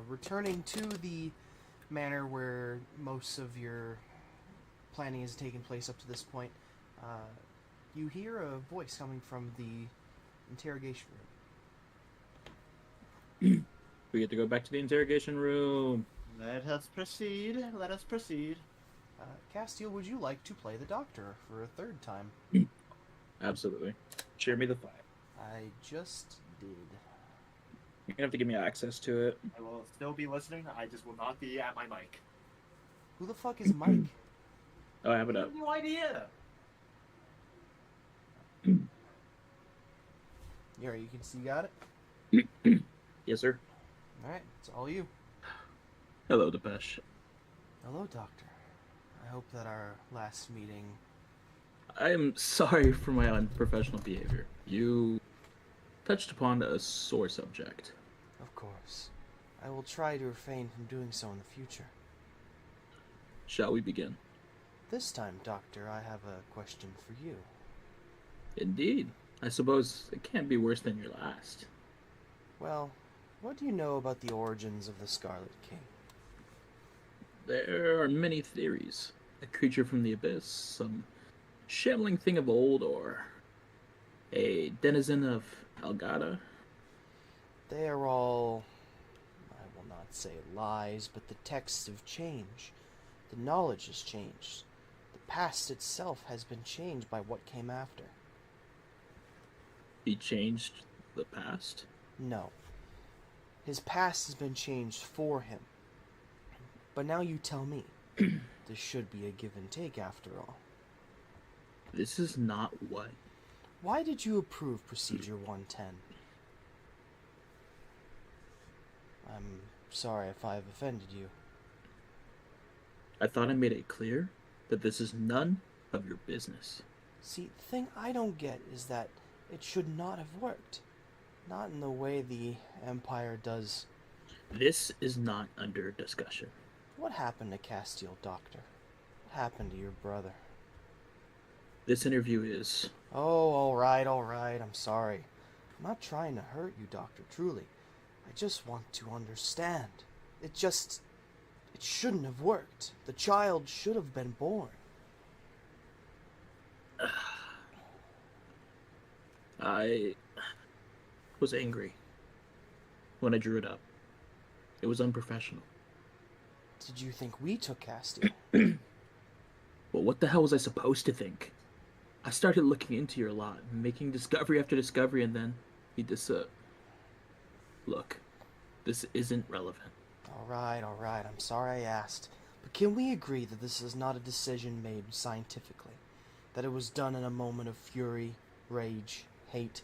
returning to the manor where most of your planning has taken place up to this point, you hear a voice coming from the interrogation room. We get to go back to the interrogation room. Let us proceed. Let us proceed. Castiel, would you like to play the Doctor for a third time? Absolutely. Cheer me the five. I just did. You're gonna have to give me access to it. I will still be listening. I just will not be at my mic. Who the fuck is Mike? Oh, I have it I up. have no idea. Yeah, you can see you got it? Yes, sir. Alright, it's all you. Hello, Depeche. Hello, Doctor. I hope that our last meeting... I am sorry for my unprofessional behavior. You touched upon a sore subject. Of course. I will try to refrain from doing so in the future. Shall we begin? This time, Doctor, I have a question for you. Indeed. I suppose it can't be worse than your last. Well, what do you know about the origins of the Scarlet King? There are many theories. A creature from the abyss, some shambling thing of old, or a denizen of Algada. They are all, I will not say lies, but the texts have changed. The knowledge has changed. The past itself has been changed by what came after. He changed the past? No. His past has been changed for him. But now you tell me. This should be a give and take after all. This is not what... Why did you approve Procedure 110? I'm sorry if I have offended you. I thought I made it clear that this is none of your business. See, the thing I don't get is that it should not have worked. Not in the way the Empire does. This is not under discussion. What happened to Castiel, Doctor? What happened to your brother? This interview is... Oh, alright. I'm sorry. I'm not trying to hurt you, Doctor, truly. I just want to understand. It shouldn't have worked. The child should have been born. I was angry when I drew it up. It was unprofessional. Did you think we took Castiel? Well, what the hell was I supposed to think? I started looking into your lot, making discovery after discovery, and then he Look, this isn't relevant. Alright. I'm sorry I asked. But can we agree that this is not a decision made scientifically? That it was done in a moment of fury, rage, hate?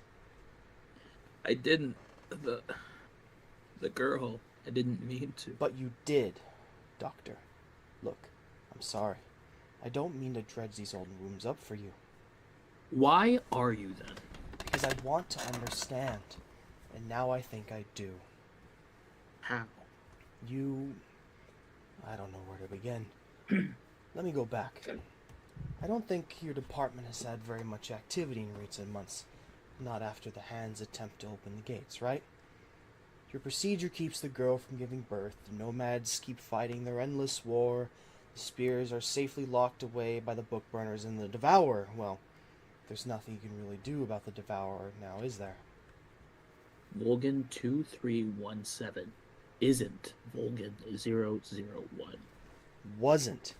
I didn't... The girl, I didn't mean to. But you did, Doctor. Look, I'm sorry. I don't mean to dredge these old wounds up for you. Why are you, then? Because I want to understand. And now I think I do. How? I don't know where to begin. Let me go back. I don't think your department has had very much activity in recent months. Not after the Hand's attempt to open the gates, right? Your procedure keeps the girl from giving birth. The nomads keep fighting their endless war. The spears are safely locked away by the book burners, and the Devourer, well, there's nothing you can really do about the Devourer now, is there? Volgan 2317 isn't Volgan 001. Wasn't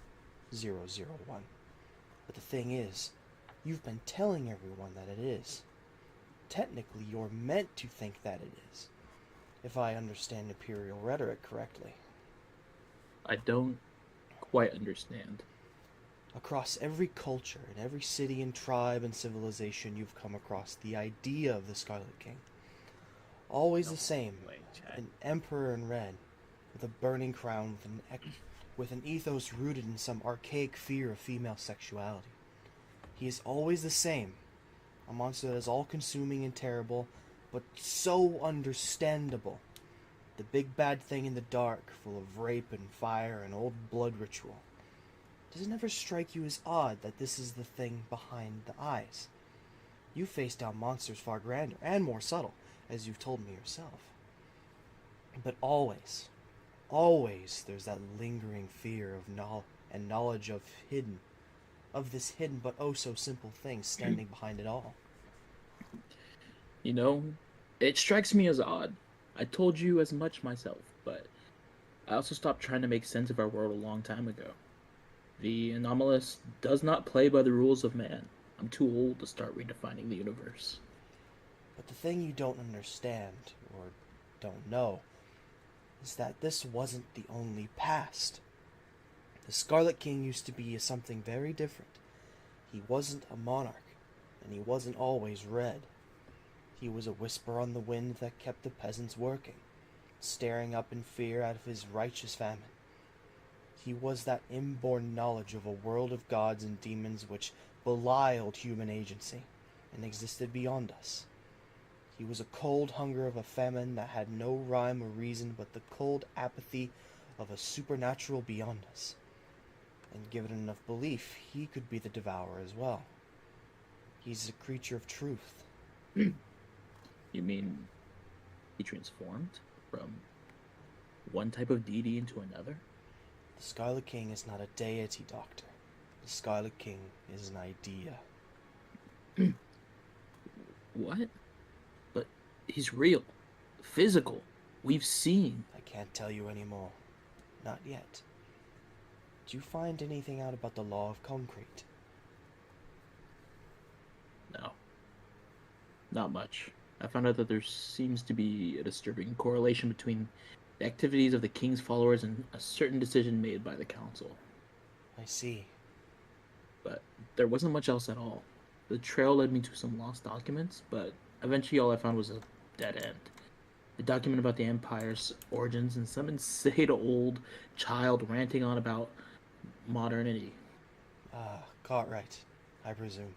001. But the thing is, you've been telling everyone that it is. Technically, you're meant to think that it is, if I understand Imperial rhetoric correctly. I don't quite understand. Across every culture, in every city and tribe and civilization you've come across, the idea of the Scarlet King. Always the same, an emperor in red, with a burning crown, with an ethos rooted in some archaic fear of female sexuality. He is always the same, a monster that is all-consuming and terrible, but so understandable. The big bad thing in the dark, full of rape and fire and old blood ritual. Does it never strike you as odd that this is the thing behind the eyes? You face down monsters far grander and more subtle, as you've told me yourself. But always, Always there's that lingering fear of knowledge of this hidden but oh so simple thing standing behind it all. You know, it strikes me as odd. I told you as much myself, but I also stopped trying to make sense of our world a long time ago. The anomalous does not play by the rules of man. I'm too old to start redefining the universe. But the thing you don't understand, or don't know, is that this wasn't the only past. The Scarlet King used to be something very different. He wasn't a monarch, and he wasn't always red. He was a whisper on the wind that kept the peasants working, staring up in fear out of his righteous famine. He was that inborn knowledge of a world of gods and demons which belied human agency and existed beyond us. He was a cold hunger of a famine that had no rhyme or reason but the cold apathy of a supernatural beyond us. And given enough belief, he could be the devourer as well. He's a creature of truth. You mean he transformed from one type of deity into another? The Scarlet King is not a deity, Doctor. The Scarlet King is an idea. What? But he's real. Physical. We've seen. I can't tell you anymore. Not yet. Did you find anything out about the law of concrete? No. Not much. I found out that there seems to be a disturbing correlation between the activities of the king's followers and a certain decision made by the council. I see. But there wasn't much else at all. The trail led me to some lost documents, but eventually all I found was a dead end. A document about the Empire's origins and some insane old child ranting on about modernity. Cartwright, I presume.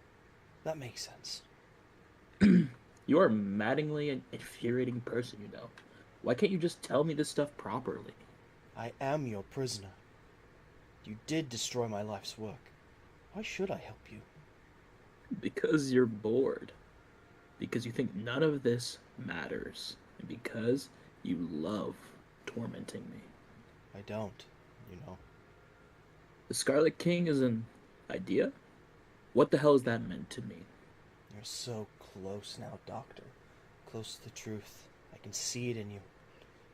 That makes sense. You are a maddeningly infuriating person, you know. Why can't you just tell me this stuff properly? I am your prisoner. You did destroy my life's work. Why should I help you? Because you're bored. Because you think none of this matters. And because you love tormenting me. I don't, you know. The Scarlet King is an idea? What the hell is that meant to mean? You're so close now, Doctor. Close to the truth. I can see it in you.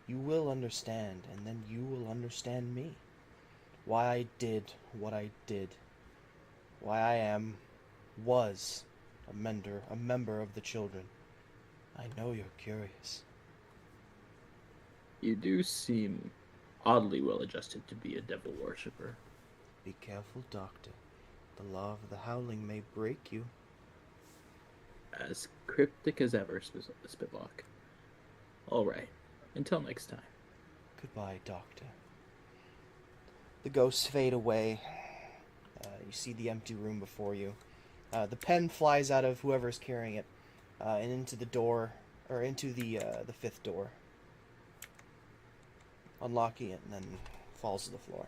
You will understand, and then you will understand me. Why I did what I did. Why I was a member of the children. I know you're curious. You do seem oddly well adjusted to be a devil worshipper. Be careful, Doctor. The law of the howling may break you. As cryptic as ever, Spitlock. Alright, until next time. Goodbye, Doctor. The ghosts fade away. You see the empty room before you. The pen flies out of whoever's carrying it, and into the door, or into the fifth door, unlocking it, and then falls to the floor.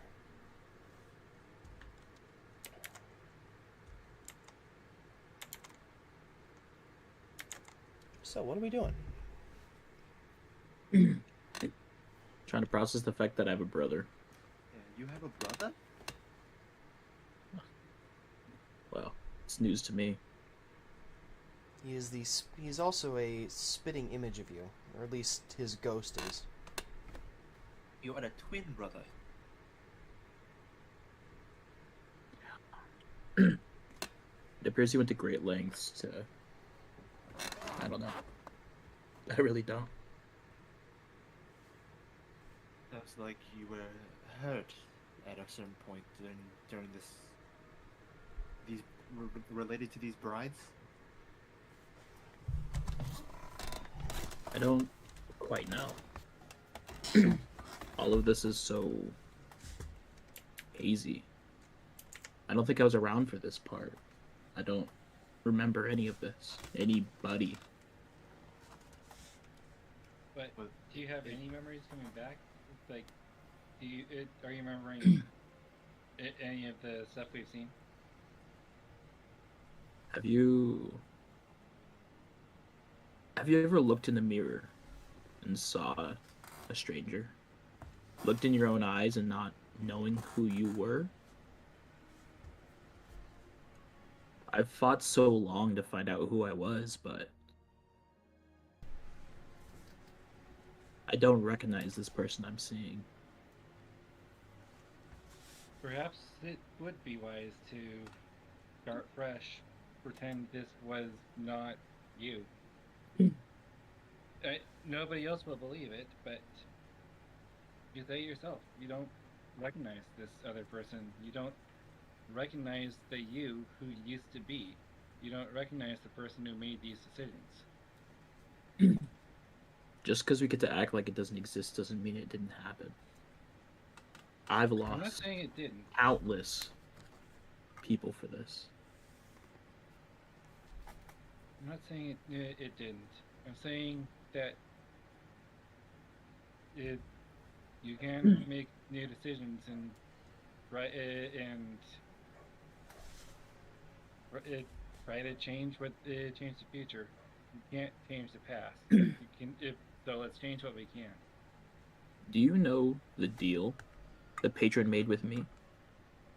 So, what are we doing? Trying to process the fact that I have a brother. Yeah, you have a brother? Well, it's news to me. He's also a spitting image of you, or at least his ghost is. You are a twin brother. It appears he went to great lengths to... I don't know. I really don't. Sounds like you were hurt at a certain point during this. These related to these brides. I don't quite know. All of this is so hazy. I don't think I was around for this part. I don't remember any of this. Anybody. But do you have any memories coming back? Like, are you remembering any of the stuff we've seen? Have you ever looked in the mirror and saw a stranger? looked in your own eyes and not knowing who you were? I've fought so long to find out who I was, but I don't recognize this person I'm seeing. Perhaps it would be wise to start fresh. Pretend this was not you. Nobody else will believe it, but you say it yourself. You don't recognize this other person. You don't recognize the you who you used to be. You don't recognize the person who made these decisions. Just because we get to act like it doesn't exist doesn't mean it didn't happen. I've I'm not lost saying it didn't. countless people for this. I'm not saying it didn't. I'm saying that you can make new decisions and try to change change the future. You can't change the past. So let's change what we can. Do you know the deal the patron made with me?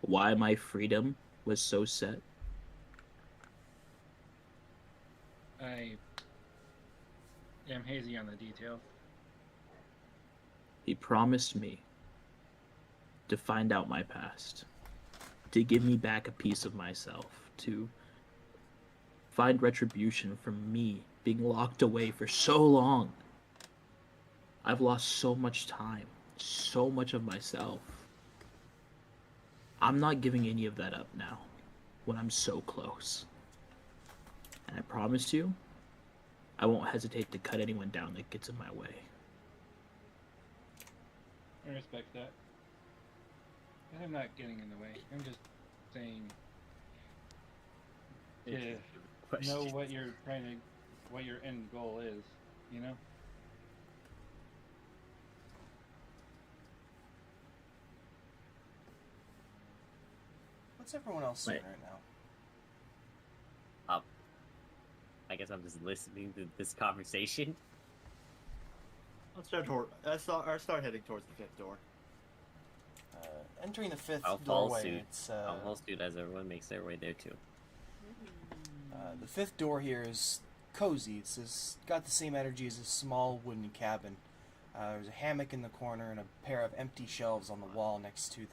Why my freedom was so set? I am hazy on the details. He promised me to find out my past, to give me back a piece of myself, to find retribution for me being locked away for so long. I've lost so much time, so much of myself. I'm not giving any of that up now, when I'm so close. And I promise you, I won't hesitate to cut anyone down that gets in my way. I respect that. But I'm not getting in the way. I'm just saying to know what you're what your end goal is, you know? What's everyone else doing Wait. right now? I guess I'm just listening to this conversation. I'll start heading towards the fifth door. Entering the fifth I'll follow doorway, suit. it's I'll follow suit as everyone makes their way there too. the fifth door here is cozy. It's got the same energy as a small wooden cabin. There's a hammock in the corner and a pair of empty shelves on the wall next to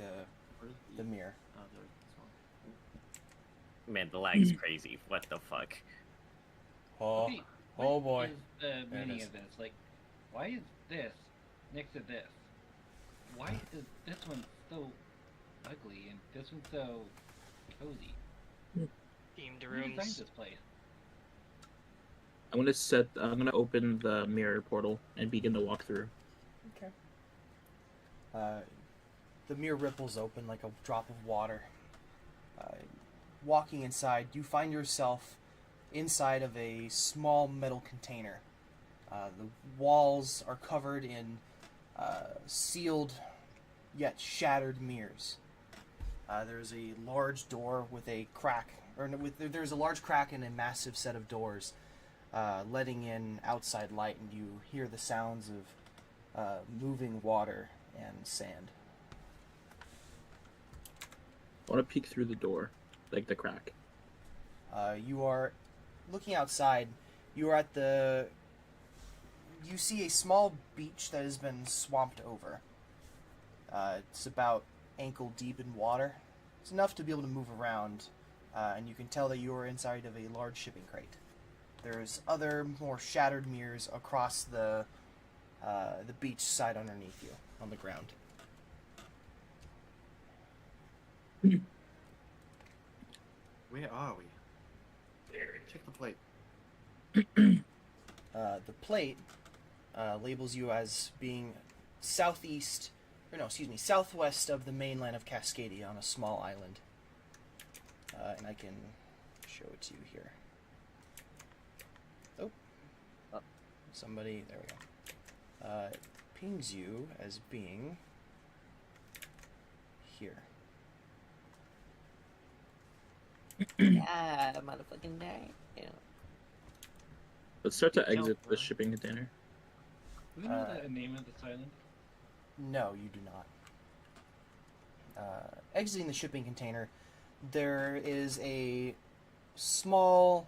the mirror. Oh, there's this one. Man, the lag is crazy. What the fuck? Oh, Wait, oh what boy. is the There it meaning is. of this? Like, why is this next to this? Why is this one so ugly and this one so cozy? Themed Who designed rooms. this place? I'm gonna open the mirror portal and begin to walk through. Okay. The mirror ripples open like a drop of water. Walking inside, you find yourself inside of a small metal container. The walls are covered in sealed yet shattered mirrors. There's a large door with a crack, there's a large crack in a massive set of doors, letting in outside light, and you hear the sounds of moving water and sand. I want to peek through the door, like the crack. You are looking outside. You are at you see a small beach that has been swamped over. It's about ankle deep in water. It's enough to be able to move around, and you can tell that you are inside of a large shipping crate. There's other more shattered mirrors across the beach side underneath you on the ground. Where are we? Check the plate. The plate labels you as being southwest of the mainland of Cascadia on a small island. And I can show it to you here. Oh. Somebody, there we go. It pings you as being here. Yeah, motherfucking day. Yeah. Let's start to Good job, exit the bro. shipping container. Do we know the name of this island? No, you do not. Exiting the shipping container, there is a small...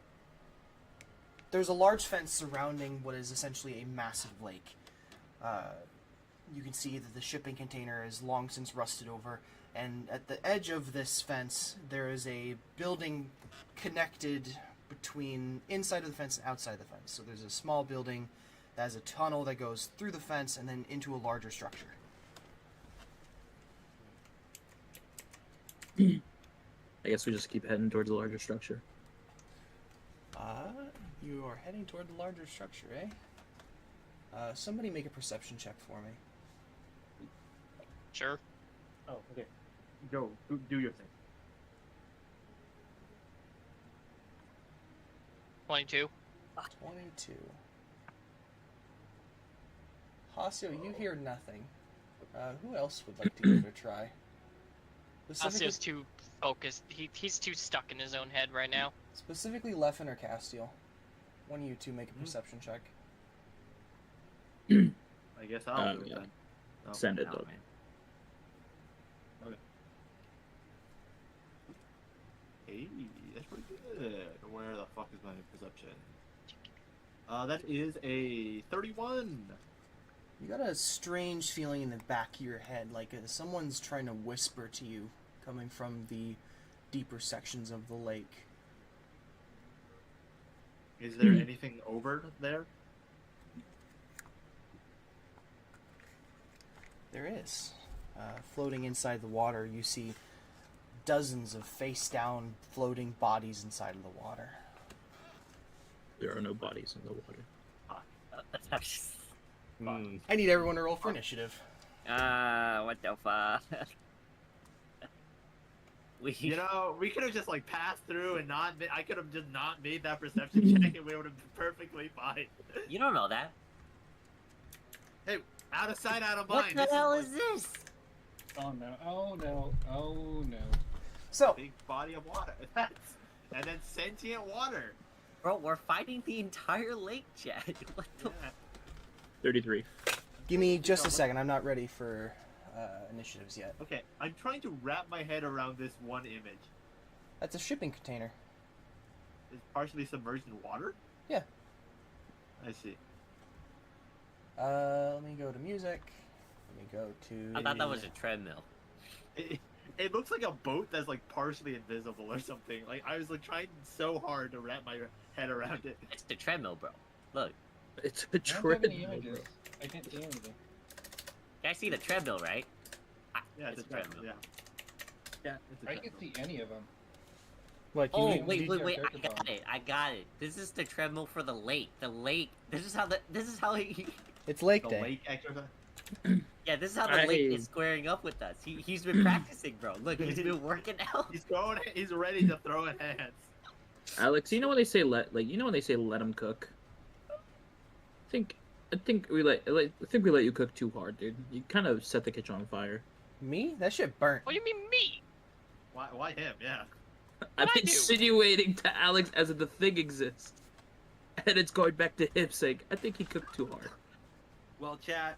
There's a large fence surrounding what is essentially a massive lake. You can see that the shipping container is long since rusted over, and at the edge of this fence, there is a building connected between inside of the fence and outside of the fence. So there's a small building that has a tunnel that goes through the fence and then into a larger structure. I guess we just keep heading towards the larger structure. You are heading toward the larger structure, eh? Somebody make a perception check for me. Sure. Oh, okay. Go. Do your thing. 22. 22. Hasio, you hear nothing. Who else would like to give it a try? Asio's too focused. He's too stuck in his own head right now. Specifically Leffen or Castiel. One of you two make a perception check. I guess I'll do it yeah. then. Oh, Send it, No, though. man. Hey, that's pretty good. Where the fuck is my perception? That is a 31. You got a strange feeling in the back of your head, like someone's trying to whisper to you, coming from the deeper sections of the lake. Is there anything over there? There is. Floating inside the water, you see dozens of face-down floating bodies inside of the water. There are no bodies in the water. That's actually... I need everyone to roll for initiative. What the fuck? You know, we could have just like passed through and not. I could have just not made that perception check, and we would have been perfectly fine. You don't know that. Hey, out of sight, out of What mind. the This hell is is this? Oh no! Oh no! Oh no! So, a big body of water. And then sentient water. Bro, we're fighting the entire lake, Chad. What the Yeah. 33. give me just a second. I'm not ready for initiatives yet. Okay, I'm trying to wrap my head around this one image. That's a shipping container. It's partially submerged in water? Yeah. I see. Let me go to music. Let me go to... I thought that was a treadmill. It looks like a boat that's like partially invisible or something. Like I was like trying so hard to wrap my head around it. It's the treadmill, bro. Look, It's a I don't have any treadmill, images. bro. I can't see anything. you guys see the treadmill, right? Yeah, It's it's a a treadmill. treadmill. Yeah. Yeah, it's a I can treadmill. see any of them. Like, you Oh, need- wait, use wait, your wait! I character got bomb. it! I got it! This is the treadmill for the lake. The lake. This is how he. It's Lake The Day. lake exercise. Yeah, this is how the lake Hey. is squaring up with us. He's been practicing, bro. Look, he's been working out. He's going. He's ready to throw in hands. Alex, you know when they say let them cook? I think we let you cook too hard, dude. You kind of set the kitchen on fire. Me? That shit burnt. What do you mean me? Why him? Yeah. I'm What'd I do? insinuating to Alex as if the thing exists, and it's going back to him saying, "I think he cooked too hard." Well, chat.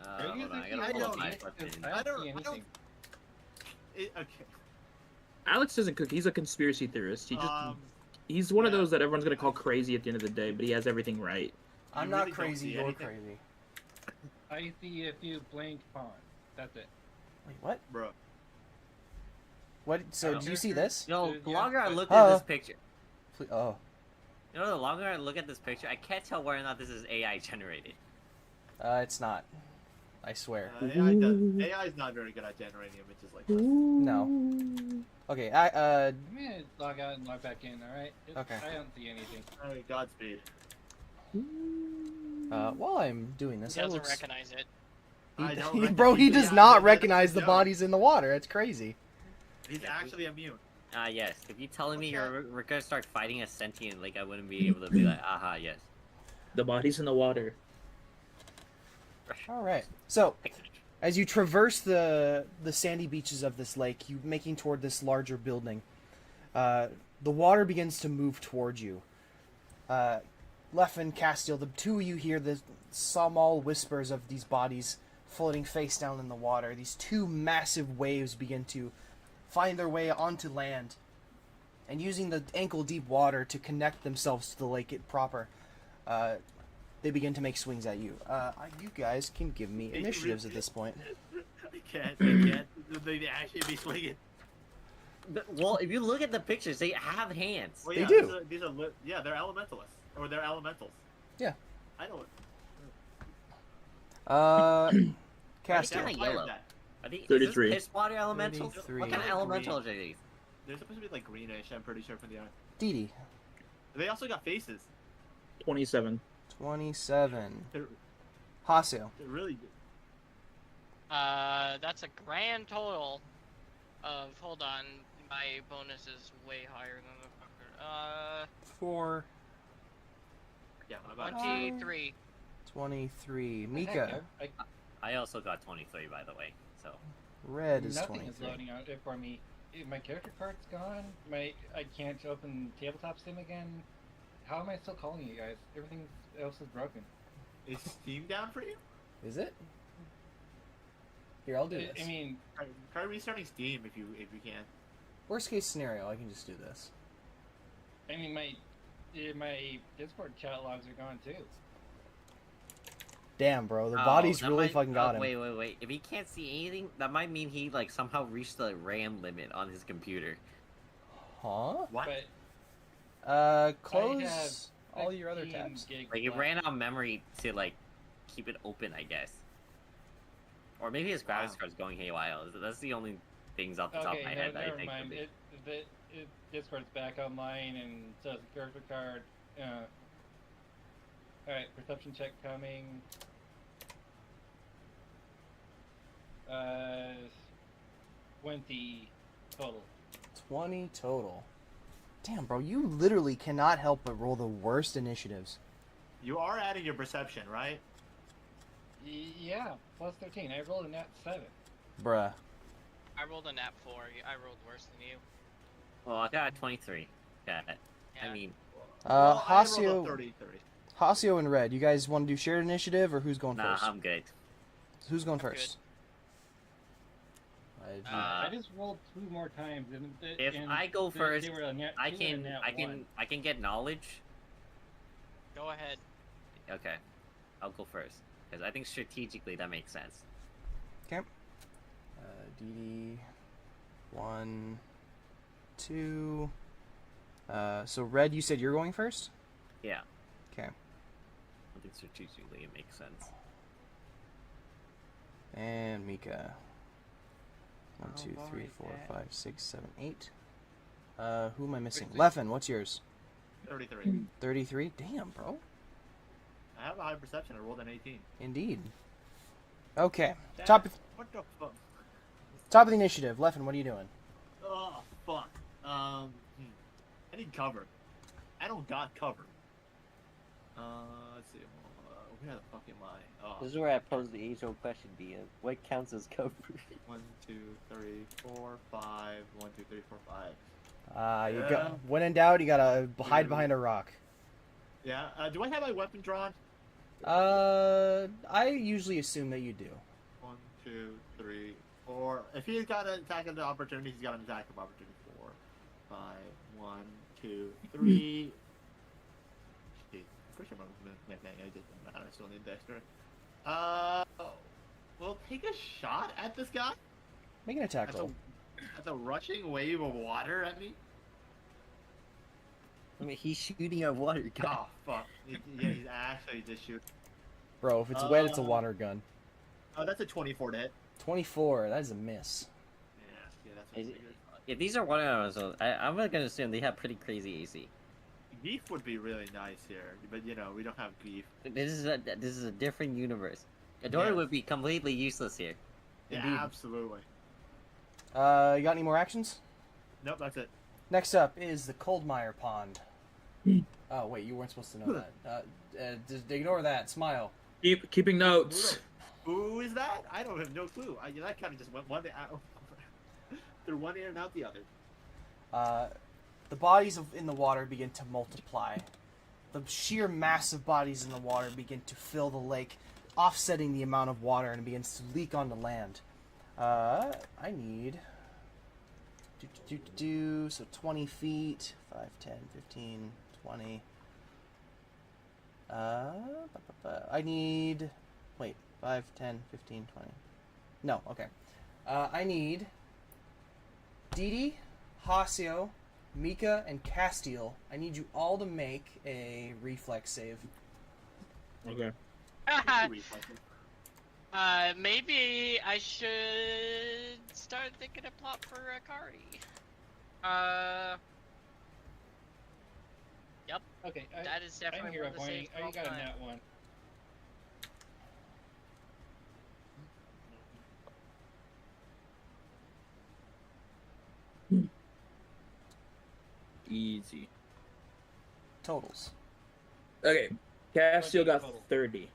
Are you Hold on, I thinking gotta I pull up don't- my I- fucking- I don't see I don't- anything. Okay. Alex doesn't cook. He's a conspiracy theorist. Um, He's one of yeah. those that everyone's gonna call crazy at the end of the day, but he has everything right. I'm You not really don't crazy, see you're anything. crazy. I see a few blank ponds. That's it. Wait, what? bro. What? So, did you see this? Yo, the Yeah, longer I but- look at Uh. this picture, Oh. you know, the longer I look at this picture, I can't tell whether or not this is AI generated. It's not. I swear. AI is not very good at generating images like this. No. Okay, I'm gonna log out and log back in. All right. Okay. I don't see anything. Alright, Godspeed. while I'm doing this, He I doesn't will... recognize it. I don't Bro, he recognize- does yeah, not that's recognize the joke. bodies in the water. It's crazy. He's actually immune. Yes. If you telling me Okay. we're gonna start fighting a sentient lake, I wouldn't be able to be like, aha, yes. The body's in the water. All right. So, as you traverse the sandy beaches of this lake, you making toward this larger building, the water begins to move towards you. Leffen, Castiel, the two of you hear the small whispers of these bodies floating face down in the water. These two massive waves begin to find their way onto land, and using the ankle-deep water to connect themselves to the lake proper, they begin to make swings at you. You guys can give me initiatives at this point. I can't. They actually be swinging. Well, if you look at the pictures, they have hands. Well, They yeah, do. These are they're elementalists. Or they're elementals. Yeah. I know it. Cast Kinda it. yellow. Are they, 33. Is this piss water elementals? 33. What kind of elementals are these? They're supposed to be like greenish, I'm pretty sure, from the art. Dee Dee. They also got faces. 27. 27. They're Haseo. really good. That's a grand total of, hold on, my bonus is way higher than the fucker. 4. Yeah, my bad. 23. 23. Mika. I also got 23, by the way. So Red is Nothing 23. is loading out for me. My character card's gone. I can't open tabletop sim again. How am I still calling you guys? Everything else is broken. Is Steam down for you? Is it? Here, I'll do this. I mean, Try restarting Steam if you can. Worst case scenario, I can just do this. my Discord chat logs are gone too. Damn, bro, the Oh, body's that really might- fucking got him. Wait. If he can't see anything, that might mean he like somehow reached the RAM limit on his computer. Huh? What? But Close I have all your other 15 tabs. gigs Like it left. ran out of memory to like keep it open, I guess. Or maybe his graphics Wow. card's going haywire. That's the only things off the top of my head that I never think. mind. Could be. Discord's back online and so is the character card. Alright, perception check coming. 20 total. 20 total. Damn, bro, you literally cannot help but roll the worst initiatives. You are adding your perception, right? Yeah, plus 13. I rolled a nat 7. Bruh. I rolled a nat 4. I rolled worse than you. Well, I got 23. Yeah. Yeah. I mean, Well, I rolled a Haseo, 30. Haseo and Red, you guys want to do shared initiative, or who's going nah, first? I'm good. Who's going I'm first? I just rolled 2 more times, and If and I go they first, were a nat I 2 and a can nat 1. I can get knowledge. Go ahead. Okay, I'll go first because I think strategically that makes sense. DD 1, 2. So Red, you said you're going first? Yeah. Okay. I think strategically it makes sense. And Mika. 1, How 2, 3, boring 4, that. 5, 6, 7, 8. Who am I missing? 33. Leffen, what's yours? 33. 33? Damn, bro. I have a high perception. I rolled an 18. Indeed. Okay. Damn, Top What the fuck? of the initiative. Leffen, what are you doing? Oh, fuck. I need cover. I don't got cover. Let's see. Where the fuck am I? Oh. This is where I pose the age-old question, Dia. What counts as cover? 1, 2, 3, 4, 5. 1, 2, 3, 4, 5. You Yeah. got, when in doubt, you gotta hide behind a rock. Yeah. Do I have my weapon drawn? I usually assume that you do. 1, 2, 3, 4. If he's got an attack of the opportunity, he's got an attack of opportunity. 4, 5. 1, 2, 3. Shit. Pretty sure my I did that. I still need Dexter. We'll take a shot at this guy. Make an attack At roll. the rushing wave of water at me. I mean, he's shooting a water gun. Oh fuck! Yeah, he's actually just shoot. Bro, if it's wet, it's a Uh, water gun. Oh, that's a 24 to hit. 24, that is a miss. Yeah, that's Is what it- If these are water, so I'm gonna assume they have pretty crazy AC. Geef would be really nice here, but you know we don't have Geef. This is a different universe. Adora Yeah. would be completely useless here. Yeah, Indeed. absolutely. You got any more actions? Nope, that's it. Next up is the Coldmire Pond. Oh, wait, you weren't supposed to know that. Just ignore that. Smile. Keeping notes. Who is that? I don't have no clue. That kind of just went one out through one ear and out the other. The bodies in the water begin to multiply. The sheer mass of bodies in the water begin to fill the lake. offsetting the amount of water and it begins to leak onto land. I need... So 20 feet, 5, 10, 15, 20. I need... Wait, 5, 10, 15, 20. No, okay. I need Didi, Hasio, Mika, and Castile. I need you all to make a reflex save. Okay. Maybe I should start thinking a plot for Akari. Yep. Okay, That is I'm definitely here one of the appointing. saves. I got a nat 1. Easy. Totals. Okay. Cassio got Total. 30.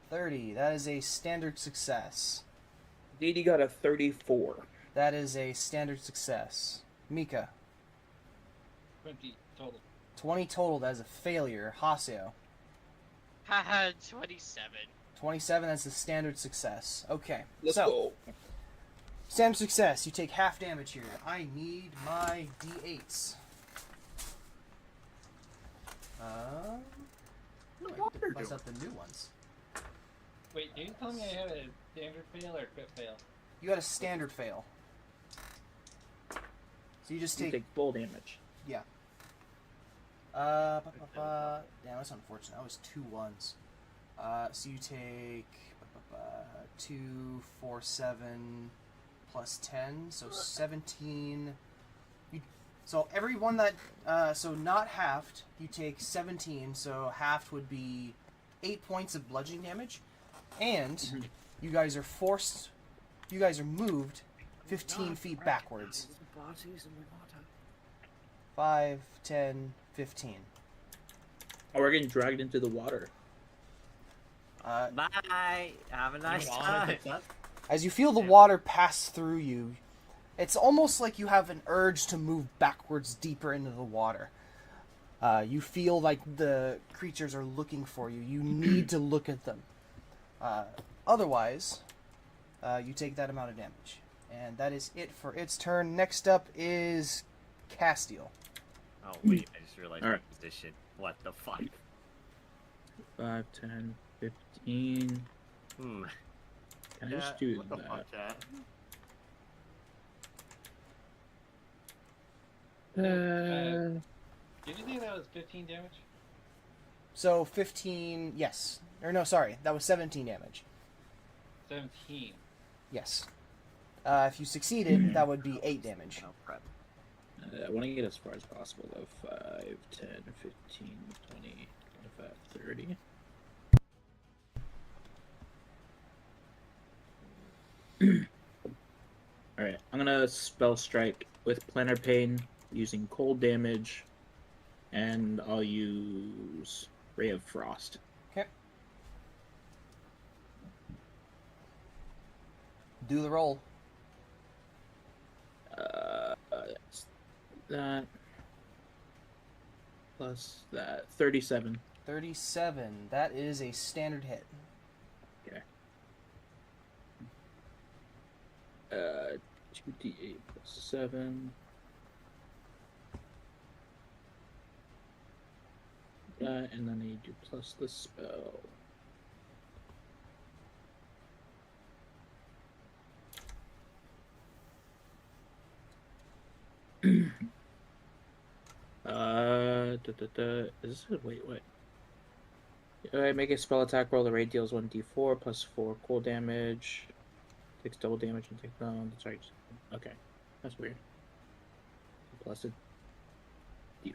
30. That is a standard success. Didi got a 34. That is a standard success. Mika. 20 total. 20 total. That is a failure. Hasio. Haha, 27. 27. That's a standard success. Okay. Let's so, go. standard success. You take half damage here. I need my d8s. Bust out the new ones. Wait, did you tell me I had a standard fail or crit fail? You got a standard fail. So you just You take... take full damage. Yeah. Damn, that's unfortunate. That was 2 1s. So you take 2, 4, 7 plus 10, so 17. So every one that, so not halved, you take 17. So halved would be 8 points of bludgeoning damage, and you guys are forced. You guys are moved 15 feet backwards. 5, 10, 15. Oh, we're getting dragged into the water. Bye. Have a nice You time. take that? As you feel the water pass through you, it's almost like you have an urge to move backwards deeper into the water. You feel like the creatures are looking for you. You need to look at them. Otherwise, you take that amount of damage. And that is it for its turn. Next up is Castile. Oh wait, I just realized Alright. my position. What the fuck? 5, 10, 15. Hmm. Can I just do what the that? fuck, chat? Did you say that was 15 damage? So 15, yes. Or no, sorry, that was 17 damage. 17. Yes. If you succeeded, that would be 8 damage. No prep. I want to get as far as possible, though. 5, 10, 15, 20, 25, 30. Alright, I'm gonna spell strike with planar pain using cold damage, and I'll use Ray of Frost. Okay. Do the roll. That's that plus that 37. 37. That is a standard hit. Okay. 2d8 plus 7. That, and then I do plus the spell. Is this wait. Alright, make a spell attack roll. The rate deals 1d4 plus 4 cold damage. Takes double damage and takes down. Sorry. Okay. That's weird. Plus a d4.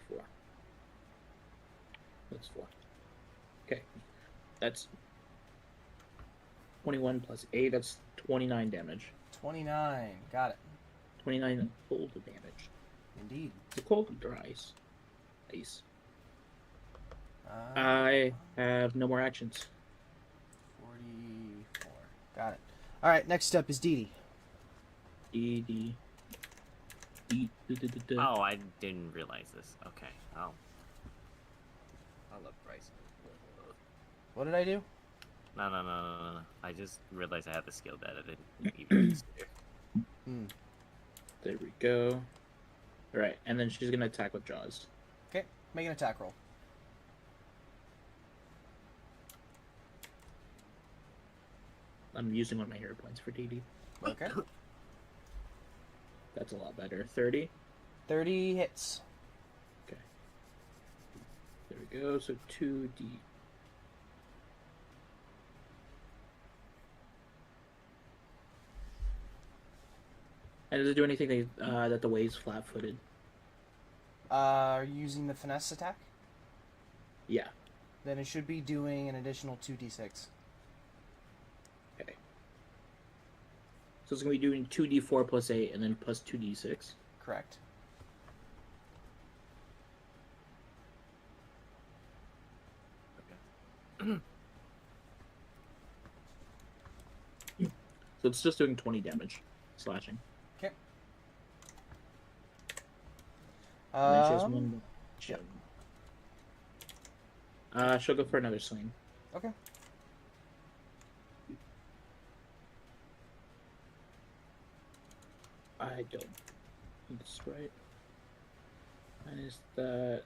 That's 4. Okay. That's 21 plus 8. That's 29 damage. 29. Got it. 29 cold damage. Indeed. The cold or ice? Ice. Uh, I have no more actions. 44. Got it. Alright, next up is Dee Dee. Oh, I didn't realize this. Okay. Oh. I love Bryce. What did I do? No. I just realized I had the skill that I didn't even consider. There we go. Alright, and then she's gonna attack with Jaws. Okay, make an attack roll. I'm using one of my hero points for DD. Okay. That's a lot better. 30. 30 hits. Okay. There we go. So 2D. And does it do anything that the wave's flat-footed? Are you using the finesse attack? Yeah. Then it should be doing an additional 2d6. Okay. So it's going to be doing 2d4 plus 8 and then plus 2d6. Correct. So it's just doing 20 damage. Slashing. Okay. And then she has one more. Yep. She'll go for another swing. Okay. I don't think that's right. Minus that.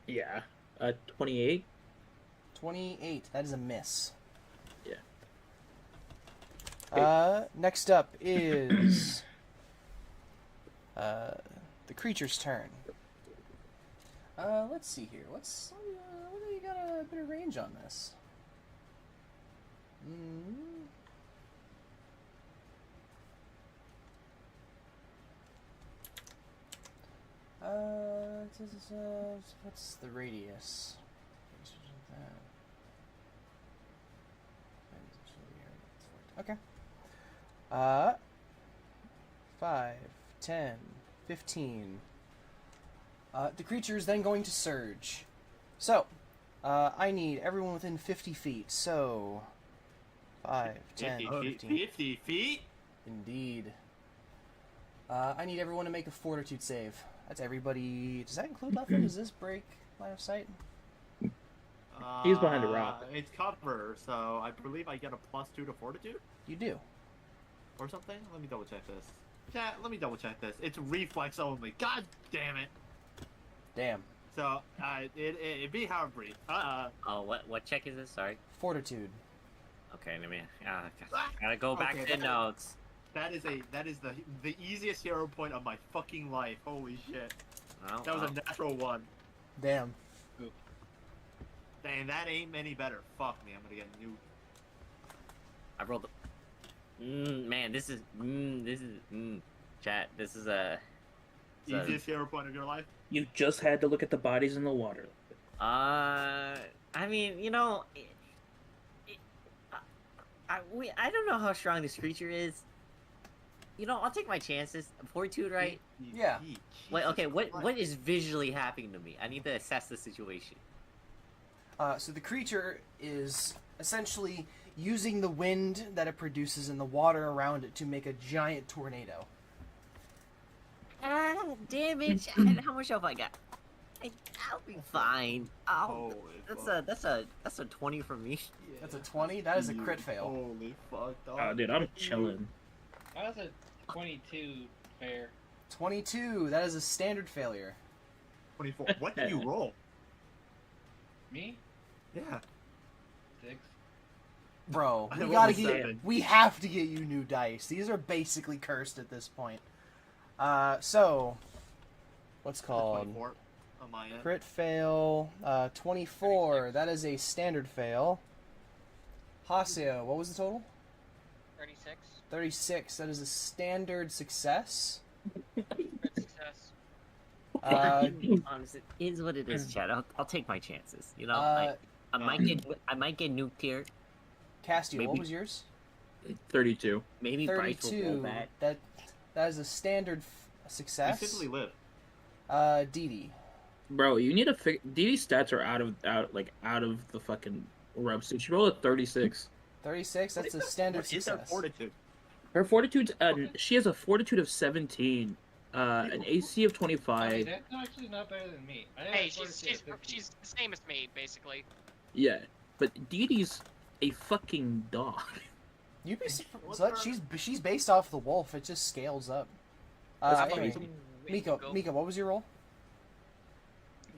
Yeah. 28. 28. That is a miss. Yeah. Next up is the creature's turn. Let's see here. What do you got a bit of range on this? What's the radius? Okay. 5, 10, 15. The creature is then going to surge. So, I need everyone within 50 feet. So, 5, 10, 15. 50 feet? Indeed. I need everyone to make a fortitude save. That's everybody. Does that include Leffler? Does this break line of sight? He's behind a rock. It's cover, so I believe I get a +2 to fortitude? You do. Or something? Let me double check this. Chat, let me double check this. It's reflex only. God damn it. Damn. So, it'd be Harvard. Oh, what check is this? Sorry. Fortitude. Okay, let me. Gotta go back to the notes. That is the easiest hero point of my fucking life. Holy shit. Oh, That was a natural 1. Damn. Dang, that ain't any better. Fuck me, I'm gonna get new. I rolled. Man, this is. Chat. This is a. Easiest hero point of your life? You just had to look at the bodies in the water. I mean, you know, I don't know how strong this creature is. You know, I'll take my chances. Fortitude, right? Yeah. Wait, okay. What is visually happening to me? I need to assess the situation. So the creature is essentially using the wind that it produces and the water around it to make a giant tornado. Damage. And how much health I got? I'll be fine. Holy That's a 20 from me. That's a 20? That is a crit fail. Holy fuck, dog. Oh, dude, I'm chilling. That was a 22 fair. 22. That is a standard failure. 24. What did you roll? Me? Yeah. 6. Bro, I we rolled gotta a get. 7. We have to get you new dice. These are basically cursed at this point. So, what's called 24 on my end. crit fail? 24. That is a standard fail. Haseo, what was the total? 36. 36. That is a standard success. Crit success. Honestly, it is what it is, Chad. I'll take my chances. You know, I might get nuked here. Castiel, what maybe- was yours? 32. Maybe Bryce will roll 32. that. That is a standard You success. simply live. Dee. Bro, you need to fix. DD's stats are out of the fucking ropes. So she rolled a 36. 36. That's a standard What is their success. fortitude? Her fortitude's she has a fortitude of 17, an AC of I 25. mean, that's actually not better than me. I Hey, have a fortitude of 15. she's the same as me, basically. Yeah, but DD's a fucking dog. You'd be surprised. She's based off the wolf. It just scales up. Anyway, Miko, what was your roll?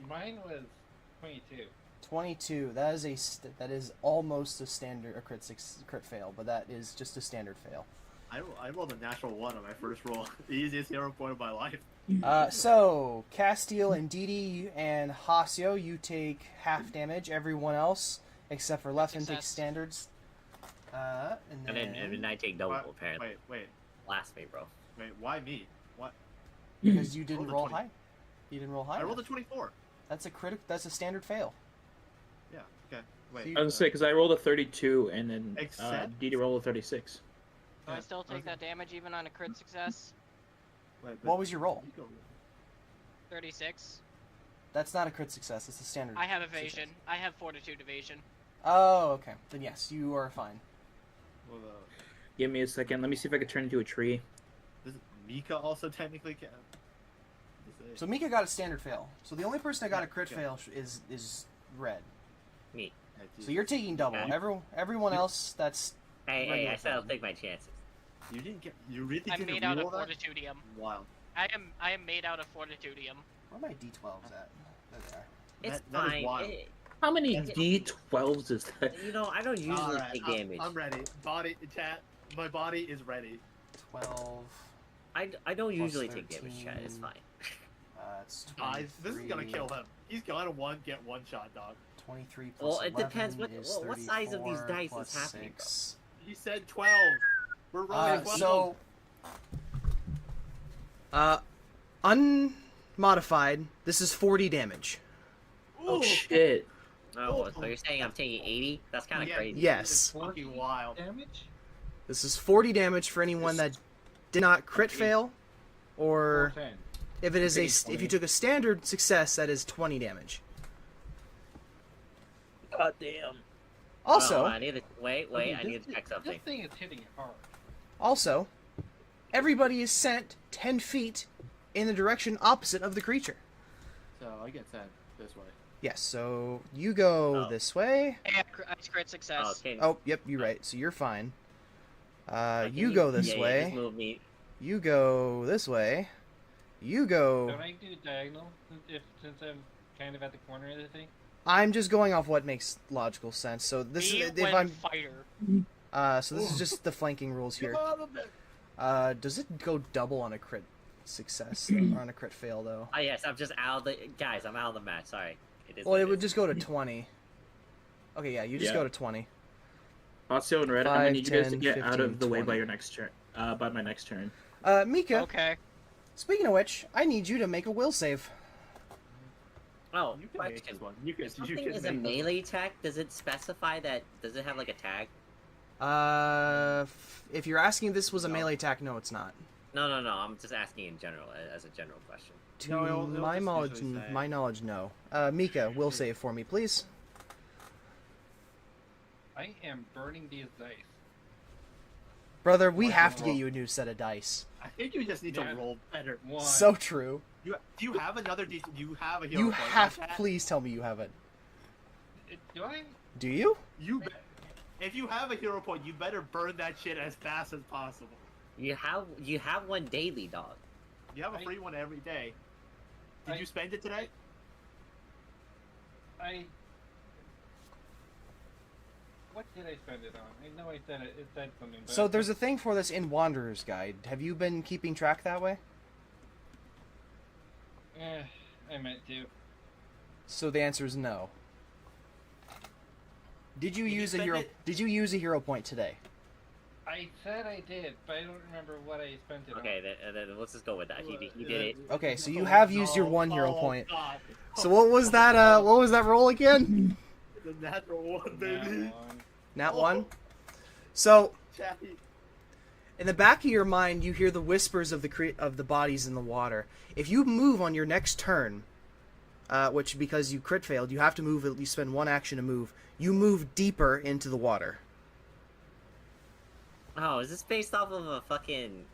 Mine was 22. 22. That is almost a crit fail, but that is just a standard fail. I rolled a natural 1 on my first roll. The easiest hero point of my life. So Castile and Didi and Hasio, you take half damage. Everyone else, except for Leffen, takes standards. And then I take double, apparently. Wait. Blast me, bro. Wait, why me? What? Because you didn't roll 20. high. You didn't roll high. I rolled a 24. That's a standard fail. Yeah, okay. Wait. I was gonna say, because I rolled a 32, and then Didi rolled a 36. Do I still take that damage even on a crit success? Wait, What was your roll? 36. That's not a crit success. It's a standard. I have evasion. success. I have fortitude evasion. Oh, okay. Then yes, you are fine. Well, Give me a second. Let me see if I can turn into a tree. does Mika also technically count? So Mika got a standard fail. So the only person that got a crit fail is Red. Me. So you're taking double. Okay. Everyone else, that's Hey, regular I said I'll fail. take my chances. You didn't get. You really I'm didn't made out of roll that? fortitudium. Wild. I am made out of fortitudium. Where are my d12s at? There they are. It's That is fine. wild. How many D12s is that? You know, I don't usually Alright, take damage. I'm ready. Body, chat. My body is ready. 12. I don't usually take 13. damage, chat. It's fine. It's Guys, this is gonna 23. kill him. He's gonna get one shot, dog. 23 plus Well, it 11 depends is what size of these 34 dice plus is happening, 6. He said 12. We're rolling 12. So, unmodified, this is 40 damage. Oh shit! Oh, so you're saying I'm taking 80? That's kind of Yeah. crazy. Yes. It's fucking wild. Damage? This is 40 damage for anyone that did not crit fail, or 410. if it is if you took a standard success, that is 20 damage. God damn. Also, I need to wait. Okay, I need to check something. This thing is hitting hard. Also, everybody is sent 10 feet in the direction opposite of the creature. So I get sent this way. Yes, so you go Oh. this way. I crit success. Oh, okay. Oh, yep, you're right. So you're fine. Can You go this yeah, way. just move me. You go this way. You go. Don't I do diagonal since I'm kind of at the corner of the thing? I'm just going off what makes logical sense. So this Me is if when I'm. fighter. So this is just the flanking rules here. Does it go double on a crit success or on a crit fail though? Oh yes, I'm just out of the guys. I'm out of the match. Sorry. It is. Well, what it would is. just go to 20. Okay, yeah, you just Yeah. go to 20. Osio and Red, I'm 5, gonna need you guys to 10, get out 15, of the way 20. by your next turn. By my next turn. Mika. Okay. Speaking of which, I need you to make a will save. Oh, You can make question. this one. You can. If something is a make this melee attack, does it specify that? Does it have like a tag? If you're asking if this was a No. melee attack, no, it's not. No. I'm just asking in general, as a general question. To No, it'll my just knowledge, usually say- no. Mika, will save for me, please. I am burning these dice. Brother, we Why have not? to get you a new set of dice. I think you just need Yeah. to roll better. One. So true. Do you have another decent? You have a hero You point, have. chat? Please tell me you have it. Do I? Do you? If you have a hero point, you better burn that shit as fast as possible. You have one daily, dog. You have a free one every day. Did you spend it today? What did I spend it on? I know I said it. It said something. But So there's a thing for this in Wanderer's Guide. Have you been keeping track that way? I meant to. So the answer is no. Did you Did you use a spend hero? it? Did you use a hero point today? I said I did, but I don't remember what I spent it Okay, then let's just go with that. He did it. Okay, so you have used your one hero Oh, point. God. So what was that? What was that roll again? The natural one, on. baby. That one. Nat one. So Chatty. in the back of your mind, you hear the whispers of the bodies in the water. If you move on your next turn, which because you crit failed, you have to move. You spend one action to move. You move deeper into the water. Oh, is this based off of a fucking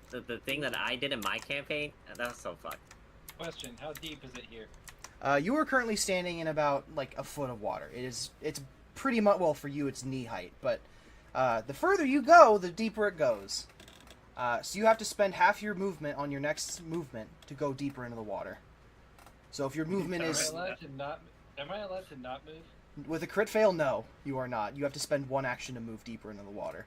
the thing that I did in my campaign? That's so fucked. Question: how deep is it here? You are currently standing in about like a foot of water. It's pretty much, well, for you it's knee height, but the further you go, the deeper it goes. So you have to spend half your movement on your next movement to go deeper into the water. So if your movement is... Am I allowed to not move? With a crit fail, no, you are not. You have to spend one action to move deeper into the water.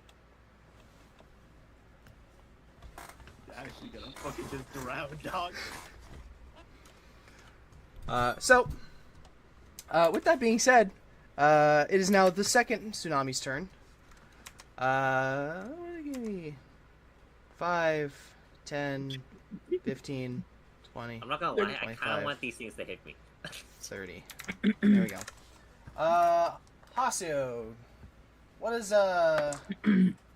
You're actually gonna fucking just drown, dog. With that being said, it is now the second tsunami's turn. Give me 5, 10, 15, 20. I'm not gonna lie, I kind of want these things to hit me. 30. There we go. Haseo. What is, Oh,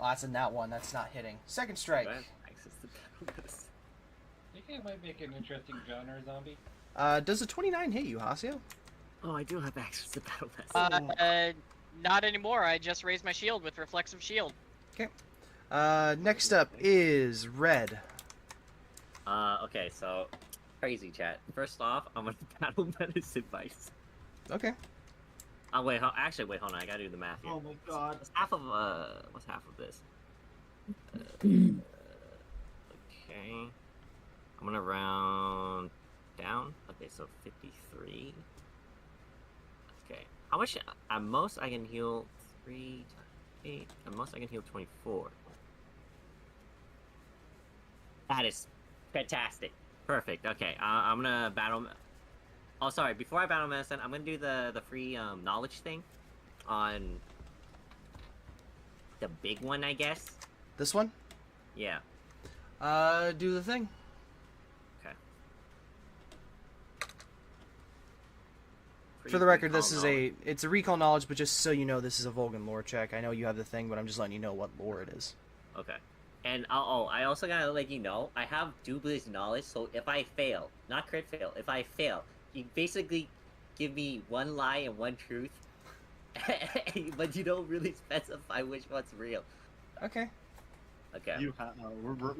that's a nat 1. That's not hitting. Second strike. Access to battle list. You think it might make an interesting genre zombie? Does a 29 hit you, Haseo? Oh, I do have access to battle list. Not anymore. I just raised my shield with reflexive shield. Okay. Next up is Red. Okay, so crazy chat. First off, I'm gonna battle medicine vice. Okay. Wait, actually, wait, hold on. I gotta do the math here. Oh my god. What's half of this? Okay. I'm gonna round down. Okay, so 53. Okay. How much? At most, I can heal 3 times 8. At most, I can heal 24. That is fantastic. Perfect. Okay, I'm gonna battle. Oh, sorry. Before I battle medicine, I'm gonna do the free knowledge thing on the big one, I guess. This one? Yeah. Do the thing. Okay. For the record, this is it's a recall knowledge, but just so you know, this is a Volgan lore check. I know you have the thing, but I'm just letting you know what lore it is. Okay. And I also gotta let you know, I have dubious knowledge, so if I fail, not crit fail, if I fail, you basically give me one lie and one truth, but you don't really specify which one's real. Okay. Okay. You're I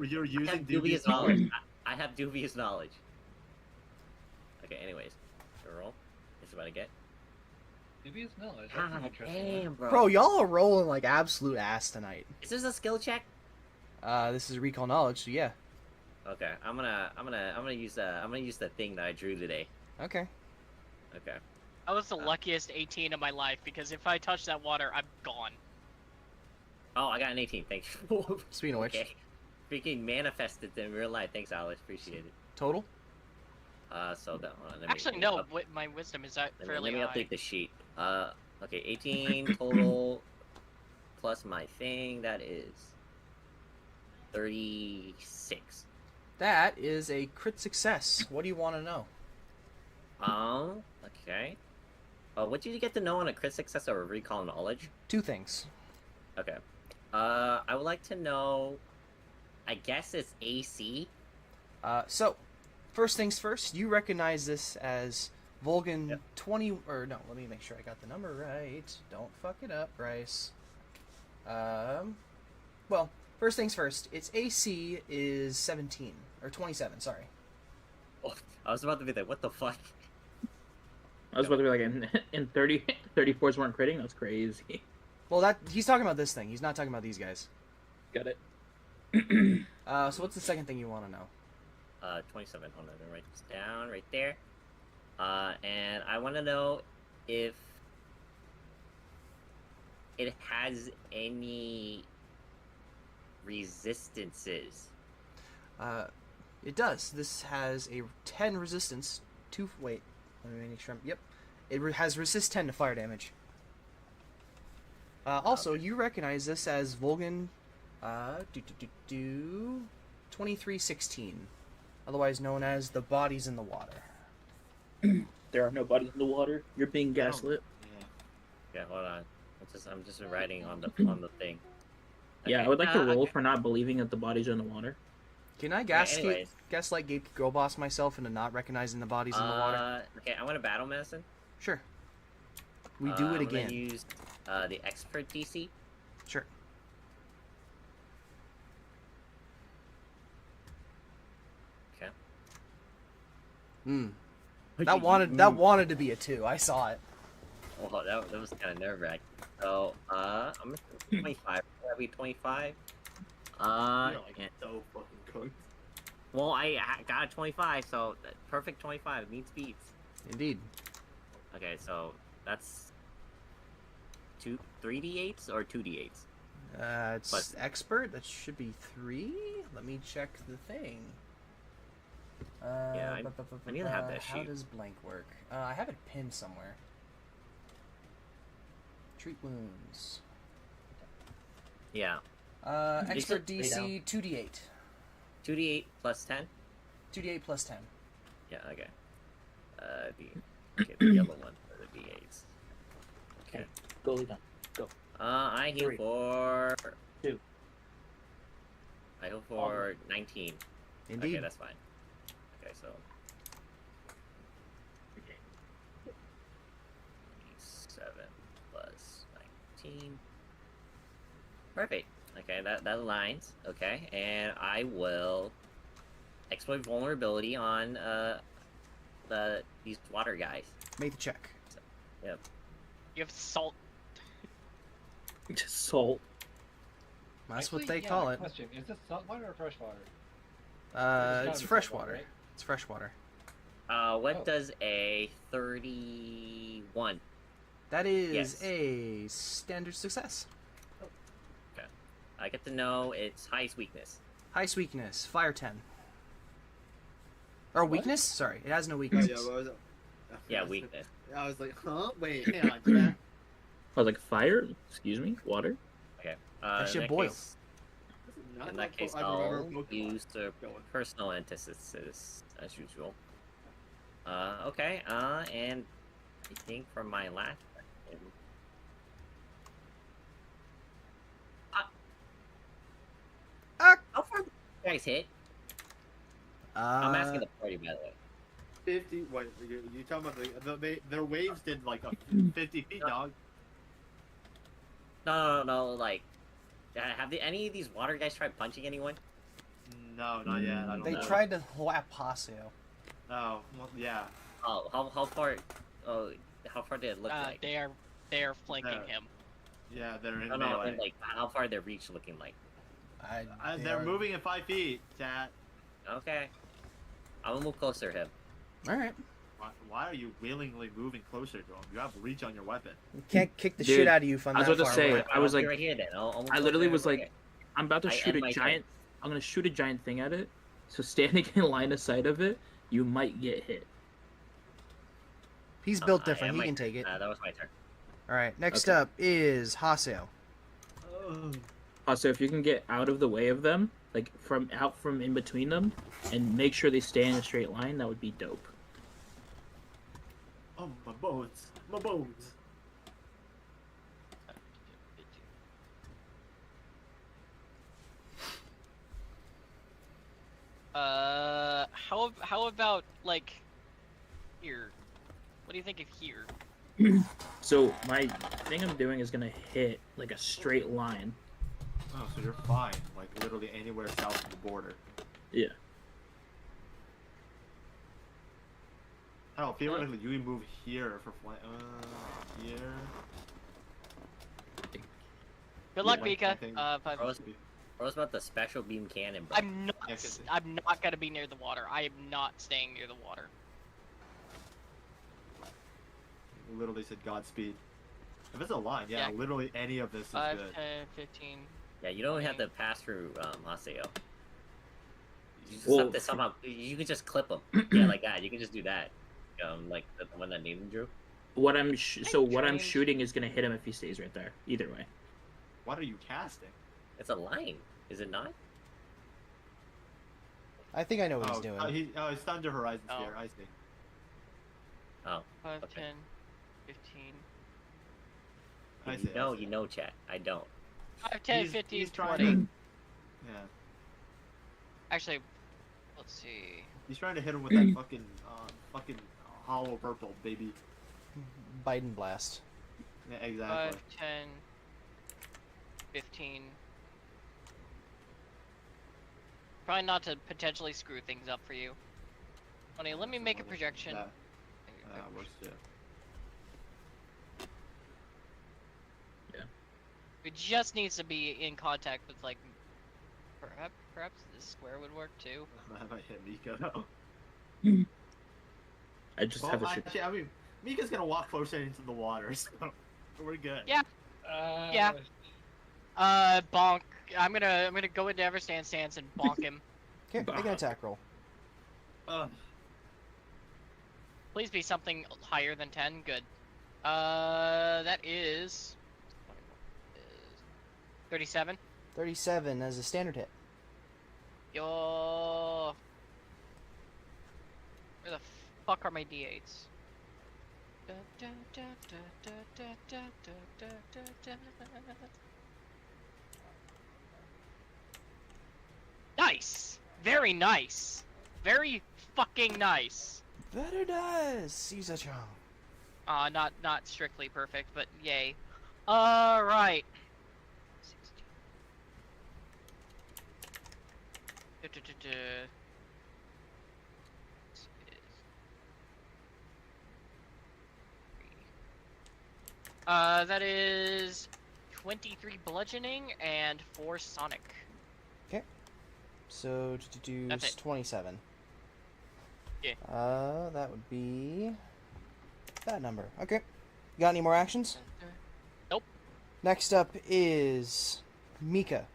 using have dubious knowledge. I have dubious knowledge. Okay, anyways. Roll. This is what I get. Maybe it's knowledge. That's an God interesting damn, one. Bro, y'all are rolling like absolute ass tonight. Is this a skill check? This is recall knowledge, so yeah. Okay, I'm gonna use the thing that I drew today. Okay. Okay. That was the luckiest 18 of my life because if I touch that water, I'm gone. Oh, I got an 18. Thanks. Speaking of which, Okay. Freaking manifested in real life. Thanks, Alex. Appreciate it. total? So that one. Actually, no. My wisdom is fairly Let me high. update the sheet. Okay, 18 total plus my thing. That is 36. That is a crit success. What do you want to know? Okay. What did you get to know on a crit success or a recall knowledge? 2 things. Okay. I would like to know. I guess it's AC. So, first things first, you recognize this as Volgan Yep. 20, or no, let me make sure I got the number right. Don't fuck it up, Bryce. Well, first things first, its AC is 17, or 27, sorry. Oh, I was about to be like, what the fuck? I was about to be like, in 30, 34s weren't critting? That's crazy. Well, he's talking about this thing. He's not talking about these guys. Got it. So what's the second thing you want to know? 27. Hold on, I'm gonna write this down right there. And I want to know if it has any resistances. It does. This has a 10 resistance to... Wait, let me make sure. Yep. It has resist 10 to fire damage. Also, you recognize this as Volgan 2316, otherwise known as the bodies in the water. There are no bodies in the water. You're being gaslit. Yeah, hold on. I'm just writing on the thing. Yeah, I would like to roll for not believing that the bodies are in the water. Can I anyways. gaslight Gabe Girl Boss myself into not recognizing the bodies in the water? Okay, I want to battle medicine. Sure. We do it I'm gonna again. use the expert DC. Sure. Okay. That wanted to be a 2. I saw it. Oh, that was kind of nerve-wracking. So, I'm gonna say 25. That'd be 25. You're like and- so fucking cooked. well, I got a 25, so perfect 25 meets beats. Indeed. Okay, so that's 3d8s or 2d8s? It's Plus- expert. That should be 3. Let me check the thing. Yeah, I need to have that How sheet. does blank work? I have it pinned somewhere. Treat wounds. Yeah. Expert lay down. DC 2d8. 2d8 plus 10? 2d8 plus 10. Yeah, okay. The yellow one for the d8s. Okay, go lay down. I heal 3. for 2. I heal for 19. Indeed. Okay, that's fine. Okay, so 7 plus 19. Perfect. Okay, that aligns. Okay, and I will exploit vulnerability on these water guys. Make the check. You have salt. Just salt. That's what Actually, they yeah, call it. Question: is this saltwater or freshwater? It's be freshwater. saltwater, right? It's freshwater. What Oh. does a 31? That is Yes. a standard success. I get to know its highest weakness. Highest weakness, fire 10. Or What? weakness? Sorry, it has no Oh, weakness. yeah, what was it? Yeah, weakness. I was like, huh? Wait, hang on. Chat. I was like, fire? Excuse me? Water? Okay. That shit in boils. Not In like that case, I remember I'll Pokemon. use the Go on. personal antithesis as usual. Okay. And I think for my last question, how far do you guys hit? I'm asking the party, by the way. 50. What? You talking about their waves did like a 50 feet, dog. No. Like, have any of these water guys tried punching anyone? No, not yet. I don't They know. tried to whap Haseo. Oh, well, yeah. Oh, how far? Oh, how far did it look like? They are flanking No. him. Yeah, they're in No, melee. and like how far their reach looking like? They're moving at 5 feet, chat. Okay, I'm gonna move closer to him. Alright. Why are you willingly moving closer to him? You have reach on your weapon. Can't kick the Dude, shit out of you from I was that about to far say, away. I was I'll be like- right here then. I'll move I literally closer. was like, Okay. I'm about to I shoot end a my giant. I'm gonna shoot a giant thing at it. So standing in line of sight of it, you might get hit. He's built I different. end He my can turn. take it. That was my turn. Alright, next Okay. up is Haseo. Also, if you can get out of the way of them, like from in between them, and make sure they stay in a straight line, that would be dope. Oh, my bones. My bones. How about like here? What do you think of here? So my thing I'm doing is gonna hit like a straight line. Oh, so you're fine. Like, literally anywhere south of the border. Yeah. Hell, theoretically, you can move here for flight. Here. Good luck, Yeah, I Mika. think- Five- What was about the special beam cannon? Bro? I'm not. Yeah, 'cause- I'm not gonna be near the water. I am not staying near the water. Literally said Godspeed. If it's a line, yeah, Yeah. literally any of this is 5, good. 10, 15. Yeah, you don't have to pass through Haseo. You just Well, have to somehow. You can just clip them. Yeah, like that. You can just do that. Like the one that Nathan drew. What I'm trained. shooting is gonna hit him if he stays right there. Either way. What are you casting? It's a line, is it not? I think I know what he's Oh, doing. it's Thunder Horizon Oh. Sphere. I see. Oh, 5, Okay. 10, 15. I you see. know, I see. you know, chat. I don't. 5, 10, He's- 15, he's trying 20. to- Yeah, Actually, let's see. he's trying to hit him with that fucking hollow purple, baby. Biden blast. Yeah, exactly. 5, 10, 15. Probably not to potentially screw things up for you. 20. Let me make a projection. That works too. It just needs to be in contact with like, perhaps this square would work too. That might hit Mika though. I just have a shit. Actually, I mean, Mika's gonna walk closer into the water, so we're good. Yeah. Yeah. Bonk. I'm gonna go into Everstand stance and bonk him. Okay, make an attack roll. Please be something higher than 10. Good. That is 37. 37 as a standard hit. Yo. Where the fuck are my d8s? Nice! Very nice! Very fucking nice! Very nice, Caesar-chan. Not strictly perfect, but yay. Alright. 16. That is 23 bludgeoning and 4 sonic. Okay. So to do That's it. 27. Yeah. That would be that number. Okay. You got any more actions? Nope. Next up is Mika.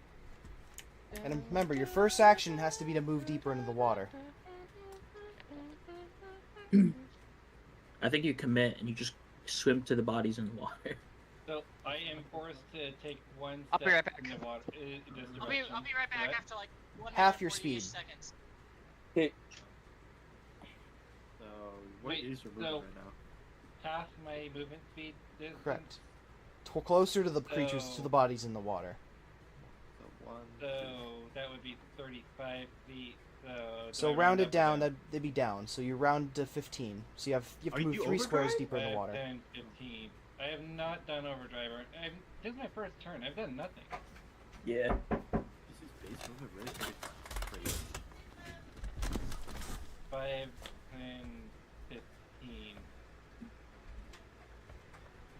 And remember, your first action has to be to move deeper into the water. I think you commit and you just swim to the bodies in the water. So I am forced to take one I'll step be right back. in the water. In this I'll be direction, right back correct? after like 1 Half your minute and 48 speed. seconds. So what Wait, is your movement so- right now? Half my movement speed distance. Correct. Closer to the creatures, to So- the bodies in the water. So one. So that would be 35 feet. So do I round up it or down, they'd be down. So you round to 15. So you have Are to move you 3 squares overdrive? deeper in the I've water. done 15. I have not done overdrive. This is my first turn. I've done nothing. Yeah. This is base movement really crazy. 5 and 15.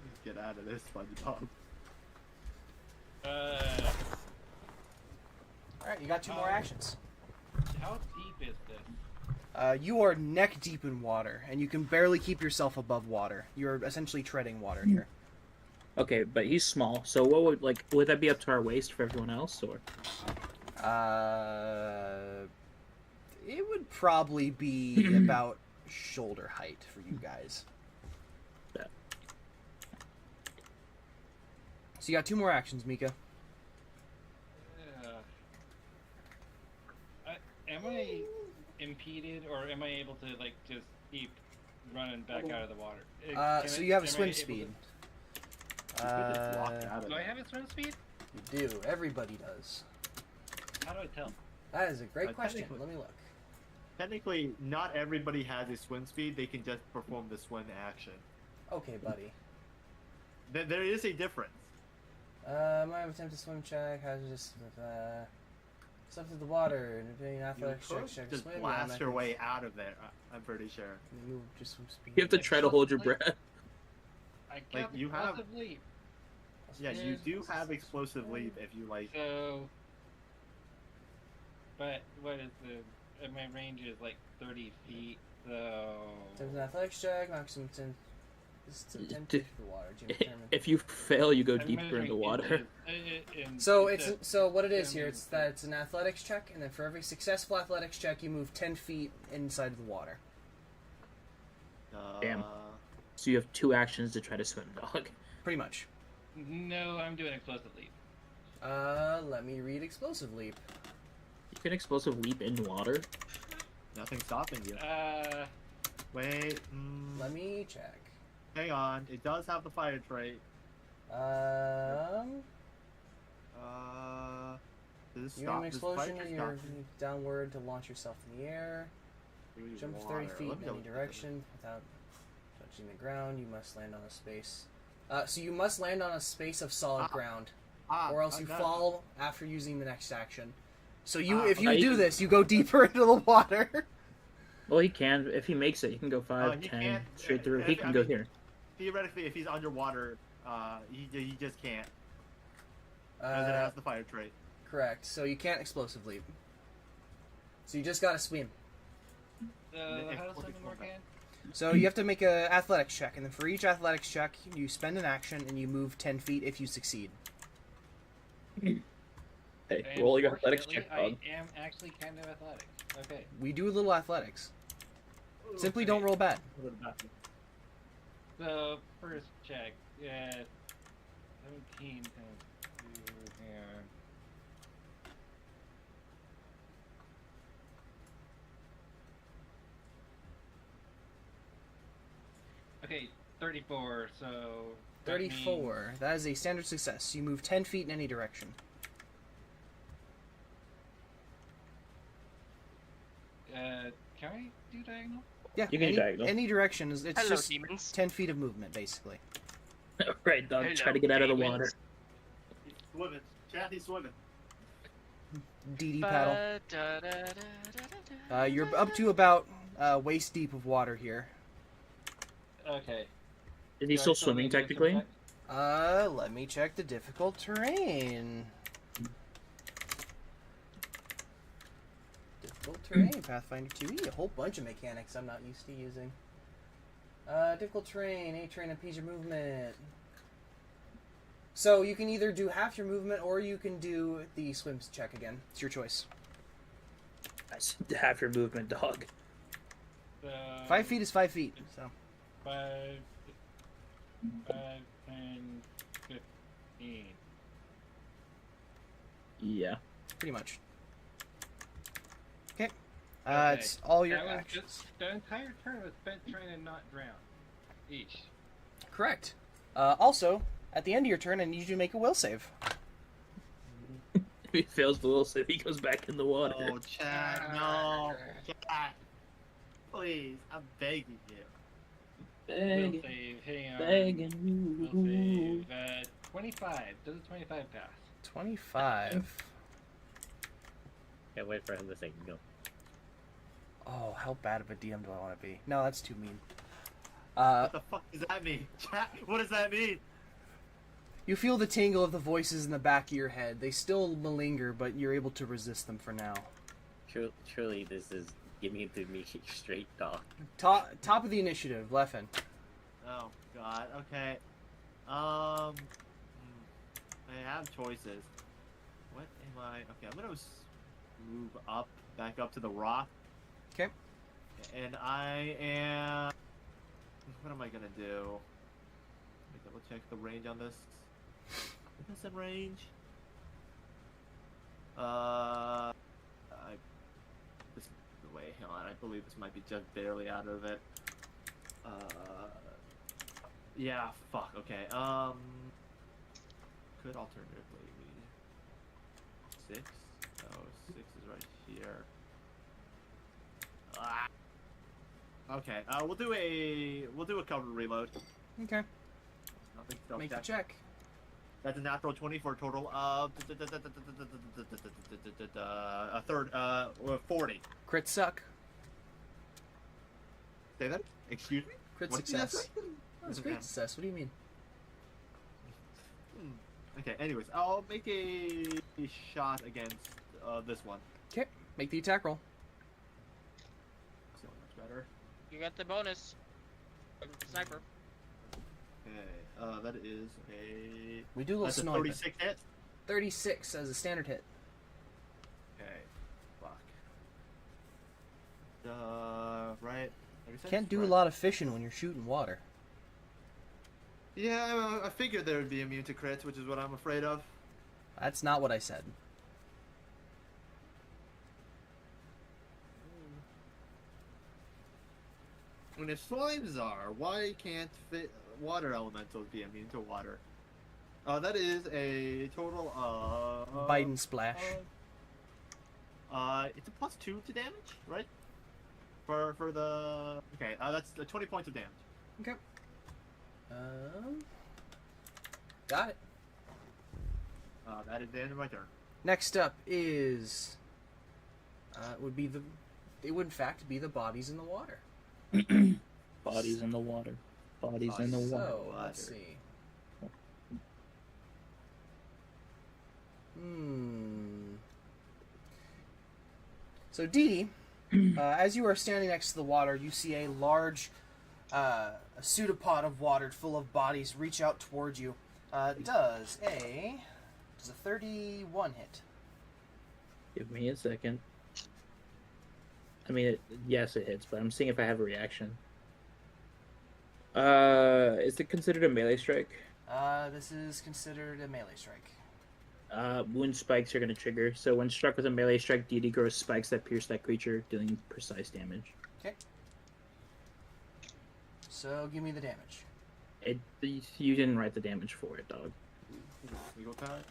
Let's get out of this, SpongeBob. Alright, you got 2 more actions. How deep is this? You are neck deep in water, and you can barely keep yourself above water. You're essentially treading water here. Okay, but he's small. So what would that be up to our waist for everyone else, or? It would probably be about shoulder height for you guys. Yeah. So you got 2 more actions, Mika. Am I impeded, or am I able to like just keep running back out of the water? So you have a am I swim able speed. You could just walk out of Do I there. have a swim speed? You do. Everybody does. How do I tell? That is a great question. Technically- Let me look. Technically, not everybody has a swim speed. They can just perform the swim action. Okay, buddy. There is a difference. My attempt to swim check has just stuff to the water and doing You athletics could check. just Swim, blast your automatic- way out of there. I'm pretty sure. Move just swim speed. You have to try to hold your breath. I Like, can't you have- explosive leap. Yeah, you do have explosive leap if you like. So, but what is my range is like 30 feet. So There's an athletics check, maximum 10. This is 10 D- feet for the water. Do you determine? If you fail, you go I'm deeper in measuring the water. inches, So it's it's a- so what it is here. It's that it's an athletics check, and then for every successful athletics check, you move 10 feet inside of the water. Damn. So you have 2 actions to try to swim, dog. Pretty much. No, I'm doing explosive leap. Let me read explosive leap. You can explosive leap in water. Nothing's stopping you. Wait. Let me check. Hang on. It does have the fire trait. Does this You're in stop? an Does fire explosion, trait you're stop you? downward to launch yourself in the air. Ooh, Jump water. 30 feet Let me in any look at direction without touching the ground. You must land on a space. So you must land on a space of solid ground, or else you no. fall after using the next action. So you, Ah, if you okay. do this, you go deeper into the water. Well, he can. If he makes it, he can go 5, he 10, can't- straight through. I He can go mean- here. Theoretically, if he's underwater, he just can't. Because it has the fire trait. Correct. So you can't explosive leap. So you just gotta swim. How does something work again? So you have to make a athletics check, and then for each athletics check, you spend an action and you move 10 feet if you succeed. Hey, And roll your athletics check, fortunately, dog. I am actually kind of athletic. Okay. We do a little athletics. Simply don't roll bad. So, first check. Yeah. 17 times 2 here. Okay, 34, so... that 34. That is a standard success. You move 10 feet in any direction. Can I do diagonal? Yeah, You can any, diagonal. any direction. It's Hello, just demons. 10 feet of movement, basically. Right, dog. Hello, Try to get out of the demons. water. He's swimming. Chat, he's swimming. DD paddle. Ba-da-da-da-da-da-da. You're up to about waist deep of water here. Okay. Is he Do I still still swimming need to technically? check? Let me check the difficult terrain. Difficult terrain, Pathfinder 2E. A whole bunch of mechanics I'm not used to using. Difficult terrain, A train impedes your movement. So you can either do half your movement or you can do the swims check again. It's your choice. That's half your movement, dog. 5 feet is 5 feet, so. 5, 10, 15. Yeah. Pretty much. Okay. Okay. It's all your That was actions. just, the entire turn was spent trying to not drown. Each. Correct. Also, at the end of your turn, I need you to make a will save. If he fails the will save, he goes back in the water. Oh, chat, no. Chat. Please, I'm begging you. Will Begging, save, hang on. begging Will you. save, 25. Does a 25 pass? 25. Can't wait for him to say no. Oh, how bad of a DM do I want to be? No, that's too mean. What the fuck does that mean? Chat, what does that mean? You feel the tingle of the voices in the back of your head. They still malinger, but you're able to resist them for now. Truly, this is giving it to me straight, dog. Top of the initiative, Leffen. Oh, God, okay. I have choices. What am I? Okay, I'm gonna move up, back up to the rock. Okay. And I am... What am I gonna do? Let me double check the range on this. Is this in range? This, wait, hang on. I believe this might be just barely out of it. Yeah, fuck, okay. Could alternatively be 6. Oh, 6 is right here. Ah. Okay, we'll do a cover reload. Okay. Nothing stealth Make the check. check. That's a natural 20 for a total of a third 40. Crit suck. Say that? Excuse me? Crit What did you success. say? That's crit success. What do you mean? Okay, anyways, I'll make a shot against this one. Okay. Make the attack roll. So much better. You got the bonus. Sniper. Okay, that is a... We do a little That's a sniping. 36 hit. 36 as a standard hit. Okay, fuck. Right? 36? Can't do a Right. lot of fishing when you're shooting water. Yeah, I figured they would be immune to crits, which is what I'm afraid of. That's not what I said. And if slimes are, why can't water elementals be immune to water? That is a total of... Bite and splash. It's a +2 to damage, right? For the... Okay, that's 20 points of damage. Okay. Got it. That is the end of my turn. Next up is... would be the... It would in fact be the bodies in the water. Bodies in the water. Bodies in the water. So, let's see. So, Dee Dee, as you are standing next to the water, you see a large a pseudopod of water full of bodies reach out towards you. Does a 31 hit? Give me a second. I mean, yes, it hits, but I'm seeing if I have a reaction. Is it considered a melee strike? This is considered a melee strike. Wound spikes are going to trigger. So when struck with a melee strike, DD grows spikes that pierce that creature, dealing precise damage. Okay. So give me the damage. You didn't write the damage for it, dog.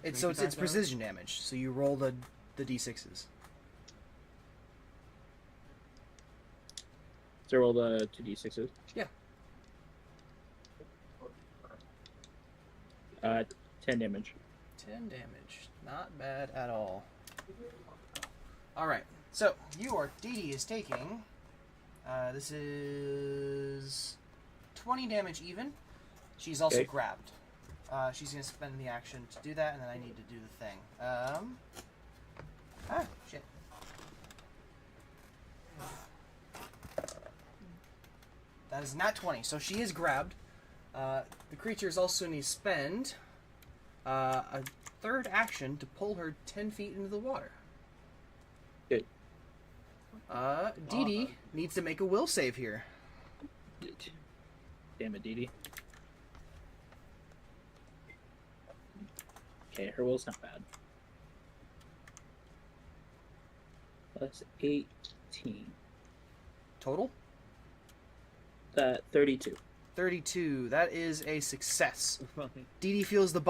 It's precision damage. So you roll the d6s. So roll the 2d6s. Yeah. 10 damage. 10 damage. Not bad at all. Alright. So, Dee Dee is taking... this is... 20 damage even. She's also grabbed. She's going to spend the action to do that, and then I need to do the thing. Shit. That is not 20, so she is grabbed. The creatures also need to spend a third action to pull her 10 feet into the water. Good. Dee Dee needs to make a will save here. Damn it, Dee Dee. Okay, her will's not bad. That's 18. Total? 32. 32. That is a success. Dee Dee feels the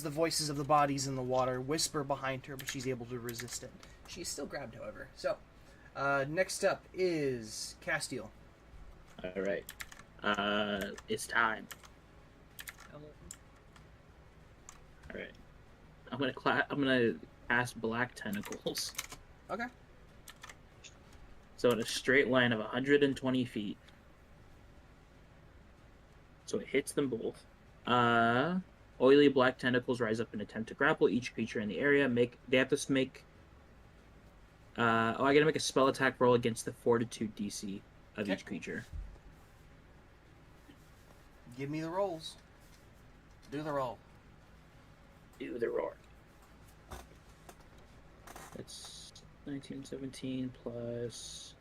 voices of the bodies in the water whisper behind her, but she's able to resist it. She's still grabbed, however. So, next up is Castiel. All right. It's time. All right. I'm gonna cast Black Tentacles. Okay. So in a straight line of 120 feet. So it hits them both. Oily black tentacles rise up and attempt to grapple each creature in the area. They have to make. I gotta make a spell attack roll against the Fortitude DC of each creature. Give me the rolls. Do the roll. Do the roar. That's 19, 17 plus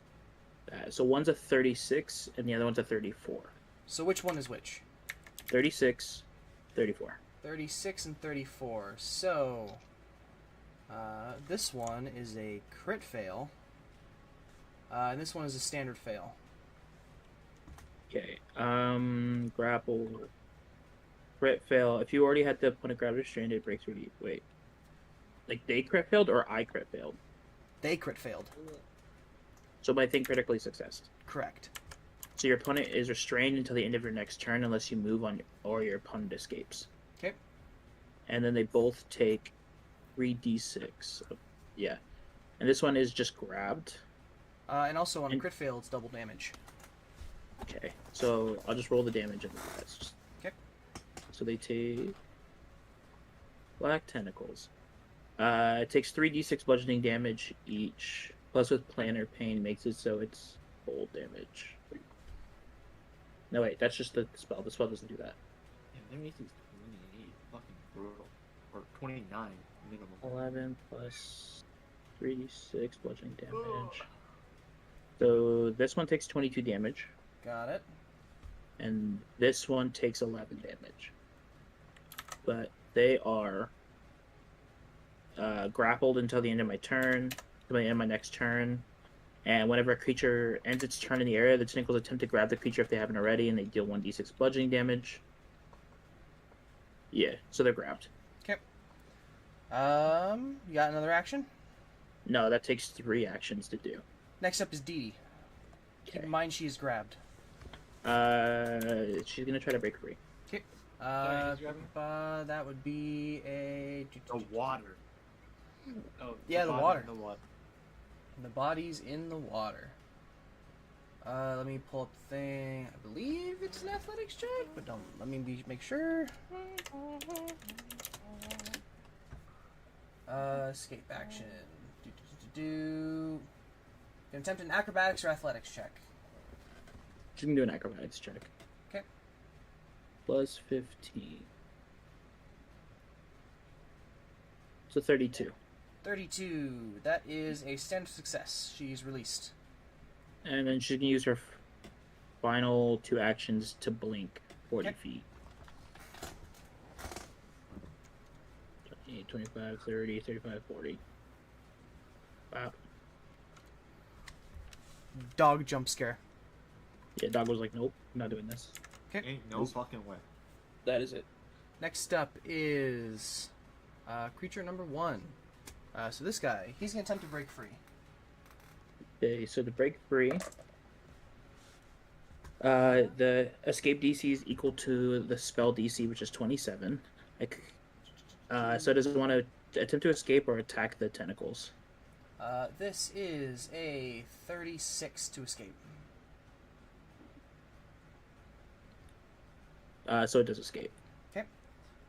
that. So one's a 36 and the other one's a 34. So which one is which? 36, 34. 36 and 34. So, this one is a crit fail. And this one is a standard fail. Okay. Grapple. Crit fail. If you already had the opponent grab restrained, it breaks your... Wait. Like, they crit failed or I crit failed? They crit failed. So my thing critically successed. Correct. So your opponent is restrained until the end of your next turn unless you move on or your opponent escapes. Okay. And then they both take 3d6. Yeah. And this one is just grabbed. And also on a crit fail, it's double damage. Okay. So I'll just roll the damage in the rest. Okay. So they take Black Tentacles. It takes 3d6 bludgeoning damage each. Plus with Planar Pain makes it so it's full damage. No, wait, that's just the spell. The spell doesn't do that. Yeah, their AC is 28. Fucking brutal. Or 29 minimum. 11 plus 3d6 bludgeoning damage. So this one takes 22 damage. Got it. And this one takes 11 damage. But they are grappled until the end of my turn. Until the end of my next turn. And whenever a creature ends its turn in the area, the tentacles attempt to grab the creature if they haven't already, and they deal 1d6 bludgeoning damage. Yeah, so they're grabbed. Okay. You got another action? No, that takes 3 actions to do. Next up is Dee Dee. Keep in mind she is grabbed. She's gonna try to break free. Okay. That would be a... The water. Oh, yeah, the water. The water. The body's in the water. Let me pull up the thing. I believe it's an athletics check, but don't let me make sure. Escape action. Do. Can attempt an acrobatics or athletics check. You can do an acrobatics check. Okay. Plus 15. So 32. 32. That is a standard success. She's released. And then she can use her final 2 actions to blink 40 Okay. feet. 20, 25, 30, 35, 40. Wow. Dog jump scare. Yeah, dog was like, nope, I'm not doing this. Ain't no fucking way. That is it. Next up is creature number 1. So this guy, he's gonna attempt to break free. Okay, so to break free, the escape DC is equal to the spell DC, which is 27. So does it want to attempt to escape or attack the tentacles? This is a 36 to escape. So it does escape. Okay.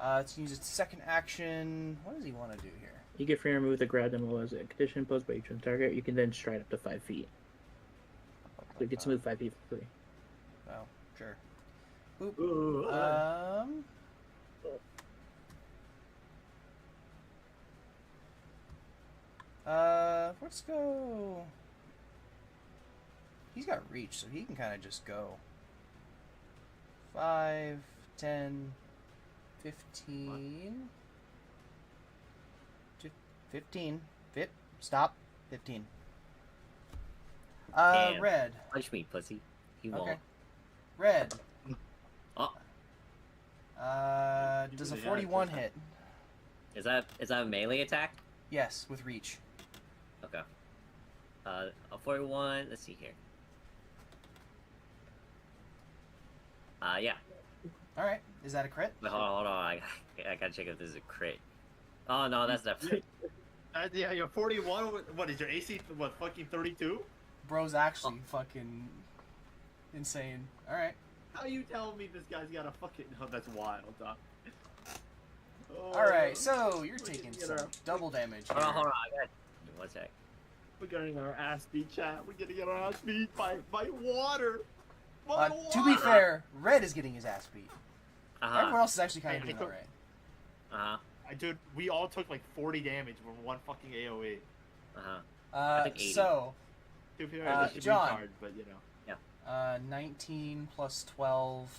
To use its second action. What does he want to do here? You get free to remove the grab demo as a condition imposed by each target. You can then stride up to 5 feet. So it gets to move 5 feet for free. Oh, sure. Boop. Let's go. He's got reach, so he can kind of just go. 5, 10, 15. 15. Stop. 15. Damn. Red. Punch me, pussy. He won't. Okay. Red. Oh, Does a 41 hit? is that a melee attack? Yes, with reach. Okay. A 41. Let's see here. Yeah. All right. Is that a crit? But hold on. I gotta check if this is a crit. Oh no, that's definitely. Yeah, you're 41. What is your AC? What, fucking 32? Bro's actually fucking insane. All right. How you telling me this guy's got a fucking? Oh, that's wild, dog. Oh, All right. So you're we taking can get some our- double damage. Hold on, here. hold on. I got. One sec. We're getting our ass beat, chat. We're getting our ass beat by water. To be fair, Red is getting his ass beat. Uh Everyone huh. else is actually kind of I doing took- all right. Uh huh. Dude, we all took like 40 damage from one fucking AOE. Uh huh. think 80. So To be fair, this should John. be hard, but you know. 19 plus 12.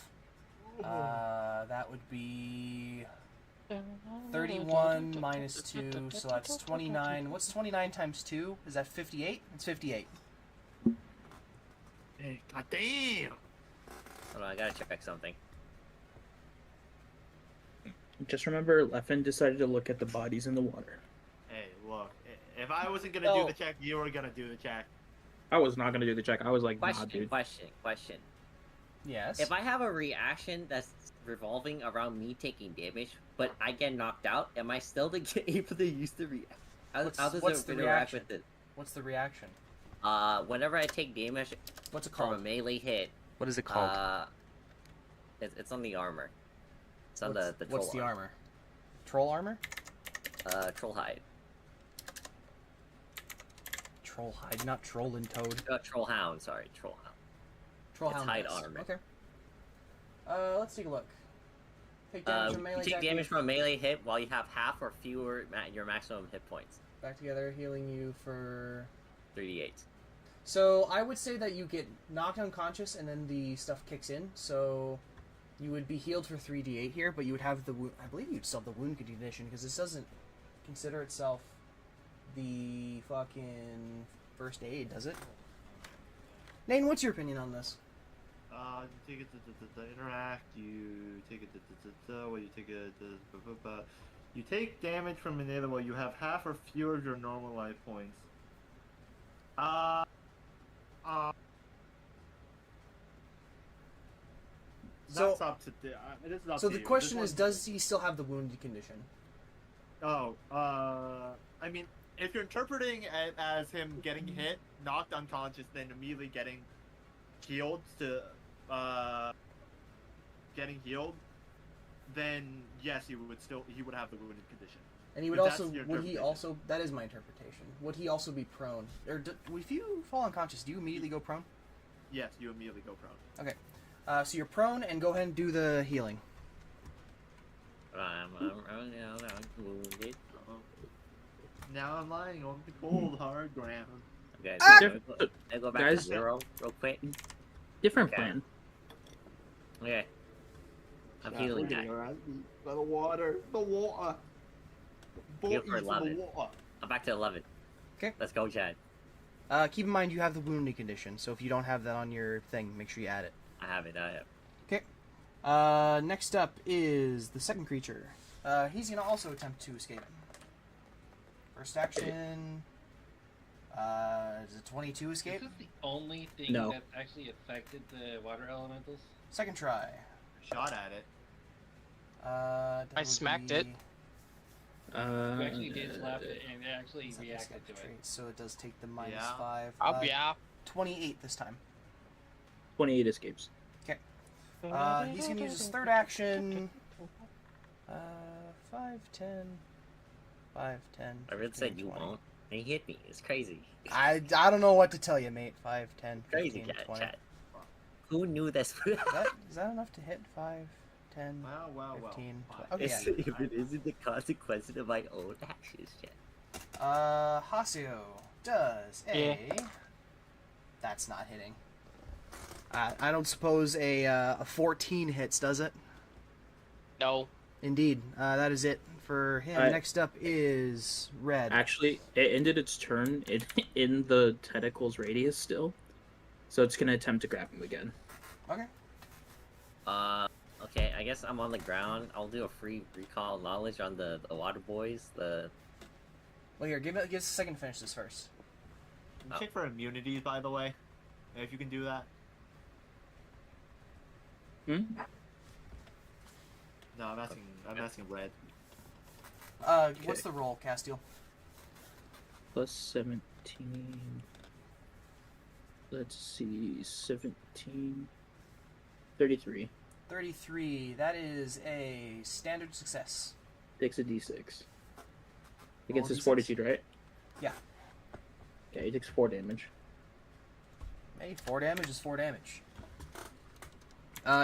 That would be 31 minus 2, so that's 29. What's 29 times 2? Is that 58? It's 58. Hey, god damn! Hold on. I gotta check something. Just remember, Leffen decided to look at the bodies in the water. Hey, look. If I wasn't gonna do the check, you were gonna do the check. I was not going to do the check. I was like, nah, Question. dude. Question. Yes. If I have a reaction that's revolving around me taking damage, but I get knocked out, am I still able to use the reaction? How does the it interact reaction? with it? What's the reaction? Whenever I take damage What's it from a called? melee hit, What is it called? it's on the armor. It's on What's, the troll what's the armor? Troll armor? troll hide. Troll hide, not troll and toad. Troll hound, sorry, troll hound. Troll It's hound hide vest. armor. Okay. Let's take a look. Take damage from melee You take attack, damage from a melee hit while you have half or fewer your maximum hit points. back together, healing you for 3d8. So I would say that you get knocked unconscious and then the stuff kicks in. So you would be healed for 3d8 here, but you would have the wound. I believe you'd still have the wound condition because this doesn't consider itself the fucking first aid, does it? Nate, what's your opinion on this? You take it to interact. You take it to well, you take it to you take damage from an enemy while you have half or fewer of your normal life points. So- That's up to this is up So to the you. question This is, one- does he still have the wound condition? Oh, I mean, if you're interpreting it as him getting hit, knocked unconscious, then immediately getting healed then yes, he would have the wounded condition. And he would But that's also, your would he interpretation. also, that is my interpretation. Would he also be prone? Or if you fall unconscious, do you immediately go prone? Yes, you immediately go prone. Okay. So you're prone, and go ahead and do the healing. I'm wounded. Now I'm lying on the cold, hard ground. Okay, Ah! so I go back Guys- to 0 real quick. Different Okay. plan. Okay. I'm healing that. By the water. The water. Heal for Boat from 11. the water. I'm back to 11. Okay. Let's go, Chad. Keep in mind you have the wounding condition, so if you don't have that on your thing, make sure you add it. I have it. Okay. Next up is the second creature. He's gonna also attempt to escape. First action. Is it 22 escape? Is this the only thing No. that's actually affected the water elementals? Second try. Shot at it. That I would smacked be- it. You actually did slap it and it actually It's like a reacted skip to it. trait, so it does take the minus Yeah. 5. Oh yeah. 28 this time. 28 escapes. He's gonna use his third action. 5, 10. 5, 10. I really 15, said you 20. won't. And he hit me. It's crazy. I don't know what to tell you, mate. 5, 10, 15, Crazy, Chad. 20. Chad. Who knew this? Is that enough to hit? 5, 10, Well. 15, Fine. 20. Okay, yeah. If it isn't the consequence of my own actions, Chad. Hasio does a... That's not hitting. I don't suppose a 14 hits, does it? No. Indeed. That is it for him. Alright. Next up is Red. Actually, it ended its turn in the tentacle's radius still. So it's going to attempt to grab him again. Okay. Okay, I guess I'm on the ground. I'll do a free recall knowledge on the water boys. Well, here, give us a second to finish this first. Check for immunities, by the way. If you can do that. Hmm? No, I'm asking Red. What's the roll, Castiel? Plus 17. Let's see. 17. 33. 33. That is a standard success. Takes a d6. Roll Against his D6. fortitude, right? Yeah. Okay, he takes 4 damage. Hey, 4 damage is 4 damage.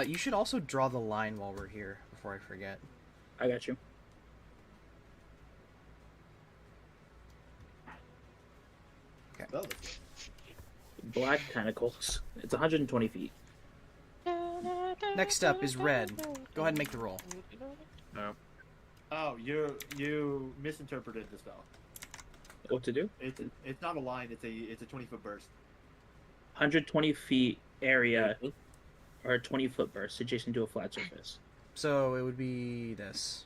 You should also draw the line while we're here, before I forget. I got you. Oh, Black tentacles. It's 120 feet. Next up is Red. Go ahead and make the roll. Oh, you misinterpreted the spell. What to do? It's not a line. It's a 20-foot burst. 120 feet area, or a 20-foot burst adjacent to a flat surface. So it would be this.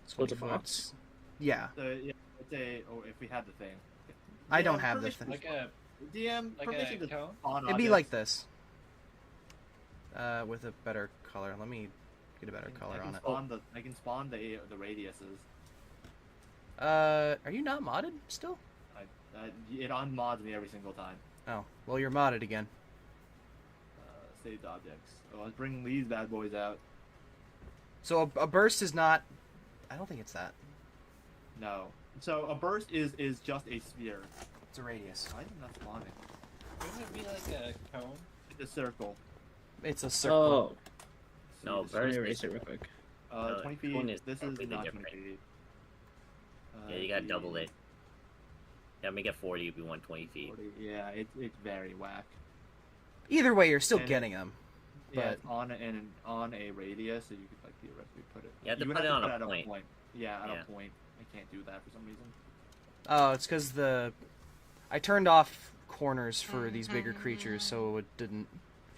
So it's a 20 box. foot. Yeah. Yeah, it's a. Oh, if we had the thing. I don't DM, have this permission- thing. Like a DM like permission a to cone? spawn It'd be objects. like this. With a better color. Let me get a better color on it. I can spawn the radiuses. Are you not modded still? It unmods me every single time. Oh, well, you're modded again. Saved objects. Oh, let's bring these bad boys out. So a burst is not... I don't think it's that. No. So a burst is just a sphere. It's a radius. Why is it not spawning? Wouldn't it be like a cone? It's a circle. It's a circle. Oh, No, See, let me burst erase is- it real quick. 20 cone feet. is This is completely not different. 20 feet. Yeah, you gotta double it. Yeah, make it 40 if you want 20 feet. 40. Yeah, it's very whack. Either way, you're still And- getting them. Yeah, But- it's on a radius, so you could like theoretically put it. You have to would put it on a at point. Yeah, at Yeah. a point. I can't do that for some reason. Oh, it's because I turned off corners for these bigger creatures, so it didn't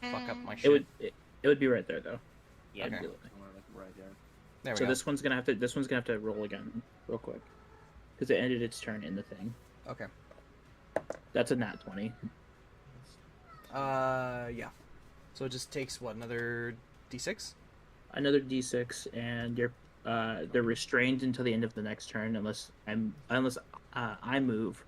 fuck up my shit. It would be right there though. Yeah, Okay. Ideally. Somewhere like right there. There we So go. this one's gonna have to roll again real quick because it ended its turn in the thing. Okay. That's a nat 20. Yeah. So it just takes, what, another d6? Another d6, and they're restrained until the end of the next turn unless I move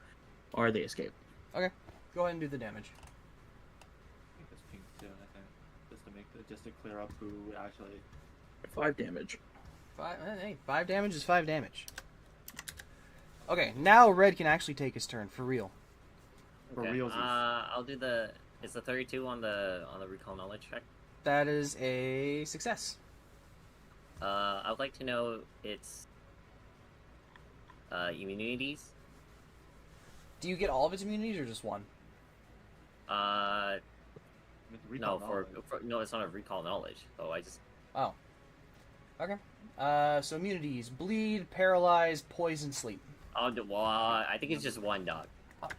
or they escape. Okay. Go ahead and do the damage. I think this pink too, I think. Just to clear up who actually 5 damage. 5 damage is 5 damage. Okay, now Red can actually take his turn, for real. For Okay. realsies. I'll do the. Is the 32 on the recall knowledge check? That is a success. I would like to know its immunities. Do you get all of its immunities or just one? With recall No, knowledge. no, it's not a recall knowledge. So I just. Oh. Okay. So immunities: bleed, paralyze, poison, sleep. Well, I think it's just one, dog.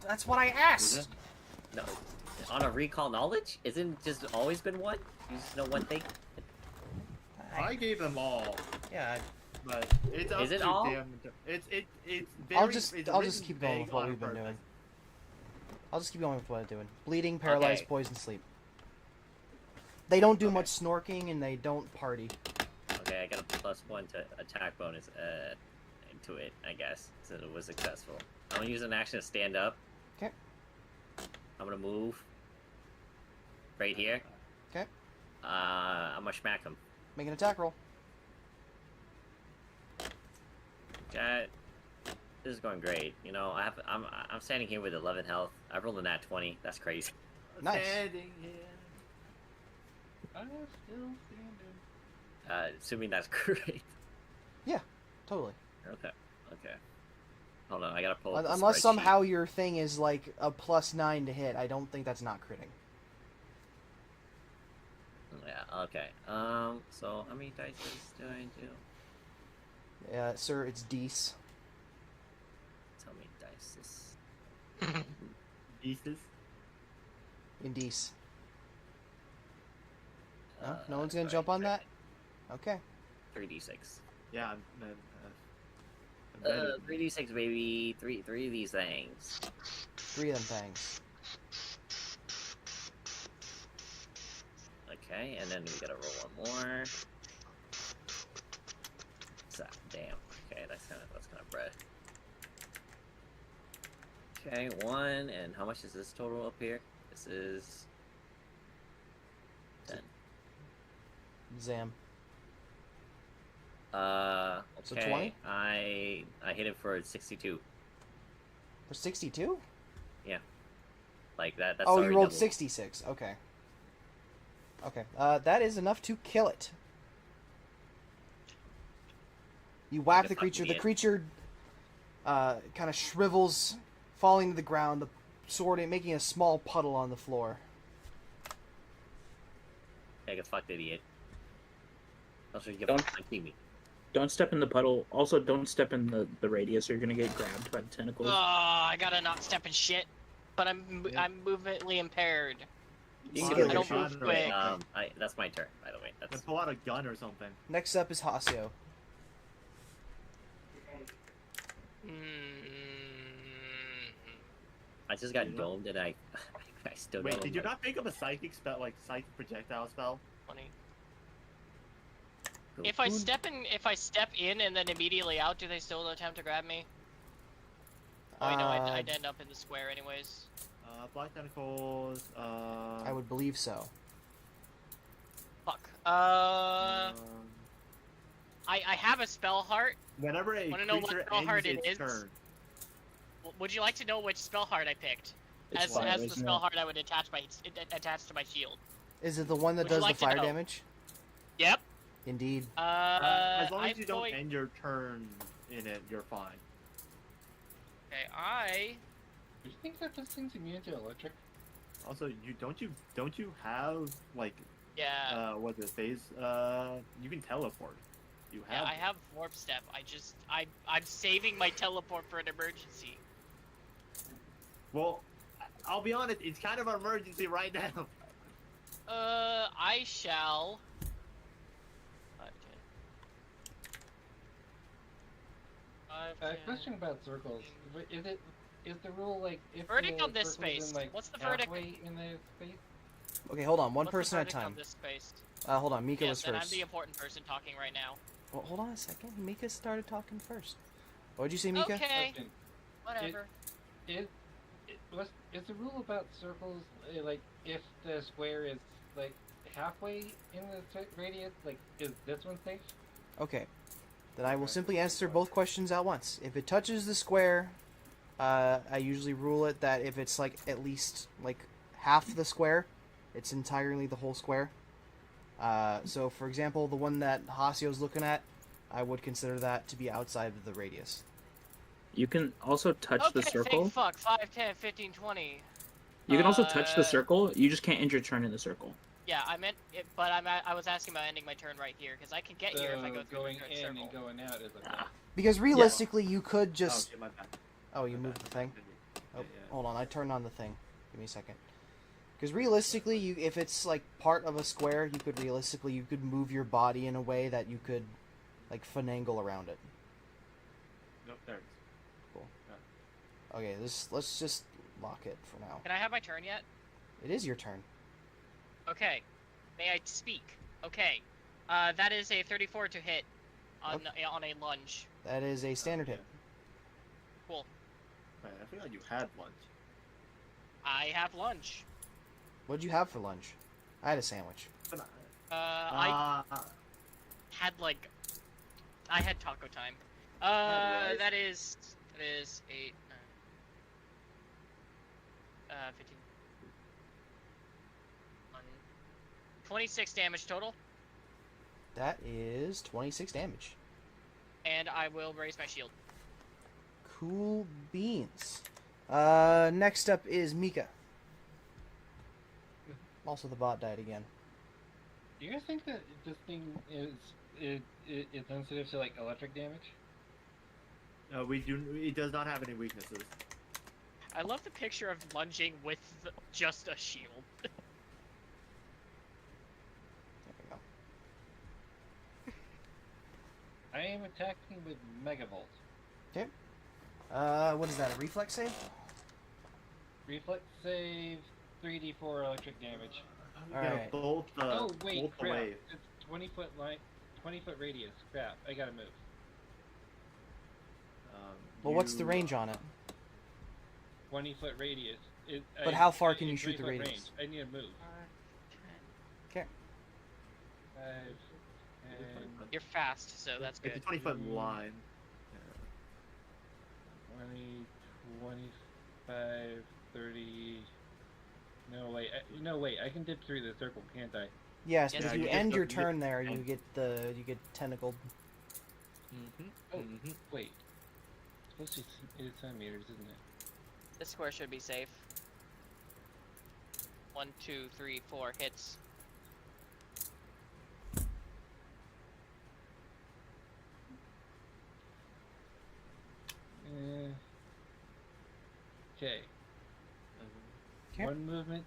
That's what I asked. No, on a recall knowledge, isn't it just always been one? You just know one thing. I gave them all, Yeah. but it's up Is it to all? them. It's very, I'll just it's keep written going vague with what on we've been purpose. doing. I'll just keep going with what I'm doing. Bleeding, paralyze, Okay. poison, sleep. They don't do much snorking and they don't party. Okay, I got a +1 to attack bonus into it, I guess, since it was successful. I'm gonna use an action to stand up. Okay. I'm gonna move right here. Okay. I'm gonna smack him. Make an attack roll. Okay. This is going great. You know, I'm standing here with 11 health. I rolled a nat 20. That's crazy. Nice. Standing here. I'm still standing. Assuming that's great. Totally. Okay. Okay. Hold on, I gotta pull up the Unless spreadsheet. somehow your thing is like a +9 to hit, I don't think that's not critting. Yeah. Okay. So how many dice do I do? Sir, it's Dees. How many dice? Pieces. In Dees. No? Uh, No one's gonna sorry, jump on that? Okay. 3d6. Yeah, I'm ready. 3d6, baby. Three of these things. 3 of them things. Okay, and then we gotta roll one more. So, damn. Okay, that's kind of bread. Okay, 1, and how much is this total up here? This is 10. Zam. Okay. So 20? I hit it for 62. For 62? Like that. That's Oh, already you rolled double. 66. Okay. Okay. That is enough to kill it. You whack Like the a creature. fucking The creature kind of shrivels, falling to the ground, the sword making a small puddle on the floor. Like a fucked idiot. Also, you Don't- can see me. Don't step in the puddle. Also, don't step in the radius or you're gonna get grabbed by the tentacles. Oh, I gotta not step in shit. But I'm movementally impaired. You Pull can out get a I don't gun move or quick. something. That's my turn, by the way. And That's pull out a gun or something. Next up is Hasio. Mm. I just got Yeah. domed and I still Wait, don't did you know. not pick up a psychic spell, like psychic projectile spell? Funny. If I step in and then immediately out, do they still attempt to grab me? Oh, no, I'd end up in the square anyways. Black tentacles. I would believe so. Fuck. um, I have a spell heart. Whenever a Wanna know what creature spell ends heart it its is? turn, Would you like to know which spell heart I picked? It's As fire, the isn't spell it? heart I would attach to my shield. Is it the one that Would you does like the to fire know? damage? Yep. Indeed. as long as I'm you don't going... end your turn in it, you're fine. Okay, Do you think that this thing's immune to electric? Also, don't you have like yeah. what's it phase? You can teleport. You Yeah, have. I have warp step. I'm saving my teleport for an emergency. Well, I'll be honest. It's kind of an emergency right now. I shall. 5, 10. 5, 10. Question about circles. Is the rule like if Verdict the on this circle is space. in, like, What's the verdict? halfway in the space? Okay, hold on. One What's the person at a verdict on time. this space? Hold on. Mika Yes, was and I'm first. the important person talking right now. Well, hold on a second. Mika started talking first. What did you say, Mika? Okay, Question. whatever. Is the rule about circles like if the square is like halfway in the radius? Like, is this one safe? Okay. Then I will Okay. simply answer both questions at once. If it touches the square, I usually rule it that if it's like at least like half the square, it's entirely the whole square. So for example, the one that Hasio's looking at, I would consider that to be outside of the radius. You can also touch Okay, the circle. thank fuck. 5, 10, 15, 20. You can also touch the Uh, circle. You just can't end your turn in the circle. Yeah, I meant it, but I was asking about ending my turn right here, because I can get here if I go through going the in circle. and going out is a Ah. Because realistically, you could Oh, just... shit, my bad. Oh, you My moved bad. the thing? Oh, Yeah. hold on, I turned on the thing. Give me a second. Because realistically, if it's like part of a square, you could move your body in a way that you could like finagle around it. Nope, there it is. Okay, let's just lock it for now. Can I have my turn yet? It is your turn. Okay. May I speak? Okay. That is a 34 to hit on a lunge. That is a standard hit. Cool. Man, I feel like you had lunch. I have lunge. What'd you have for lunch? I had a sandwich. I had like, I had taco time. Right. That is 8, 15. 26 damage total, That is 26 damage. and I will raise my shield. Cool beans. Next up is Mika. Also, the bot died again. Do you guys think that this thing is sensitive to like electric damage? It does not have any weaknesses. I love the picture of lunging with just a shield. There we go. I am attacking with Megavolt. What is that? A reflex save? Reflex save, 3d4 electric damage. You Alright. gotta bolt the Oh wait, bolt the crap! wave. It's 20-foot line, 20-foot radius. Crap! I gotta move. Well, what's the You- range on it? 20-foot radius. But how far can you shoot the 20-foot radius? range. I need to move. 'Kay. 5, 10, You're fast, so that's It's a good. 20-foot line. 20, 25, 30. No wait, no wait. I can dip through the circle, can't I? Yes, Yes, but if you you get end the- your you get turn the there, you end. get tentacled. Oh, wait. It's supposed to be centimeters, isn't it? This square should be safe. 1, 2, 3, 4 hits. Okay. Okay. One movement,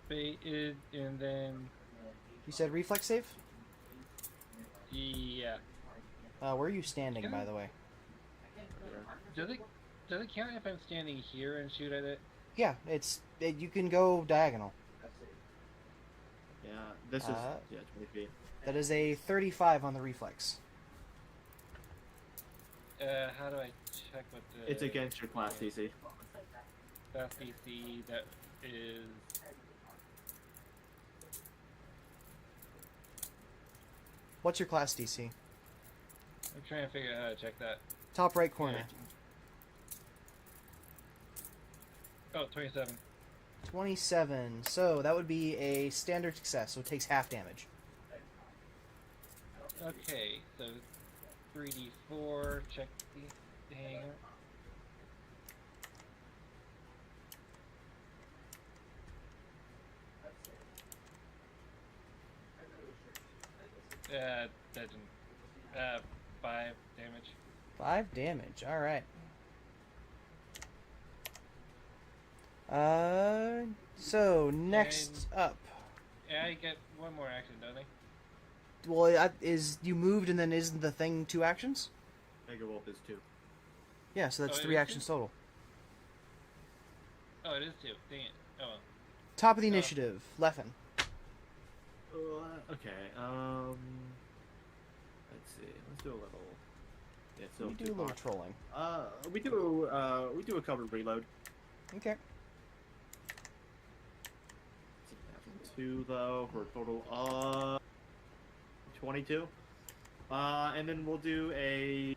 baited, and then You said reflex save? yeah. Where are you standing, by the way? Does it count if I'm standing here and shoot at it? Yeah, you can go diagonal. Yeah, this is 20 feet. That is a 35 on the reflex. How do I check what the? It's against your class DC. Class DC that is. What's your class DC? I'm trying to figure out how to check that. Top right corner. Oh, 27. 27. So that would be a standard success, so it takes half damage. Okay, so 3d4. Check the hanger. That didn't. 5 damage. 5 damage. All right. So next up. Yeah, I get one more action, don't I? Well, you moved and then isn't the thing 2 actions? Mega Wolf is 2. Yeah, so that's Oh, it 3 is actions total. Oh, it is 2. Dang it. Oh well. Top of the initiative, Leffen. Okay. Let's see. Let's do a little. Yeah, so We do a little trolling. we do a covered reload. Okay. 2 though for a total of 22. And then we'll do a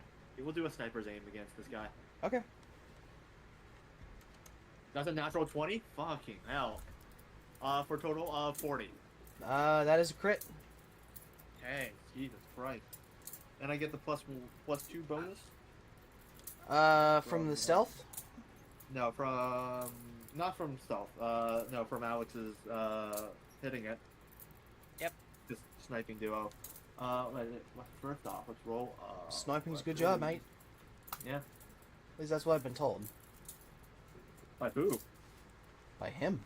sniper's aim against this guy. Okay. That's a natural 20. Fucking hell. For a total of 40. That is a crit. Hey, Jesus Christ. And I get the plus 2 bonus. From the stealth. No, from not from stealth. No, from Alex's hitting it. Yep. Just sniping duo. First off, let's roll. Sniping's a good job, mate. Yeah. At least that's what I've been told. By who? By him.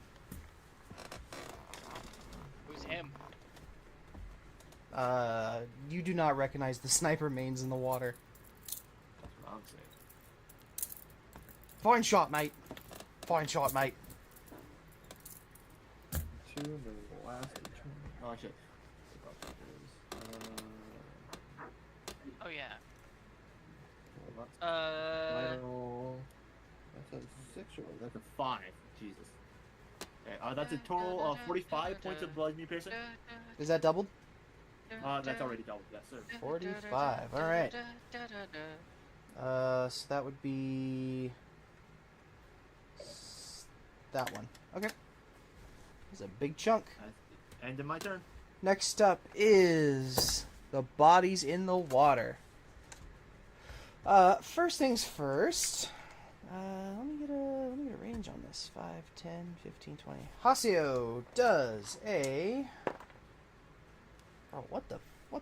Who's him? You do not recognize the sniper mains in the water. That's what I'm saying. Fine shot, mate. Fine shot, mate. 2 and the last return. Oh shit. Oh yeah. That's a 6 or that's a 5. Jesus. Okay, that's a total of 45 points of blood me piercing. Is that doubled? That's already doubled. Yes, sir. 45. All right. So that would be that one. Okay. It's a big chunk. End of my turn. Next up is the bodies in the water. First things first. Let me get a range on this. 5, 10, 15, 20. Hasio does a... Oh, what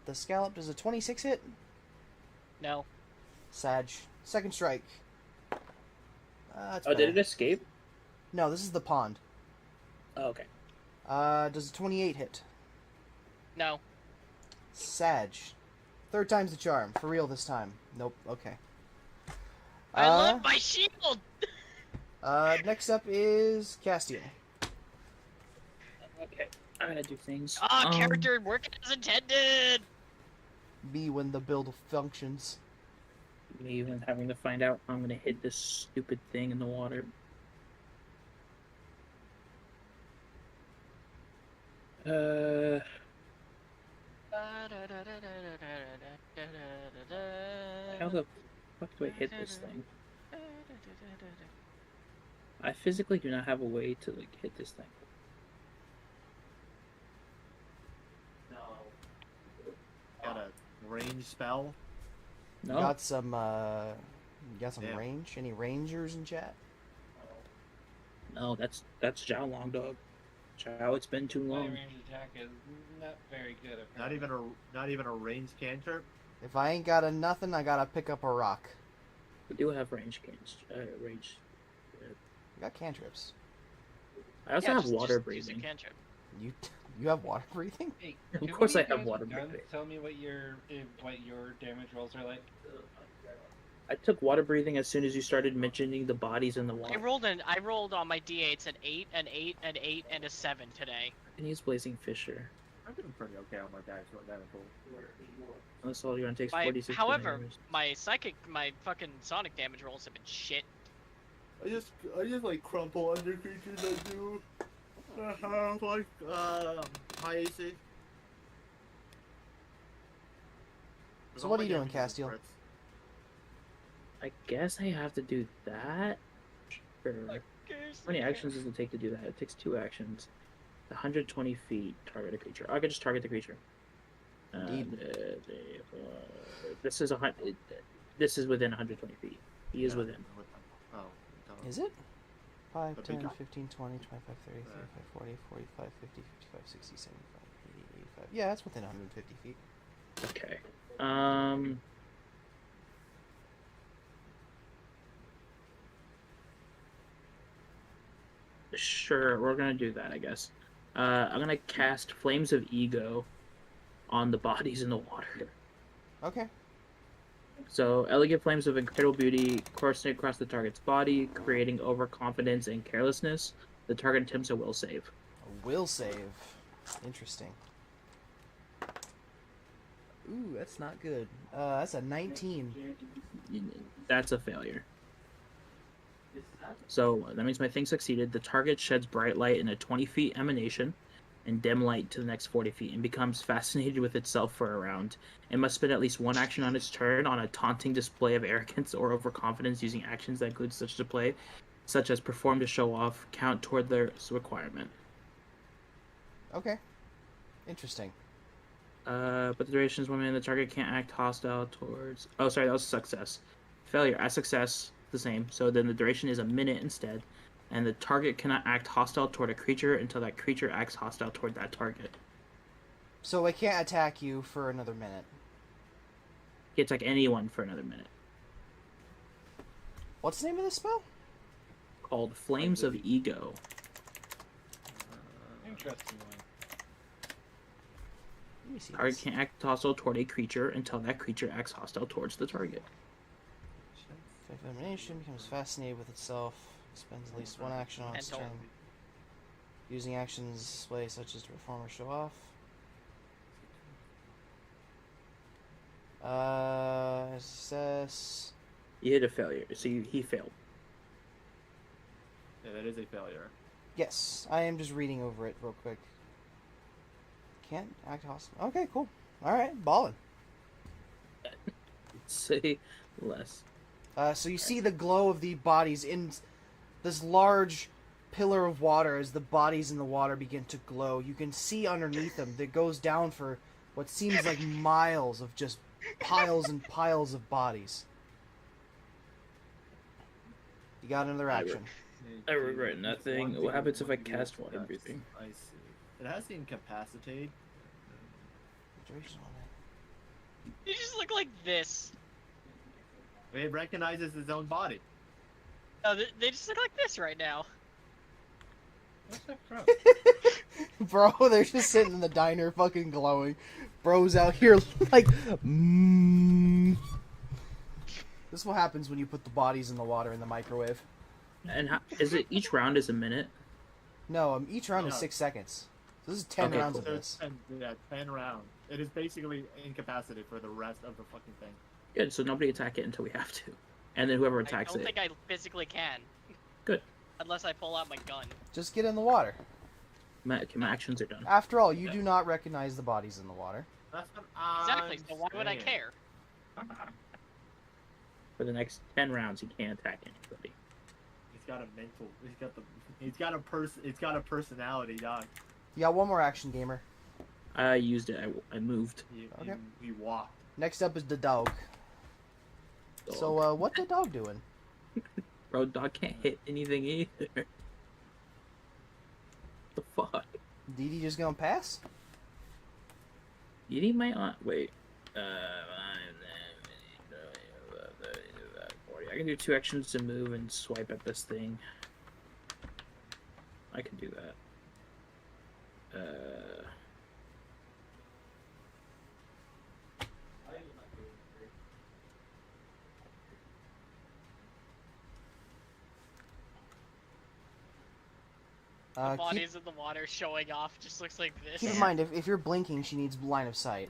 the scallop? Does a 26 hit? No. Sag. Second strike. Did it escape? No, this is the pond. Oh, okay. Does a 28 hit? No. Sag. Third time's the charm. For real this time. Nope. Okay. I love my shield! Next up is Castiel. Okay. I'm gonna do things. Character working as intended! Me when the build functions. Me even having to find out how I'm gonna hit this stupid thing in the water. How the fuck do I hit this thing? I physically do not have a way to like hit this thing. Got a range spell. No. Got some Damn. range? Any rangers in chat? No, that's Zhao Long Dog. Zhao, it's been too My long. range attack is not very good. Not even a ranged cantrip. If I ain't got a nothing, I gotta pick up a rock. We do have range cans. Range. I got cantrips. I also have water breathing. You have water breathing? Hey, Of can course we I have guys water with guns breathing. Tell me what your damage rolls are like. I took water breathing as soon as you started mentioning the bodies in the water. I rolled on my d8s an 8, an 8, an 8, and a 7 today. I can use Blazing Fisher. I'm doing pretty okay on my damage roll. Unless all you're gonna take 46. However, my fucking sonic damage rolls have been shit. I just like crumple under creatures that do like high AC. So what are you doing, Castiel? I guess I have to do that. Sure. How many actions does it take to do that? It takes 2 actions. 120 feet, target a creature. I could just target the creature. This is within 120 feet. He is within. Oh. Is it? 5, But 10, we got- 15, 20, 25, 30, 35, 40, 45, 50, 55, 60, 75, 80, 85. Yeah, that's within 150 feet. Okay. Sure, we're gonna do that, I guess. I'm gonna cast Flames of Ego on the bodies in the water. Okay. So, elegant flames of incredible beauty coursing across the target's body, creating overconfidence and carelessness. The target attempts a will save. A will save. Interesting. Ooh, that's not good. That's a 19. That's a failure. So that means my thing succeeded. The target sheds bright light in a 20 feet emanation. in dim light to the next 40 feet and becomes fascinated with itself for a round. It must spend at least one action on its turn on a taunting display of arrogance or overconfidence using actions that include such display, such as perform to show off, count toward their requirement. Okay. Interesting. But the duration is 1 minute. The target can't act hostile towards... Oh, sorry, that was a success. Failure. As success, the same. So then the duration is a minute instead. And the target cannot act hostile toward a creature until that creature acts hostile toward that target. So it can't attack you for another minute. Can't attack anyone for another minute. What's the name of this spell? Called Flames of Ego. Interesting one. Let me see. Target This. can't act hostile toward a creature until that creature acts hostile towards the target. Effective elimination becomes fascinated with itself. Spends at least one action on its And turn. Using actions display such as to perform or show off. Success. You hit a failure, so he failed. Yeah, that is a failure. Yes, I am just reading over it real quick. Can't act hostile. Okay, cool. All right, ballin'. Say less. So you see the glow of the bodies in this large pillar of water as the bodies in the water begin to glow. You can see underneath them that goes down for what seems like miles of just piles and piles of bodies. You got another action. I regret nothing. What happens if I cast water breathing? I see. It has to incapacitate. Duration on it. You just look like this. It recognizes its own body. No, they just look like this right now. What's that from? Bro, they're just sitting in the diner fucking glowing. Bro's out here like, This is what happens when you put the bodies in the water in the microwave. And how, is it each round is a minute? No, each round is No. 6 seconds. This is 10 Okay, rounds cool. of So this. it's 10 rounds. It is basically incapacitated for the rest of the fucking thing. Good, so nobody attack it until we have to. And then whoever I attacks don't it. think I physically can. Good. Unless I pull out my gun. Just get in the water. My actions are done. After all, you do not recognize the bodies in the water. That's what I'm Exactly, so why would I saying. care? For the next 10 rounds, he can't attack anybody. He's got a mental. It's got a personality, dog. You got one more action, gamer. I used it. I moved. Okay. He walked. Next up is the dog. Dog. So, what the dog doing? Bro, dog can't hit anything either. The fuck? Dee Dee just gonna pass? You need my aunt. Wait. I can do 2 actions to move and swipe at this thing. I can do that. The Keep, bodies in the water showing off just looks like this. keep in mind, if you're blinking, she needs line of sight.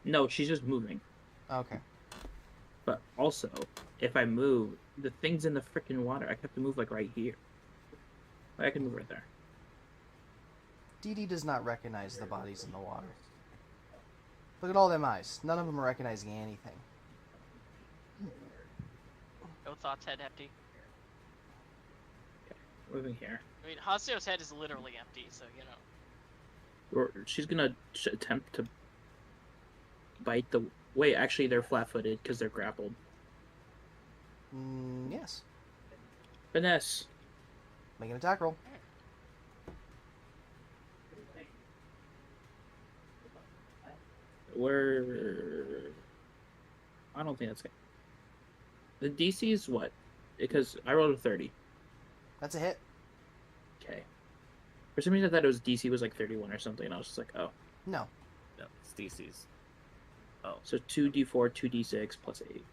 No, she's just moving. Okay. But also, if I move, the thing's in the freaking water. I have to move like right here. I can move right there. Dee Dee does not recognize the bodies in the water. Look at all them eyes. None of them are recognizing anything. No thoughts, head empty. Moving here. I mean, Hasio's head is literally empty, so you know. Or she's gonna attempt to bite the. Wait, actually, they're flat-footed because they're grappled. Yes. Finesse. Make an attack roll. I don't think that's good. The DC is what? Because I rolled a 30. That's a hit. Okay. For some reason, I thought it was DC was like 31 or something, and I was just like, oh. No. No, it's DC's. Oh. So 2d4, 2d6, plus 8.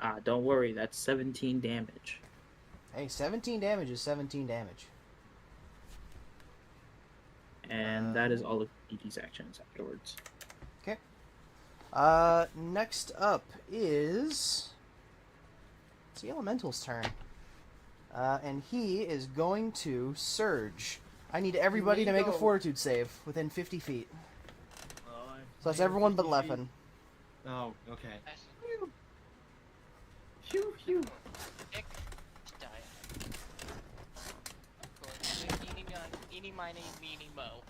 Ah, don't worry, that's 17 damage. Hey, 17 damage is 17 damage. And that is all of DD's actions afterwards. Next up is... It's the Elemental's turn. And he is going to surge. I need everybody to make a fortitude save within 50 feet. So that's everyone but Leffen. Oh, okay. Phew, phew. Pick. Die. Eeny, miny, meeny, mo.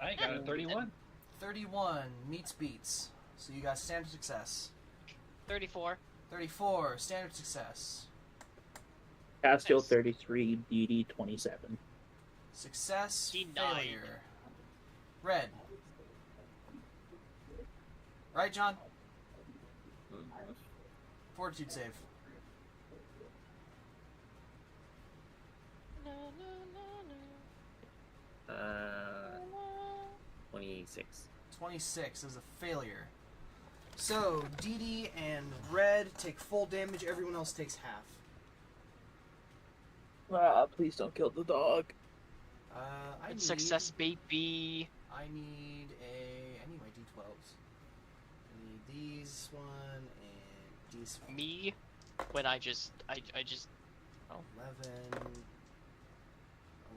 I got a 31. 31 meets beats. So you got standard success. 34. 34 standard success. Castiel Nice. 33, DD 27. Success. Denied. Failure. Red. Right, John? Fortitude save. No, no, no, no. 26. 26 is a failure. So, DD and Red take full damage, everyone else takes half. Please don't kill the dog. I need... Success, baby. I need my D12s. I need these one and these one. Me, when I just.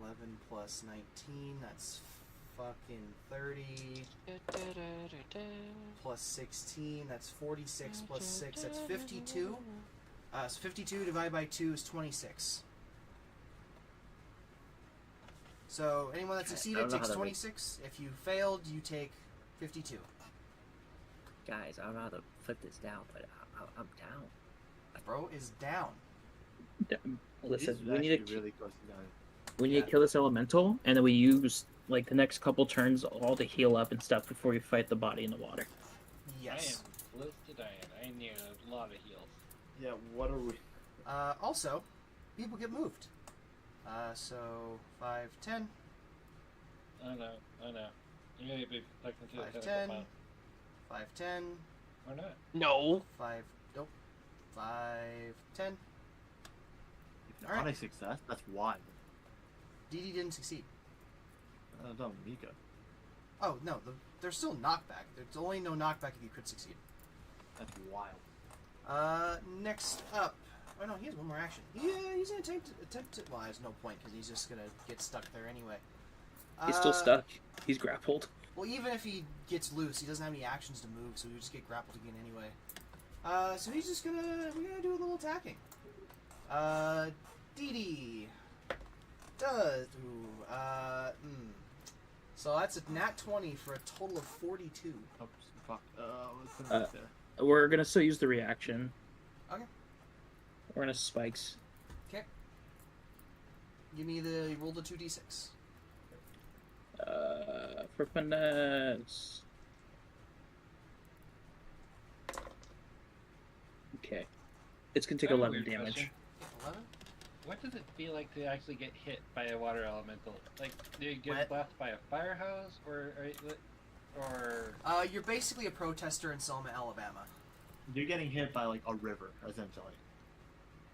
11 plus 19, that's fucking 30. Plus 16, that's 46 plus 6, that's 52. So 52 divided by 2 is 26. So anyone that succeeded takes 26. If you failed, you take 52. Guys, I don't know how to put this down, but I'm down. Bro is down. Listen, He's we need actually to really close to dying. we need to kill this elemental, and then we use like the next couple turns all to heal up and stuff before we fight the body in the water. Yes. I am close to dying. I need a lot of heals. Yeah, what are we? Also, people get moved. So 5, 10, I know. You're gonna be plugged into the 5, tentacle 10, pile. 5, 10, Or not. No. 5, nope, 5, 10. If not Alright. a success, that's wild. DD didn't succeed. No, Mika. Oh, no, there's still knockback. There's only no knockback if you crit succeed. That's wild. Next up. Oh no, he has one more action. Yeah, he's gonna attempt to. Well, there's no point because he's just gonna get stuck there anyway. He's still stuck. He's grappled. Well, even if he gets loose, he doesn't have any actions to move, so he'll just get grappled again anyway. So he's just gonna. We're gonna do a little attacking. DD does. So that's a nat 20 for a total of 42. Oh, fuck. Let's put it right there. We're gonna still use the reaction. Okay. We're gonna spikes. Okay. Give me the roll the 2d6. For finesse. Okay. It's gonna take I have a 11 weird damage. question. 11. What does it feel like to actually get hit by a water elemental? Like, do you get Wet. blasted by a fire hose, or You're basically a protester in Selma, Alabama. You're getting hit by like a river, essentially.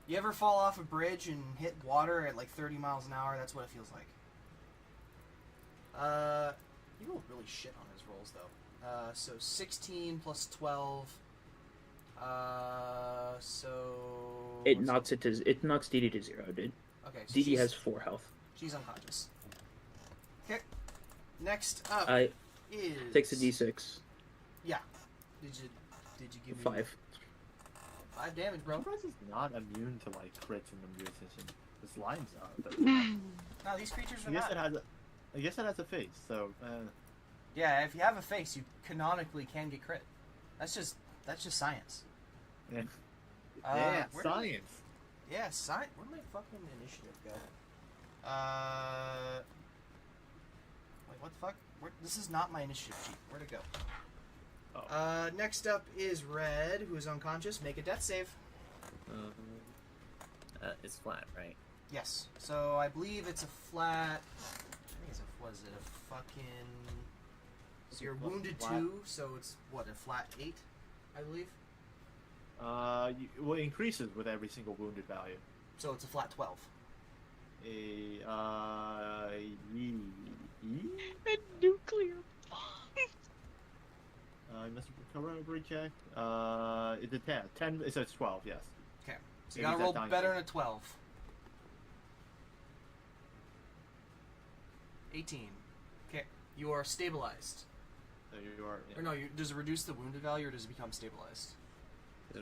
You ever fall off a bridge and hit water at like 30 miles an hour? That's what it feels like. He rolled really shit on his rolls though. So 16 plus 12. So It knocks DD to 0, dude. Okay. So DD has 4 health. She's unconscious. Okay. Next up I is takes a D6. Yeah. Did you give me 5. 5 damage, bro? Surprise is not immune to like crits in the musician. The slimes are. But No, these creatures are I guess not. I guess it has a face. So. Yeah, if you have a face, you canonically can get crit. That's just science. Yeah. Where did- Science. Yeah, science. Where'd my fucking initiative go? Wait, what the fuck? This is not my initiative sheet. Where'd it go? Oh. Next up is Red, who is unconscious. Make a death save. It's flat, right? Yes. So I believe it's a flat. I think was it a fucking? So you're wounded flat. 2, so it's what, a flat 8, I believe. Well, it increases with every single wounded value. So it's a flat 12. A nuclear bomb. I must recovery check. It's a 10. 10. So it's 12. Yes. Okay. So you gotta roll better than a 12. 18. Okay, you are stabilized. So you are. Or no, does it reduce the wounded value or does it become stabilized? We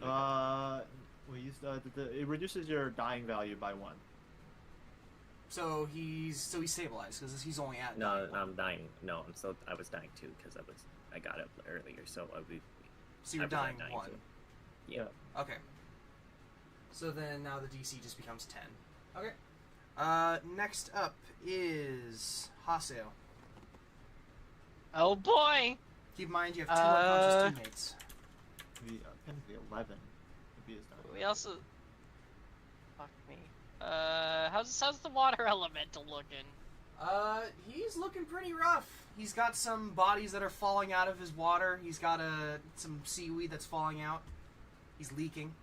use it reduces your dying value by 1. So he's stabilized because he's only at. No, 9. I'm dying. No, I was dying too because I got it earlier. So So you're dying 1. Too. Yeah. Okay. So then now the DC just becomes 10. Okay. Next up is Haseo. Oh boy! Keep in mind you have 2 unconscious teammates. Technically 11. If he is dying. We also. Fuck me. How's the water elemental looking? He's looking pretty rough. He's got some bodies that are falling out of his water. He's got some seaweed that's falling out. He's leaking.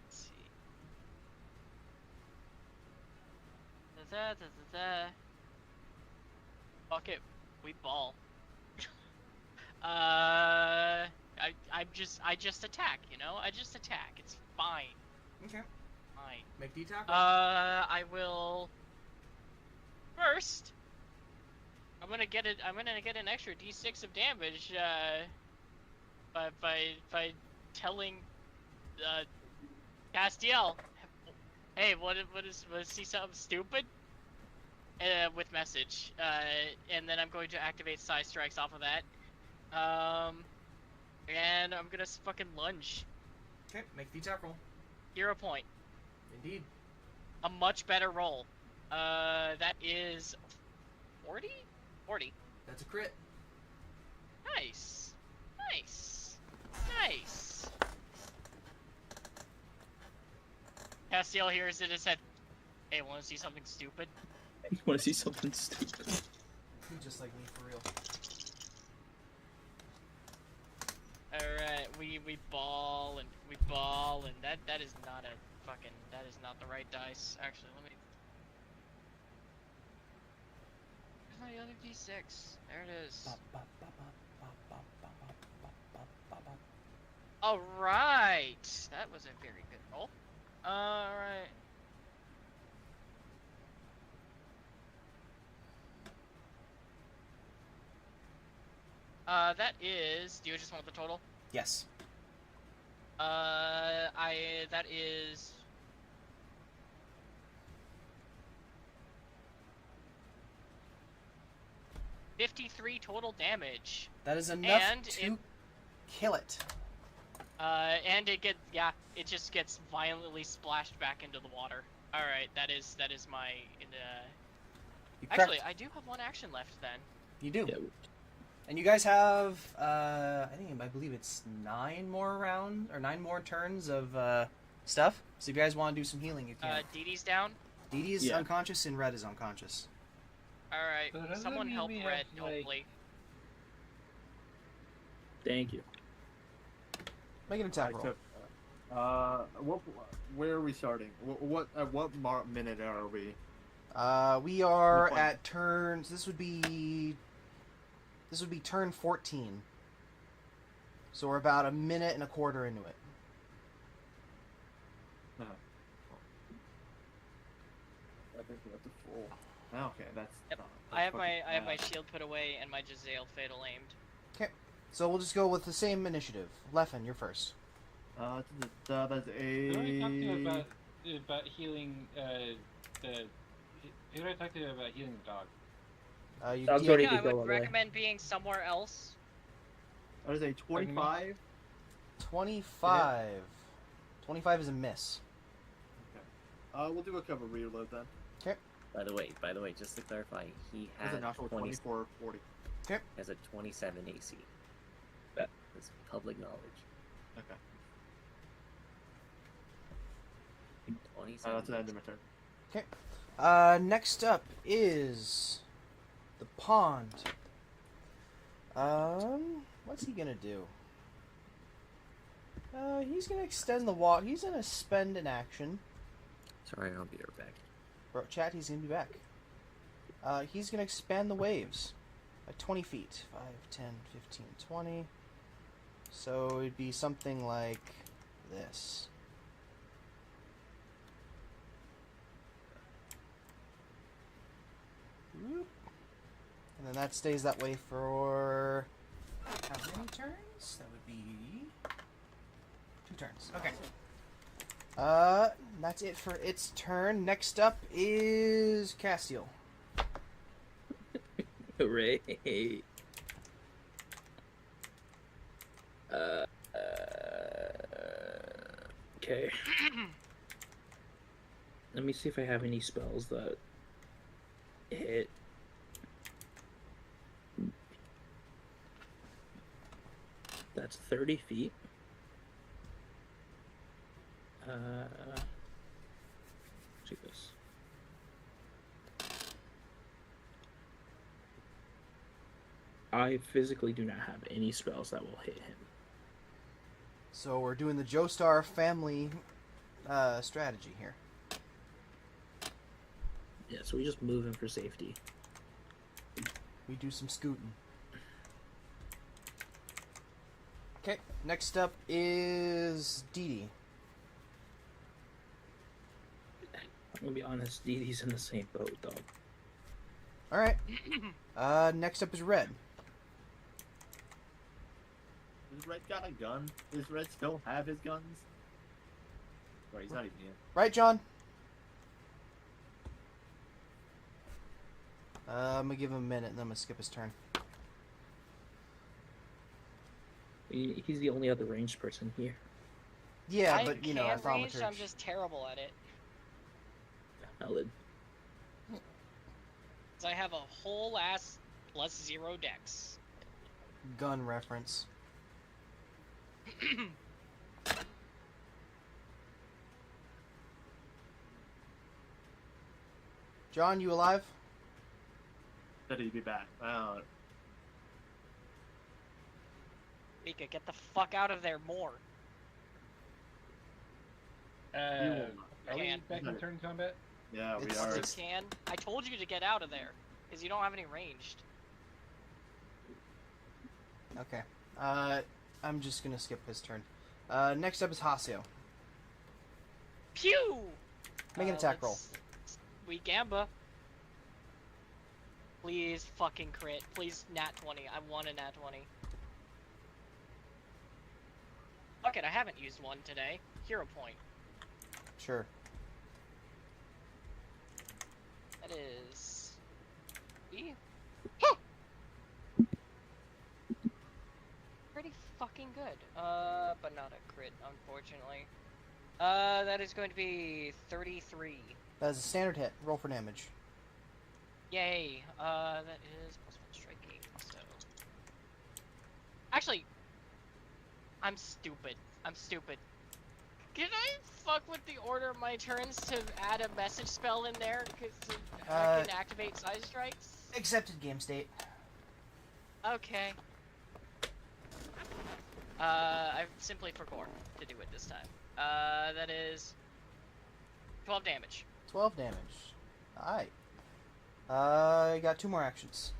Let's see. Da-da-da-da-da. Fuck it, we ball. I just attack, you know? I just attack. It's fine. Okay. Fine. Make the attack. I will first. I'm gonna get an extra D6 of damage. By telling Castiel, hey, what is he something stupid? With message. And then I'm going to activate Psy Strikes off of that. And I'm gonna fucking lunge. Okay, make the attack roll. Hero point. Indeed. A much better roll. That is 40? 40. That's a crit. Nice. Nice. Nice. Castiel hears it and said, hey, wanna see something stupid? You want to see something stupid? Just like me, for real. Alright, we ball and that is not the right dice. Actually, let me. Where's my other D6? There it is. Alright! That was a very good roll. Alright. That is. Do you just want the total? Yes. That is. $53 total damage. That is enough And to kill it. And it just gets violently splashed back into the water. All right, that is my. Actually, I do have one action left then. You do. Yeah. And you guys have, I believe it's 9 more turns of stuff. So if you guys want to do some healing, you can. Dee Dee's down. Dee Dee is unconscious and Red is unconscious. All right, So doesn't someone mean help we have Red, to, like- hopefully. Thank you. Make an attack roll. Where are we starting? At what minute are we? We are at turns. This would be turn 14. So we're about a minute and a quarter into it. I think we're at the full. Okay, that's. Yep. that's I have fucking my bad. shield put away and my Jezzail fatal aimed. Okay. So we'll just go with the same initiative. Leffen, you're first. That's Did I talk to you about healing who did I talk to you about healing the dog? You Dog's yeah, already Yeah, I to go would away. recommend being somewhere else. That is a 25. 25. 25 is a miss. We'll do a cover reload then. By the way, just to clarify, he That's has a natural 20, 24, 40. has a 27 AC. That is public knowledge. Okay. 27. That's the end of my turn. Next up is the pond. What's he gonna do? He's gonna extend the walk. He's gonna spend an action. Sorry, I'll be right back. Bro, chat, he's gonna be back. He's gonna expand the waves by 20 feet. 5, 10, 15, 20. So it'd be something like this. Whoop. And then that stays that way for how many turns? That would be 2 turns. Okay. That's it for its turn. Next up is Castiel. Hooray. Okay. Let me see if I have any spells that hit. That's 30 feet. See this. I physically do not have any spells that will hit him. So we're doing the Joestar family strategy here. Yeah, so we just move him for safety. We do some scooting. Okay, next up is Dee Dee. I'm gonna be honest, Dee Dee's in the same boat, dog. Alright. Next up is Red. Does Red got a gun? Does Red still have his guns? Or he's not even here. Right, John? I'm gonna give him a minute and then I'm gonna skip his turn. He's the only other ranged person here. Yeah, but you know, I can range, thaumaturge. I'm just terrible at it. Valid. I have a whole ass +0 dex. Gun reference. John, you alive? Said he'd be back. Mika, get the fuck out of there more. Are we Can. back in turn combat? Yeah, we It's are. You can. I told you to get out of there, because you don't have any ranged. Okay. I'm just gonna skip his turn. Next up is Haseo. Pew! Make an attack roll. We gamba. Please fucking crit. Please nat 20. I want a nat 20. Fuck it, I haven't used one today. Hero point. Sure. That is... E? Pretty fucking good. But not a crit, unfortunately. That is going to be 33. That is a standard hit. Roll for damage. Yay. That is +1 striking, so... Actually, I'm stupid. Can I fuck with the order of my turns to add a message spell in there? Because I can activate Side Strikes? Accepted game state. Okay. I simply forgot to do it this time. That is 12 damage. 12 damage. Alright. You got 2 more actions.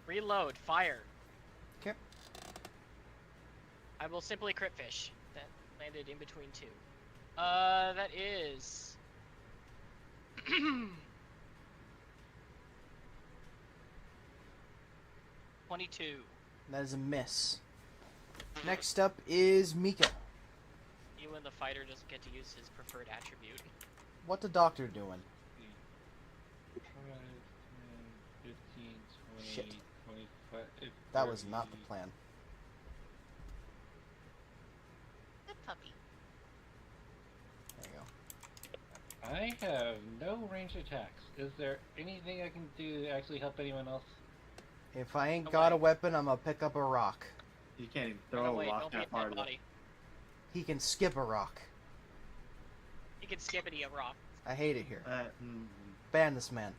Reload. Fire. Okay. I will simply crit fish. That landed in between 2. That is... 22. That is a miss. Next up is Mika. Even the fighter doesn't get to use his preferred attribute. What the doctor doing? 5, 10, 15, 20, Shit. 25... That was not the plan. Good puppy. There you go. I have no ranged attacks. Is there anything I can do to actually help anyone else? If I ain't Oh, got a wait. weapon, I'm gonna pick up a rock. You can't even Oh, throw no, a wait, rock don't be that a far. dead body. He can skip a rock. You can skippity a rock. I hate it here. Mm, Ban this man.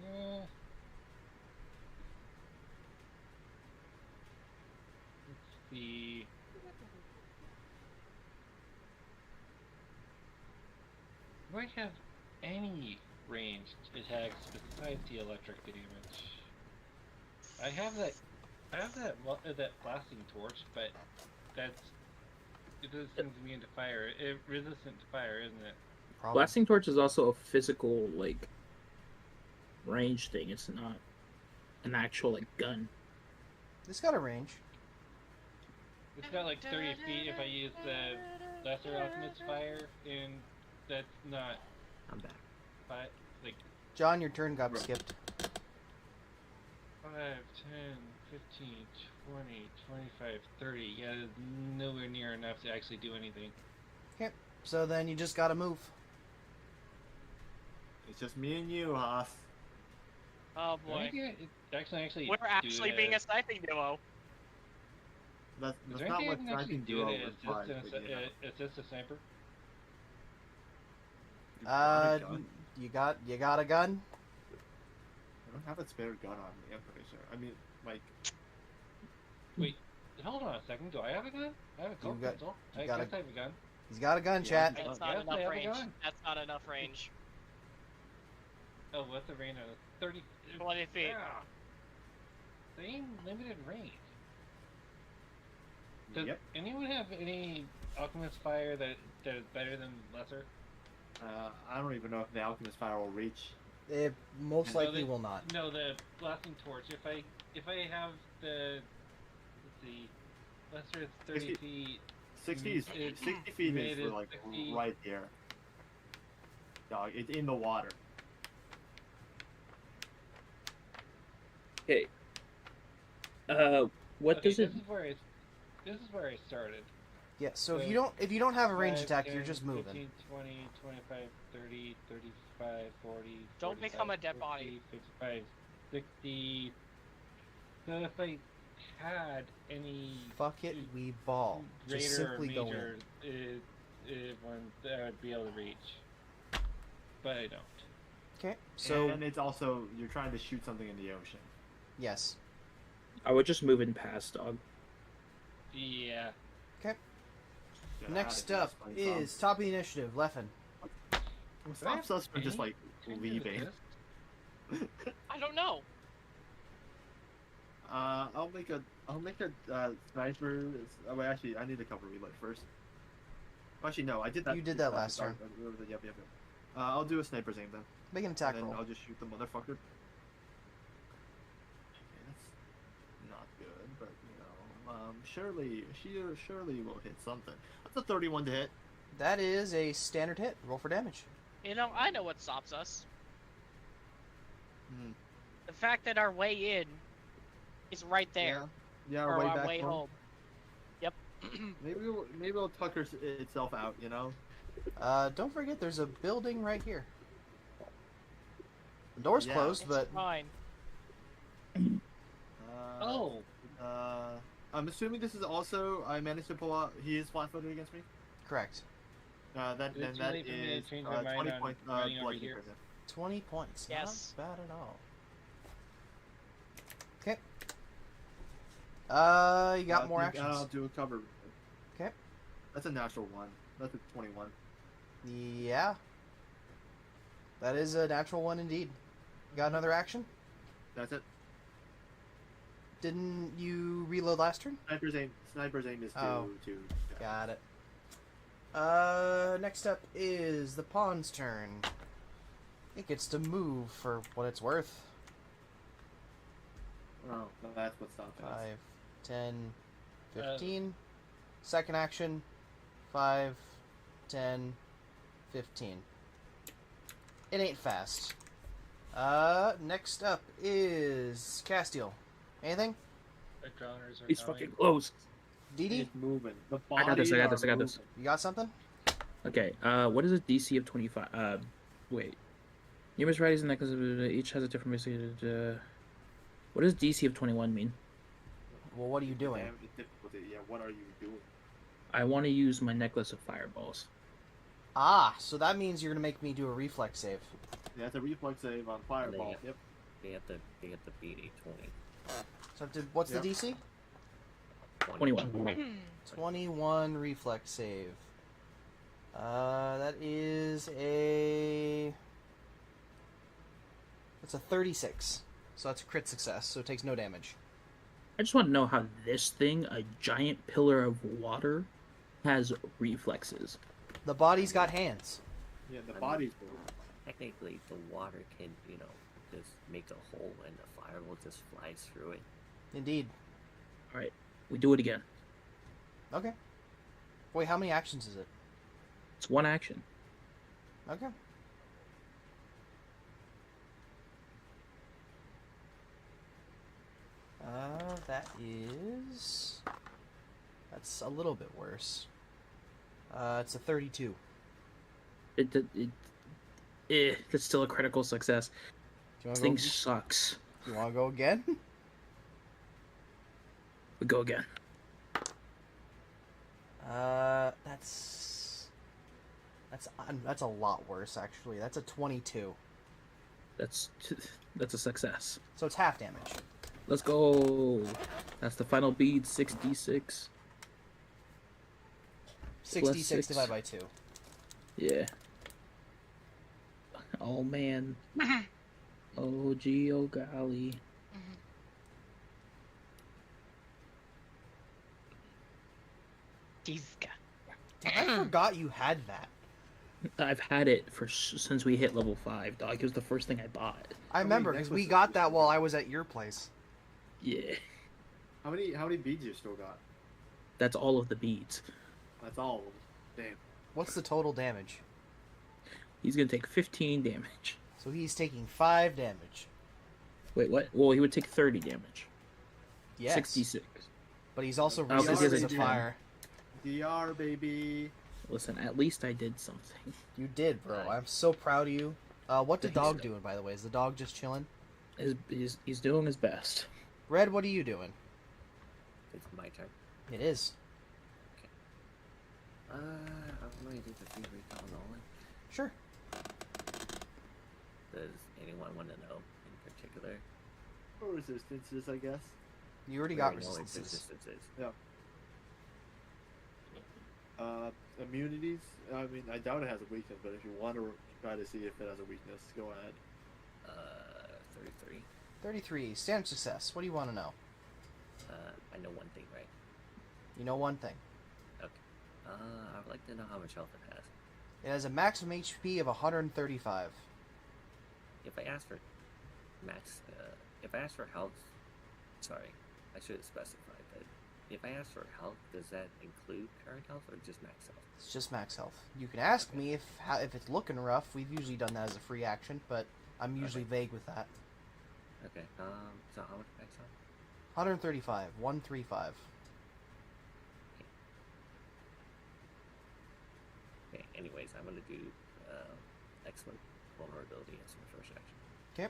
Let's see. Do I have any ranged attacks besides the electric damage? I have that that blasting torch, but that's it doesn't me into fire. It resistant to fire, isn't it? Probably. Blasting torch is also a physical like range thing. It's not an actual like gun. It's got a range. It's got like 30 feet if I use the lesser alchemist fire, and that's not I'm back. like John, your turn got skipped. 5, 10, 15, 20, 25, 30. Yeah, it's nowhere near enough to actually do anything. So then you just gotta move. It's just me and you, Haas. Oh I boy. think actually We're do actually being a sniping duo. That's Is there not anything what I can actually sniping do duo to implies, but you know. assist a sniper? You've got a Uh, gun. you got a gun? I don't have a spare gun on me, I'm pretty sure. I mean, like, Wait, hold on a second. Do I have a gun? I have a Coke got- pistol. you I got guess a- I have a gun. He's got a gun, Yeah, chat. That's Yeah, not I enough have a range. gun. That's not enough range. Oh, what's the range of 30? 20 feet. Ah, same limited range. Does yep. anyone have any alchemist fire that is better than lesser? I don't even know if the alchemist fire will reach. It most No, likely they- will not. No, the blasting torch. If I have the let's see, lesser is 30 60 feet. 60 is, It 60 feet made is it like 60. right here. Dog, it's in the water. Okay. What Okay, does it? This is where I started. Yeah, so if So, you don't have a range 5, attack, 10, you're just moving. 15, 20, 25, 30, 35, 40. Don't 45, become a dead body. 50, 55, 60. So if I had any Fuck it, we ball. greater Just simply or go major in. one that I'd be able to reach, but I don't. Okay, so And it's also, you're trying to shoot something in the ocean. yes. I would just move in past, dog. Yeah. Get Next out up of here, SpongeBob. is top of the initiative, Leffen. What stops us from just like leaving? I don't know. I'll make a sniper. Oh, wait, actually, I need to cover reload first. Actually, no, I did that. You did that last turn. Yep. I'll do a sniper's aim then. Make an attack And then roll. I'll just shoot the motherfucker. Okay, that's not good, but you know, surely will hit something. That's a 31 to hit. That is a standard hit. Roll for damage. You know, I know what stops us. Hmm. The fact that our way in is right there. Yeah, or way our back way home. Yep. Maybe it'll tucker itself out. You know. Don't forget there's a building right here. The door's Yeah. closed, It's but fine. Oh, I'm assuming this is also. I managed to pull out. He is flat-footed against me. correct. Then Is it too that late for me to is change my mind 20 on points running over bludgeoning here? prison. 20 points. Yes. Not bad at all. Okay. You got more I'll actions. do a cover. Okay. That's a natural one. That's a 21. Yeah. That is a natural one indeed. Got another action? That's it. Didn't you reload last turn? Sniper's aim is Oh. to Got it. Next up is the pawn's turn. It gets to move for what it's worth. Oh, that's what stopped us. 5, 10, 15. Second action. 5, 10, 15. It ain't fast. Next up is Castiel. Anything? the drowners are He's coming. fucking close. Dee Dee, It's moving. The I got this, I got bodies this, I got are this. moving. you got something? Okay, what is a DC of 25? Wait. Numerous varieties and necklaces, each has a different basic. What does DC of 21 mean? Well, what are you doing? Damn, it's difficulty. Yeah, what are you doing? I want to use my necklace of fireballs. Ah, so that means you're gonna make me do a reflex save. Yeah, it's a reflex save on fireball. Yeah. Yep. They have to beat a 20. So what's Yep. the DC? 21. 21 reflex save. That is a... It's a 36. So that's a crit success, so it takes no damage. I just want to know how this thing, a giant pillar of water, has reflexes. The body's got hands. Yeah, the body's blue. Technically, the water can, just make a hole and the fire will just fly through it. Indeed. Alright, we do it again. Okay. Wait, how many actions is it? It's one action. Okay. That's a little bit worse. It's a 32. It's still a critical success. Do you This wanna thing go, sucks. you want to go again? We go again. That's a lot worse actually. That's a 22. That's a success. So it's half damage. Let's go. That's the final bead. 6d6. 66 6. divided by 2. Yeah. Oh man. Oh gee, oh golly. I forgot you had that. I've had it since we hit level 5, dog. It was the first thing I bought. I remember because we got that while I was at your place. Yeah. How many beads you still got? That's all of the beads. That's all of them. Damn. What's the total damage? He's gonna take 15 damage. So he's taking 5 damage. Wait, what? Well, he would take 30 damage. Yes. 66. But he's also Oh, 'cause he has resistant a to fire. DR, baby. Listen, at least I did something. You did, bro. I'm so proud of you. What the dog doing, by the way? Is the dog just chilling? He's doing his best. Red, what are you doing? It's my turn. It is. I'm going to do the free recall knowledge. Sure. Does anyone want to know in particular? Or resistances, I guess. You already We got already know what resistances. resistances. Yeah. Immunities. I mean, I doubt it has a weakness, but if you want to try to see if it has a weakness, go ahead. 33. 33. Standard success. What do you want to know? I know one thing, right? You know one thing. Okay. I would like to know how much health it has. It has a maximum HP of 135. If I ask for if I ask for health, sorry, I should have specified, but if I ask for health, does that include current health or just max health? It's just max health. You can ask me if it's looking rough. We've usually done that as a free action, but I'm usually vague with that. Okay. So how much max health? 135. 135. Okay. Anyways, I'm gonna do excellent vulnerability as my first action. Okay.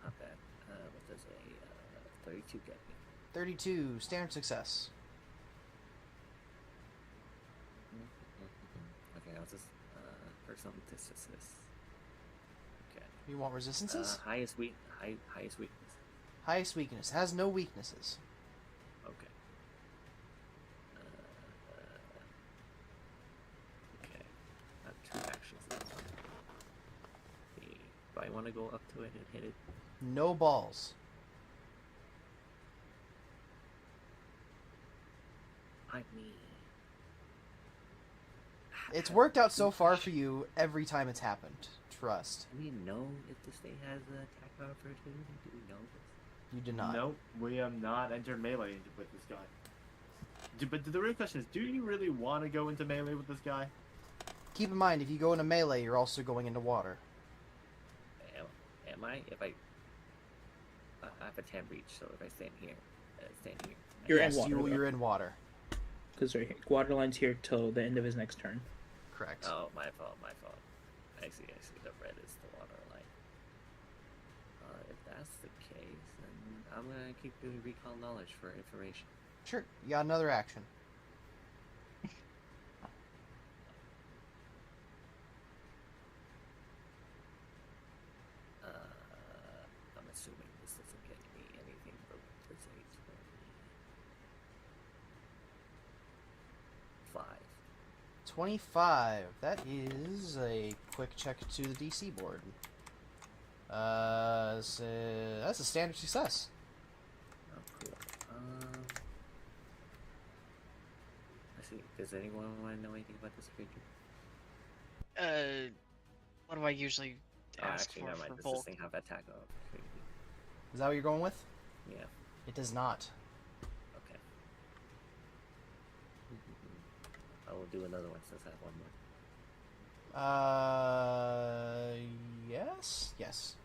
Not bad. What does a 32 get me? 32. Standard success. Okay, I'll just personal antithesis. Okay. You want resistances? Highest weakness. Highest weakness. Has no weaknesses. Okay. Okay. I have 2 actions left. Do I want to go up to it and hit it? No balls. I mean, It's worked out so far for you every time it's happened. Trust. do we know if this thing has an attack of opportunity? Do we know this? You did not. Nope, we have not entered melee with this guy. But the real question is, do you really want to go into melee with this guy? Keep in mind, if you go into melee, you're also going into water. Am I? If I have a 10 reach, so if I stand here, You're Yes, in water. you're in water. Because water line's here till the end of his next turn. Correct. Oh, my fault. I see. The red is the water line. If that's the case, then I'm gonna keep doing recall knowledge for information. Sure. You got another action. I'm assuming this doesn't get me anything but this 8, 20. 5. 25. That is a quick check to the DC board. So that's a standard success. Oh, cool. Let's see. Does anyone want to know anything about this creature? What do I usually ask Actually, for never mind. for Does Volk? this thing have attack of opportunity? Is that what you're going with? Yeah. It does not. Okay. I will do another one since I have one more. Yes? Yes.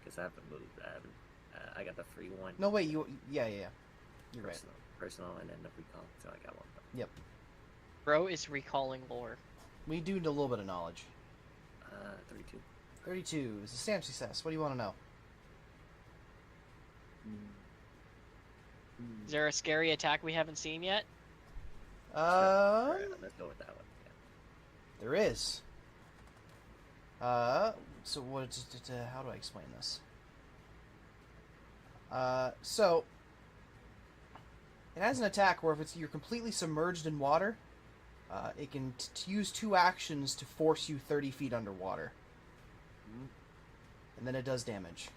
Because I haven't moved. I got the free one. No, wait, yeah. You're right. Personal, and then the recall. So I got one. Yep. Bro is recalling lore. We do need a little bit of knowledge. 32. 32 is a standard success. What do you want to know? Is there a scary attack we haven't seen yet? Sure, let's go with that one. Yeah. There is. So what? How do I explain this? So it has an attack where if you're completely submerged in water, it can use 2 actions to force you 30 feet underwater, and then it does damage.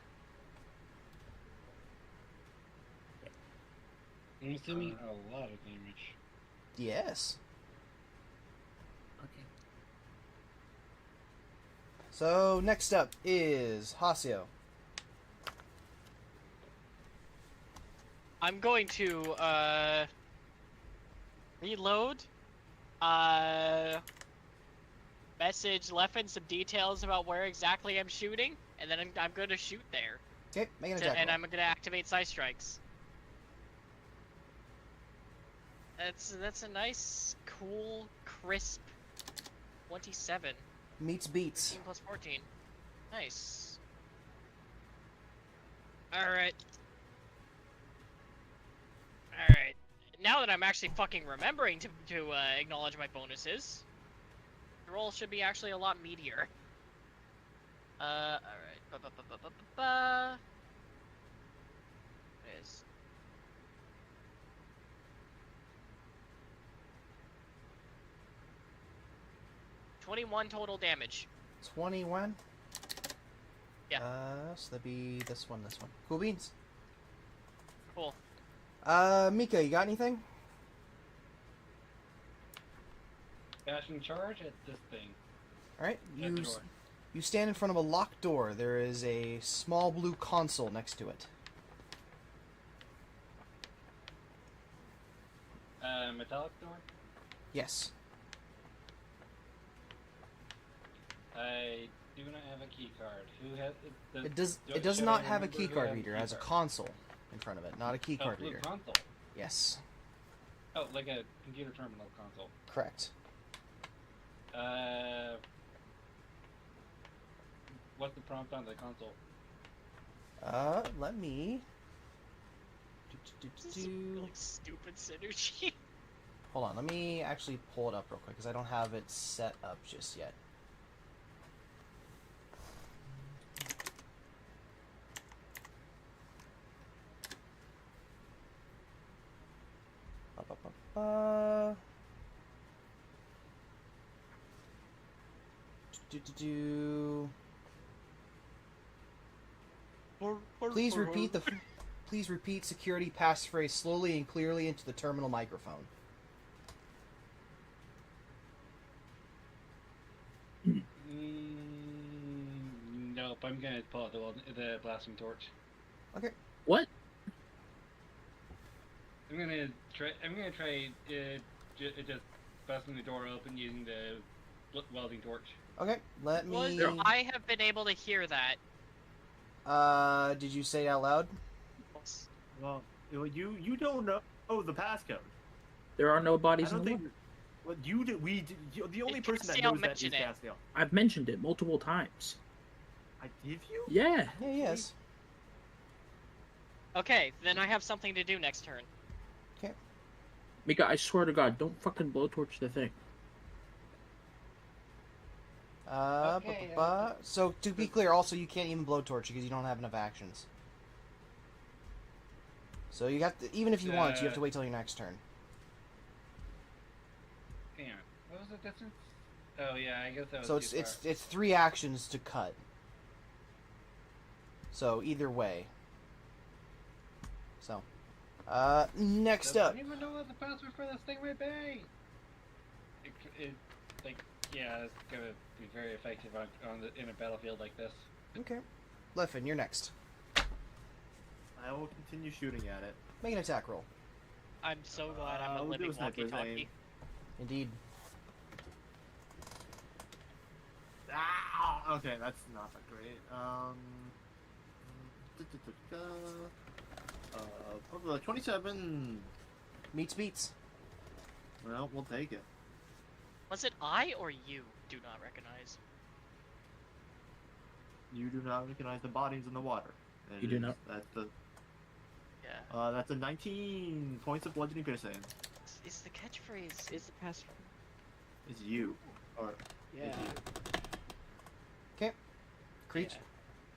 I'm assuming a lot of damage. Yes. Okay. So next up is Hasio. I'm going to reload. Message Leffen some details about where exactly I'm shooting, and then I'm going to shoot there. Okay, make an attack And roll. I'm going to activate Psy Strikes. That's a nice, cool, crisp 27. Meets beats. 13 plus 14. Nice. Alright. Alright. Now that I'm actually fucking remembering to acknowledge my bonuses, the roll should be actually a lot meatier. Alright. Ba-ba-ba-ba-ba-ba. It is. $21 total damage. 21? Yeah. So that'd be this one. Cool beans. Cool. Mika, you got anything? Fashion charge at this thing. Alright, At the door. you stand in front of a locked door. There is a small blue console next to it. Metallic door? Yes. I do not have a key card. Who has It does should not I have a remember key who card has reader. It key has a card? console in front of it, not a key card blue reader. console. Yes. Oh, like a computer terminal console. Correct. What's the prompt on the console? Let me... This is some really stupid synergy. Hold on, let me actually pull it up real quick, because I don't have it set up just yet. Ba-ba-ba-ba. Do-do-do. Please repeat security passphrase slowly and clearly into the terminal microphone. Nope, I'm gonna pull out the blasting torch. Okay. What? I'm gonna try just busting the door open using the welding torch. Okay, let me... I have been able to hear that. Did you say it out loud? Well, you don't know the passcode. There are no I bodies in don't the think. water. Well, you did. The only Did person that Castiel knows that is mention it? Castiel. I've mentioned it multiple times. I did you? Yeah. Yeah, yes. Okay, then I have something to do next turn. Mika, I swear to God, don't fucking blowtorch the thing. Okay, So, to be clear, also, you can't even blowtorch because you don't have enough actions. So you have to, even if you want, you have to wait till your next turn. Damn. the distance? Oh yeah, I guess that was So too far. it's 3 actions to cut. So either way. So, next I up. don't even know what the password for this thing might be. Like, yeah, it's gonna be very effective in a battlefield like this. Okay. Leffen, you're next. I will continue shooting at it. Make an attack roll. I'm so glad I'm a we'll do living a sniper's walkie-talkie. aim. Indeed. Ah, okay, that's not that great. Probably 27. Meets beats. Well, we'll take it. Was it I or you do not recognize? You do not recognize the bodies in the water. You do not. That's the. Yeah. That's a 19 points of bludgeoning piercing. Is the catchphrase? Is the password? It's you, or Yeah. it's you. Okay. Creature.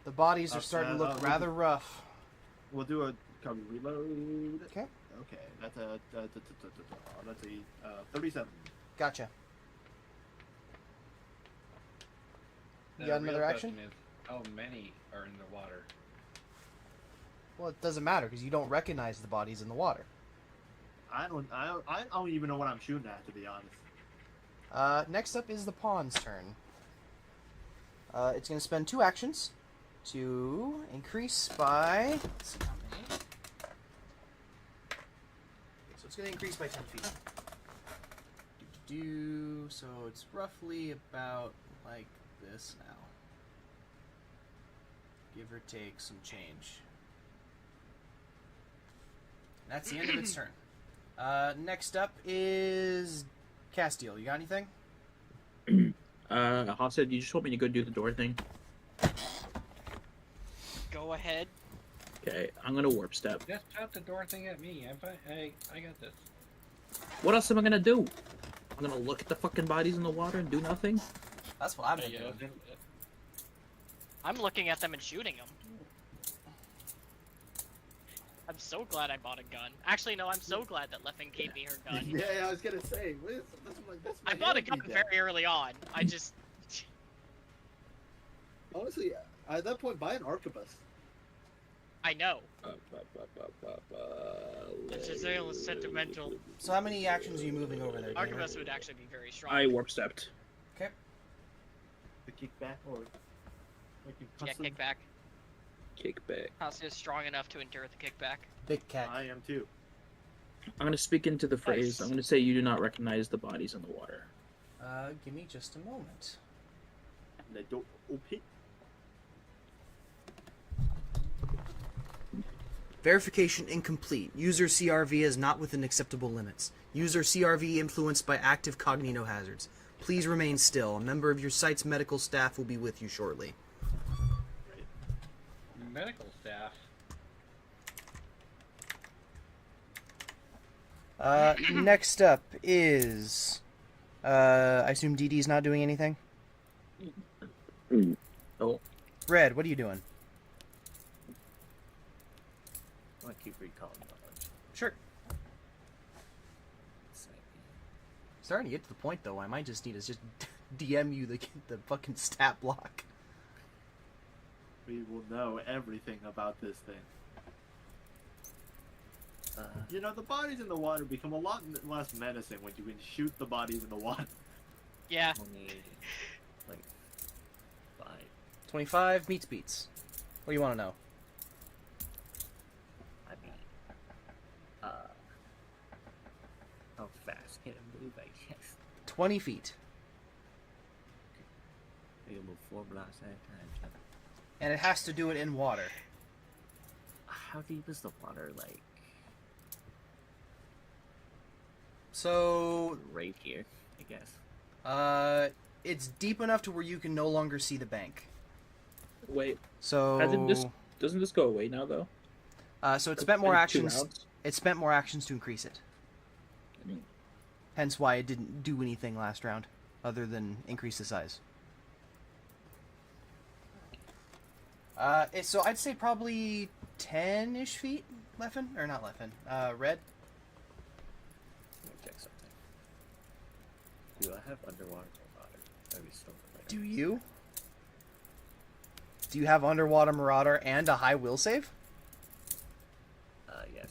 The bodies are starting to look rather rough. We'll do a copy reload. Okay. Okay, that's a 37. Gotcha. The You got real another action? question is, how many are in the water? Well, it doesn't matter because you don't recognize the bodies in the water. I don't even know what I'm shooting at, to be honest. Next up is the pawn's turn. It's going to spend 2 actions to increase by. Let's see how many. Okay, so it's going to increase by 10 feet. So it's roughly about like this now. Give or take some change. That's the end of its turn. Next up is Castiel. You got anything? Hofstad, you just want me to go do the door thing? Go ahead. Okay, I'm gonna warp step. Just shout the door thing at me. I'm fine. I got this. What else am I gonna do? I'm gonna look at the fucking bodies in the water and do nothing? That's what I'm Yeah, gonna do. I'm looking at them and shooting them. I'm so glad I bought a gun. Actually, no, I'm so glad that Leffen gave me her gun. Yeah, I was gonna say. That's my I bought a handy gun deck. very early on. I just... Honestly, at that point, buy an arquebus. I know. It's just a little sentimental. So how many actions are you moving over there, Gamer? Arquebus would actually be very strong. I warp stepped. Okay. The kickback, or like you Yeah, custom. kickback. Kick back. House is strong enough to endure the kickback. Big cat. I am too. I'm gonna speak into the phrase. Nice. I'm gonna say you do not recognize the bodies in the water. Give me just a moment. And I don't open. Verification incomplete. User CRV is not within acceptable limits. User CRV influenced by active cognitohazards. Please remain still. A member of your site's medical staff will be with you shortly. Medical staff. Next up is... I assume DD's not doing anything? Oh, Red, what are you doing? I want to keep recalling knowledge. Sure. It's like, Starting to get to the point, though, I might just need to just DM you the fucking stat block. We will know everything about this thing. You know, the bodies in the water become a lot less menacing when you can shoot the bodies in the water. Yeah. only like 5. 25 meets beats. What do you want to know? I mean, how fast can it move? I guess 20 feet. we can move 4 blocks at a time. And it has to do it in water. How deep is the water? Like So, right here, I guess. it's deep enough to where you can no longer see the bank. wait. So, Doesn't this go away now though? so it spent more In 2 actions. rounds? It spent more actions to increase it. I mean, Hence why it didn't do anything last round, other than increase the size. So I'd say probably 10-ish feet, Leffen? Or not Leffen, Red? Let me check something. Do I have underwater marauder? That'd be so good. Do you? Do you have underwater marauder and a high will save? Yes.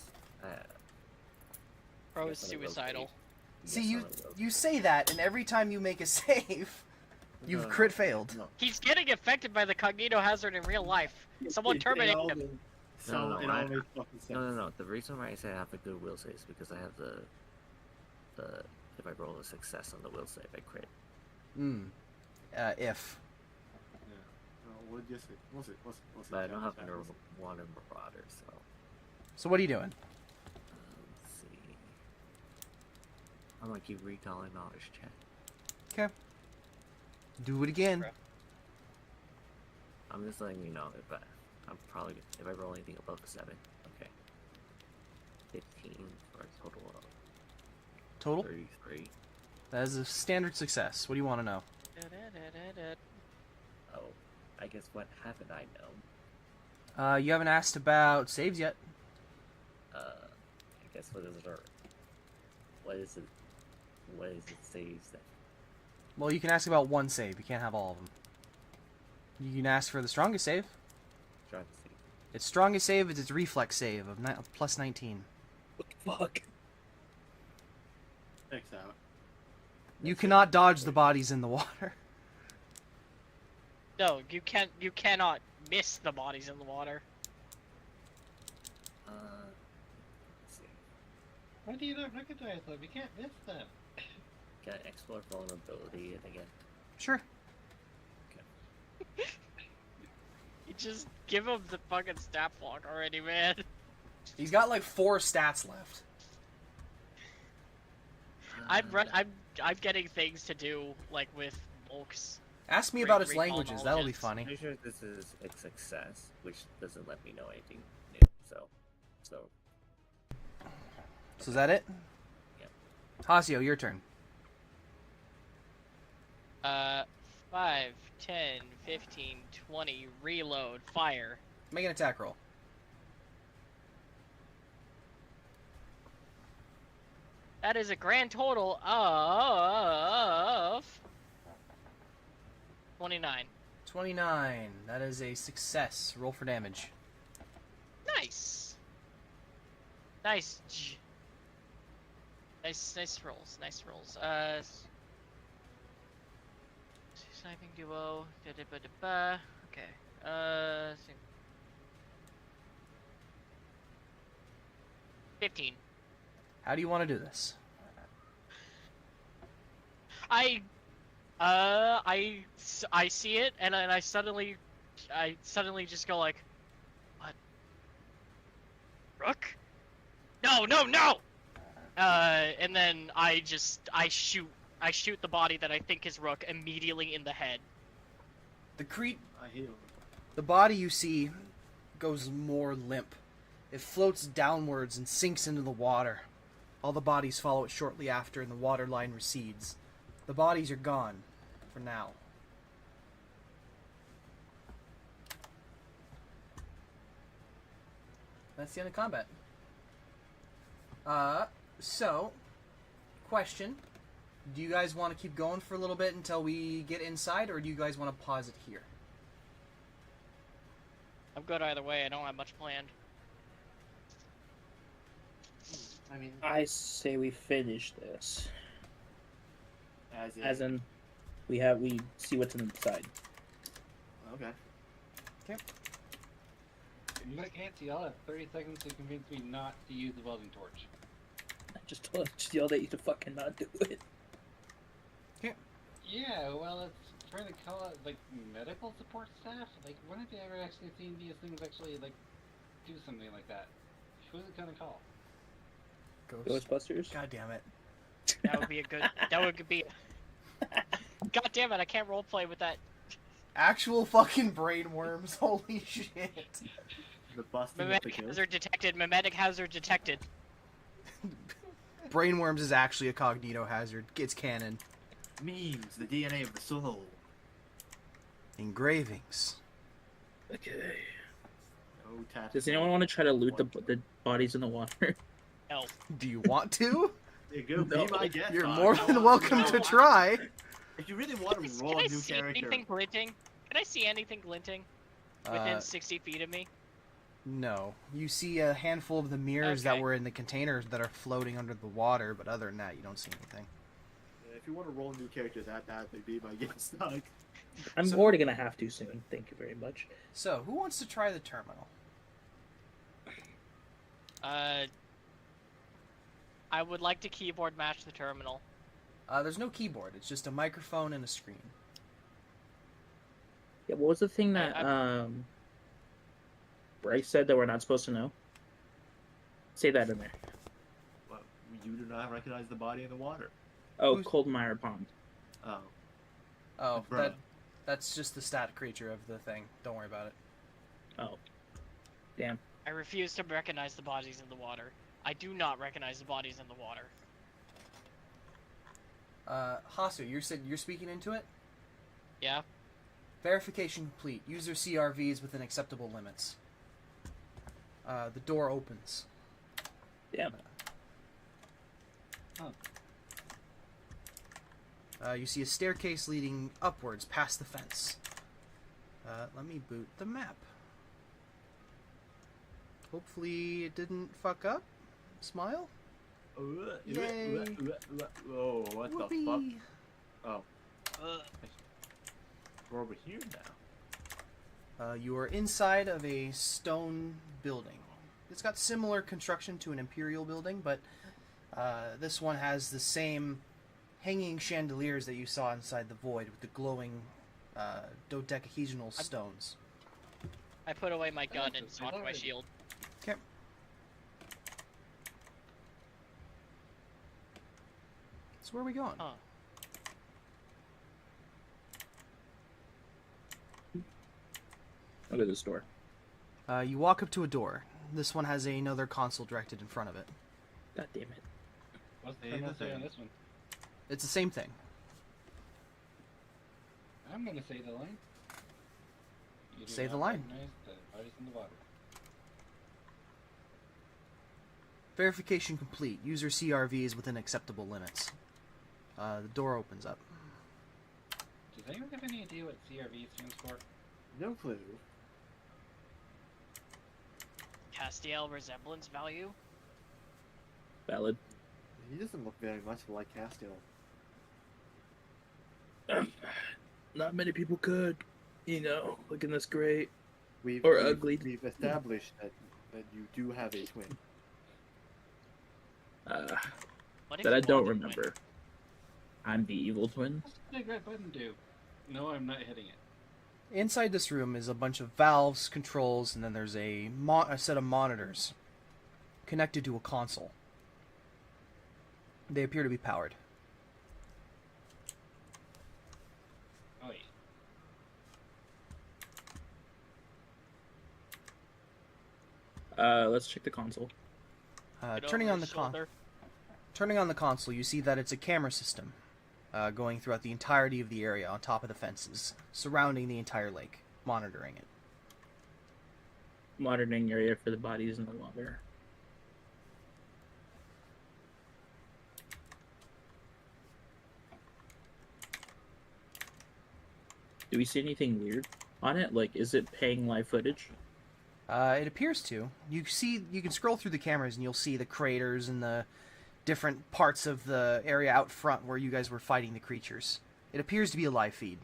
Bro Yes, is on a will suicidal. save. See, Yes, you on a will you say that, and every time you make a save, you've No, crit no, failed. No, He's getting affected by the cognito hazard in real life. Someone terminate him. So No, it I- all makes fucking sense. no. The reason why I say I have a good will save is because I have the if I roll a success on the will save, I crit. If. Yeah. No, we'll just see. We'll see. But I don't have underwater marauder, so. So what are you doing? Let's see. I'm gonna keep recalling knowledge check. Okay. Do it again. Bro. I'm just letting you know if I roll anything above a 7, okay. 15 for a total of Total? 33. That is a standard success. What do you want to know? Oh, I guess what haven't I known? You haven't asked about saves yet. I guess what is it? What is it saves then? Well, you can ask about one save. You can't have all of them. You can ask for the strongest save. Trying to see. Its strongest save is its reflex save of plus 19. What the fuck? Checks out. You cannot dodge the bodies in the water. No, you can't. You cannot miss the bodies in the water. Let's see. Why do you not recognize them? You can't miss them. Can I explore vulnerability again? Sure. You just give him the fucking stat block already, man. He's got like 4 stats left. I'm getting things to do like with Volks. Ask me Great about its recall languages. That'll be knowledge. funny. Pretty sure this is a success, which doesn't let me know anything new. So. So is that it? Yep. Hasio, your turn. 5, 10, 15, 20, reload, fire. Make an attack roll. That is a grand total of 29. 29. That is a success. Roll for damage. Nice. Nice. Nice rolls. Nice rolls. Sniping duo. Okay. 15. How do you want to do this? I see it and I suddenly just go like, what? Rook? No! And then I shoot the body that I think is Rook immediately in the head. The I heal. The body you see goes more limp. It floats downwards and sinks into the water. All the bodies follow it shortly after, and the water line recedes. The bodies are gone for now. That's the end of combat. So, question. Do you guys want to keep going for a little bit until we get inside, or do you guys want to pause it here? I'm good either way. I don't have much planned. I mean, I say we finish this. as in, we see what's inside. Okay. You can't see. I'll have 30 seconds to convince me not to use the welding torch. I just yelled at you to fucking not do it. Yeah, well, it's trying to call out, like, medical support staff? Like, when have you ever actually seen these things actually, like, do something like that? Who's it gonna call? Ghostbusters? God damn it. That would be a good. That would be. God damn it! I can't roleplay with that. Actual fucking brain worms. Holy shit. The busting of the Mimetic ghost. hazard detected. Mimetic hazard detected. Brain worms is actually a cognito hazard. It's canon. Memes, the DNA of the soul. Engravings. Okay. No tap. Does anyone want to try to loot the bodies in the water? No. Do you want to? Go be my guest. You're dog. more I than want welcome to know. try. If you really want to roll Can a I new see character, anything glinting? Can I see anything glinting within 60 feet of me? No. You see a handful of the mirrors that Okay. were in the containers that are floating under the water, but other than that, you don't see anything. if you want to roll a new character that badly, be my guest. Dog. I'm So- already gonna have to soon. Thank you very much. So, who wants to try the terminal? I would like to keyboard match the terminal. There's no keyboard. It's just a microphone and a screen. Yeah, what was the thing that Bryce said that we're not supposed to know? Say that in there. Well, you do not recognize the body in the water. Oh, Who's- Coldmire Pond. Oh. Oh, Bruh. that's just the stat creature of the thing. Don't worry about it. Oh, damn. I refuse to recognize the bodies in the water. I do not recognize the bodies in the water. Hasu, you're speaking into it? Yeah? Verification complete. User CRVs within acceptable limits. The door opens. Damn. You see a staircase leading upwards past the fence. Let me boot the map. Hopefully it didn't fuck up. Smile. Yay. Oh, what the fuck? Whoopee. Oh, Ugh. we're over here now. You are inside of a stone building. It's got similar construction to an imperial building, but this one has the same hanging chandeliers that you saw inside the void with the glowing dodecahedral stones. I put away my gun and That's socked my alright. shield. Okay. So where are we going? Huh. Look at this door. You walk up to a door. This one has another console directed in front of it. God damn it. What's the Hey, terminal say nothing. on this one? It's the same thing. I'm gonna say the line. You do Say the not line. recognize the bodies in the water. Verification complete. User CRV is within acceptable limits. The door opens up. Does anyone have any idea what CRV stands for? No clue. Castiel resemblance value? Valid. He doesn't look very much like Castiel. Not many people could, looking this great. We've ugly. We've established that you do have a twin. What if That I you don't wanted to win? remember. I'm the evil twin. What's the big red button do? No, I'm not hitting it. Inside this room is a bunch of valves, controls, and then there's a set of monitors connected to a console. They appear to be powered. Oh, wait. Let's check the console. Get Turning over on the his shoulder. Turning on the console, you see that it's a camera system going throughout the entirety of the area on top of the fences, surrounding the entire lake, monitoring it. Monitoring area for the bodies in the water. Do we see anything weird on it? Like, is it paying live footage? It appears to. You can scroll through the cameras and you'll see the craters and the different parts of the area out front where you guys were fighting the creatures. It appears to be a live feed.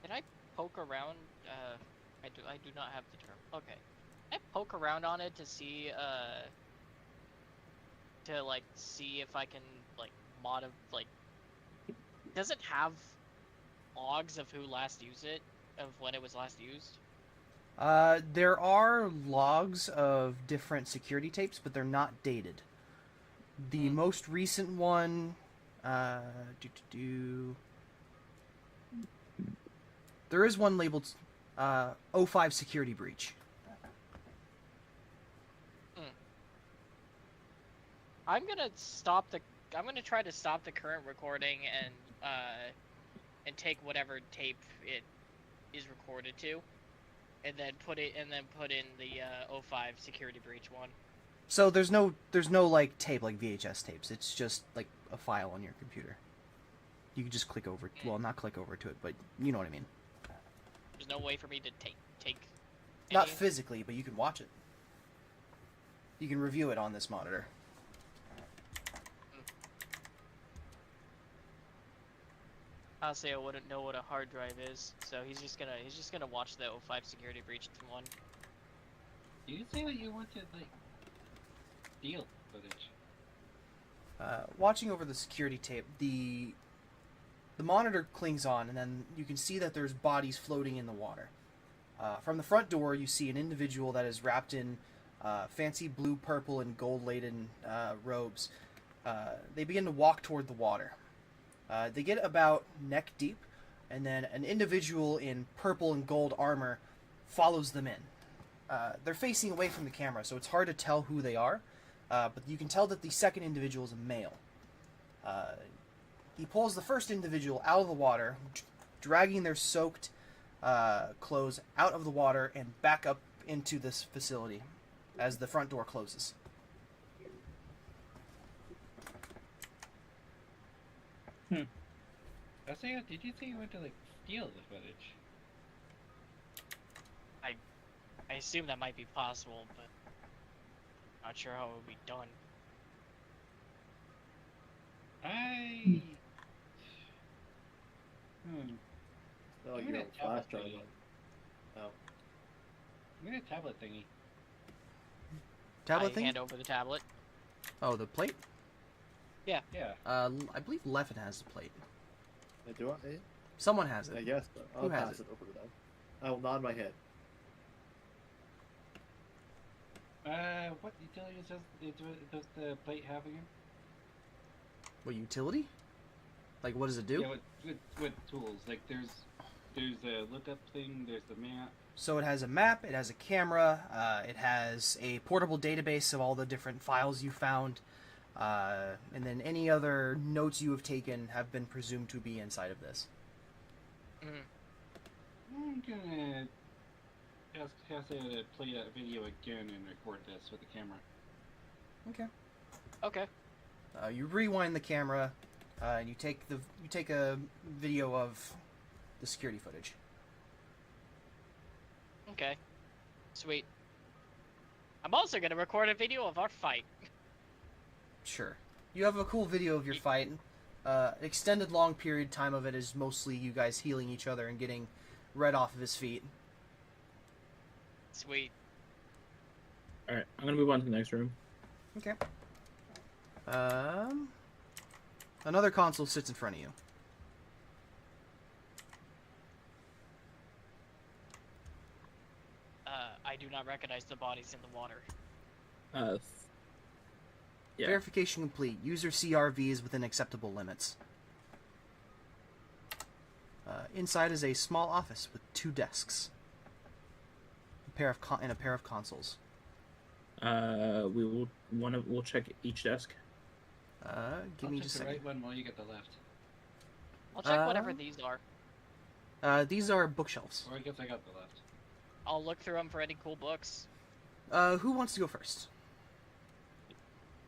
Can I poke around? I do not have the term. Okay. Can I poke around on it to see, see if I can, does it have logs of who last used it? Of when it was last used? There are logs of different security tapes, but they're not dated. The most recent one, there is one labeled O5 security breach. I'm gonna try to stop the current recording and take whatever tape it is recorded to, and then put in the O5 security breach one. So there's no like tape like VHS tapes. It's just like a file on your computer. You can just click over. Well, not click over to it, but you know what I mean. There's no way for me to take. Not any- physically, but you can watch it. You can review it on this monitor. Honestly, I wouldn't know what a hard drive is, so he's just gonna watch the O5 security breach one. You say what you want to like steal footage. Watching over the security tape, the monitor clings on, and then you can see that there's bodies floating in the water. From the front door, you see an individual that is wrapped in fancy blue, purple, and gold-laden robes. They begin to walk toward the water. They get about neck deep, and then an individual in purple and gold armor follows them in. They're facing away from the camera, so it's hard to tell who they are, but you can tell that the second individual is a male. He pulls the first individual out of the water, dragging their soaked clothes out of the water and back up into this facility as the front door closes. Did you say you went to like steal the footage? I assume that might be possible, but not sure how it would be done. Oh, Give you me have that a flash tablet drive thingy. on. Oh. Give me a tablet thingy. Tablet I thing? hand over the tablet. Oh, the plate? Yeah. I believe Leffen has the plate. Do I? Someone has I it. guess, but I'll Who has pass it over to them. I will nod my head. What utilities does the plate have again? What, utility? Like, what does it do? Yeah, with tools. Like there's a lookup thing. There's the map. So it has a map, it has a camera, it has a portable database of all the different files you found, and then any other notes you have taken have been presumed to be inside of this. I'm gonna ask Hesse to play that video again and record this with the camera. Okay. Okay. You rewind the camera, and you take a video of the security footage. Okay. Sweet. I'm also gonna record a video of our fight. Sure. You have a cool video of your fight. Extended long period time of it is mostly you guys healing each other and getting Red off of his feet. Sweet. Alright, I'm gonna move on to the next room. Okay. Another console sits in front of you. I do not recognize the bodies in the water. Yeah. Verification complete. User CRV is within acceptable limits. Inside is a small office with 2 desks. And a pair of consoles. We'll check each desk. Give I'll me take just a the second. right one while you get the left. I'll check whatever these are. These are bookshelves. Or I guess I got the left. I'll look through them for any cool books. Who wants to go first?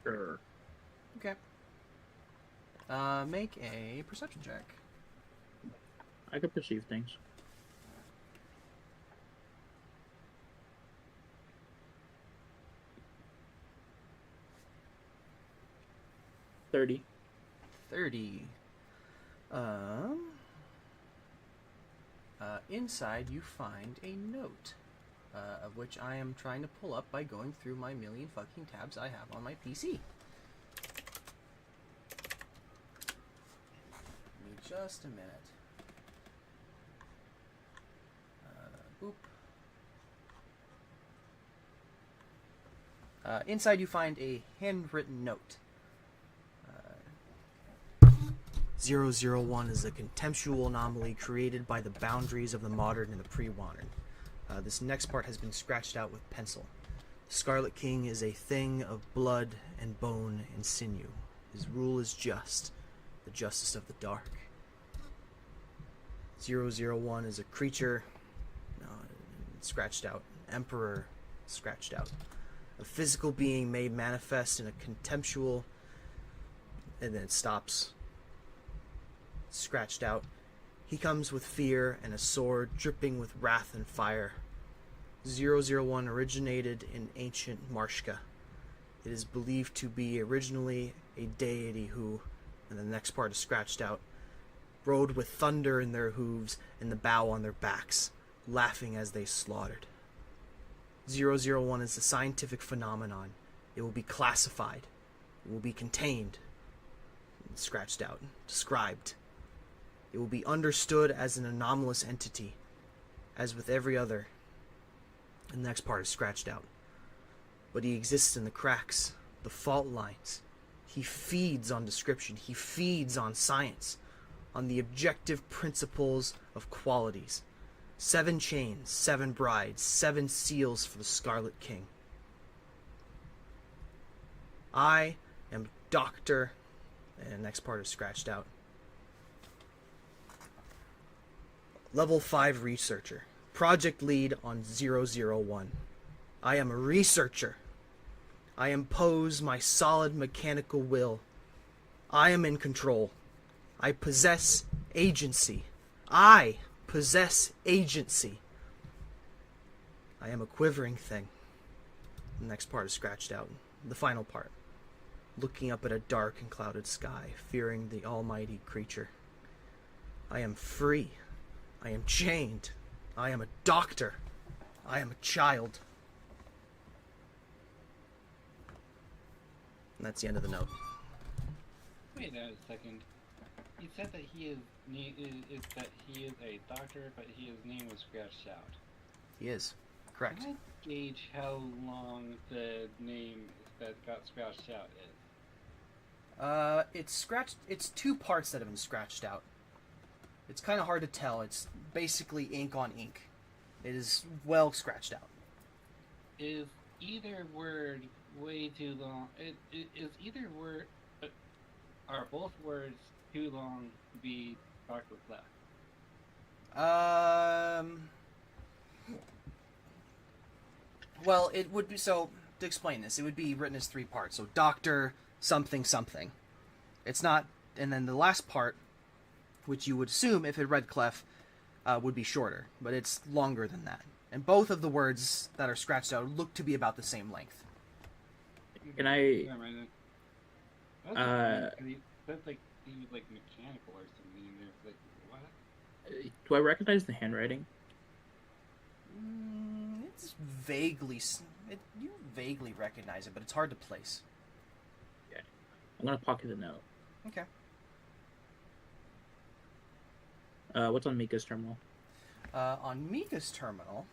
Sure. Okay. Make a perception check. I could perceive things. $30. 30. Inside you find a note, of which I am trying to pull up by going through my million fucking tabs I have on my PC. Give me just a minute. Boop. Inside you find a handwritten note. 001 is a contemptual anomaly created by the boundaries of the modern and the pre-modern. This next part has been scratched out with pencil. The Scarlet King is a thing of blood and bone and sinew. His rule is just, the justice of the dark. 001 is a creature, scratched out. Emperor, scratched out. A physical being made manifest in a contemptual... And then it stops. Scratched out. He comes with fear and a sword dripping with wrath and fire. 001 originated in ancient Marshka. It is believed to be originally a deity who, and the next part is scratched out, rode with thunder in their hooves and the bow on their backs, laughing as they slaughtered. 001 is a scientific phenomenon. It will be classified. It will be contained. Scratched out. Described. It will be understood as an anomalous entity, as with every other. And the next part is scratched out. But he exists in the cracks, the fault lines. He feeds on description. He feeds on science, on the objective principles of qualities. 7 chains, 7 brides, 7 seals for the Scarlet King. I am Dr. And the next part is scratched out. Level 5 researcher. Project lead on 001. I am a researcher. I impose my solid mechanical will. I am in control. I possess agency. I possess agency. I am a quivering thing. The next part is scratched out. The final part. Looking up at a dark and clouded sky, fearing the almighty creature. I am free. I am chained. I am a doctor. I am a child. And that's the end of the note. Wait a second. He said that he is a doctor, but his name was scratched out. He is. Correct. Can I gauge how long the name that got scratched out is? It's scratched. It's 2 parts that have been scratched out. It's kind of hard to tell. It's basically ink on ink. It is well scratched out. Is either word way too long? Is either word, are both words too long to be Dr. Clef? Well, it would be, so, to explain this, it would be written as 3 parts. So, Doctor something something. It's not, and then the last part, which you would assume if it read Clef, would be shorter, but it's longer than that. And both of the words that are scratched out look to be about the same length. Can I? That's like he was like mechanical or something. And there's like what? Do I recognize the handwriting? It's vaguely, you vaguely recognize it, but it's hard to place. Okay, I'm gonna pocket the note. Okay. What's on Mika's terminal? On Mika's terminal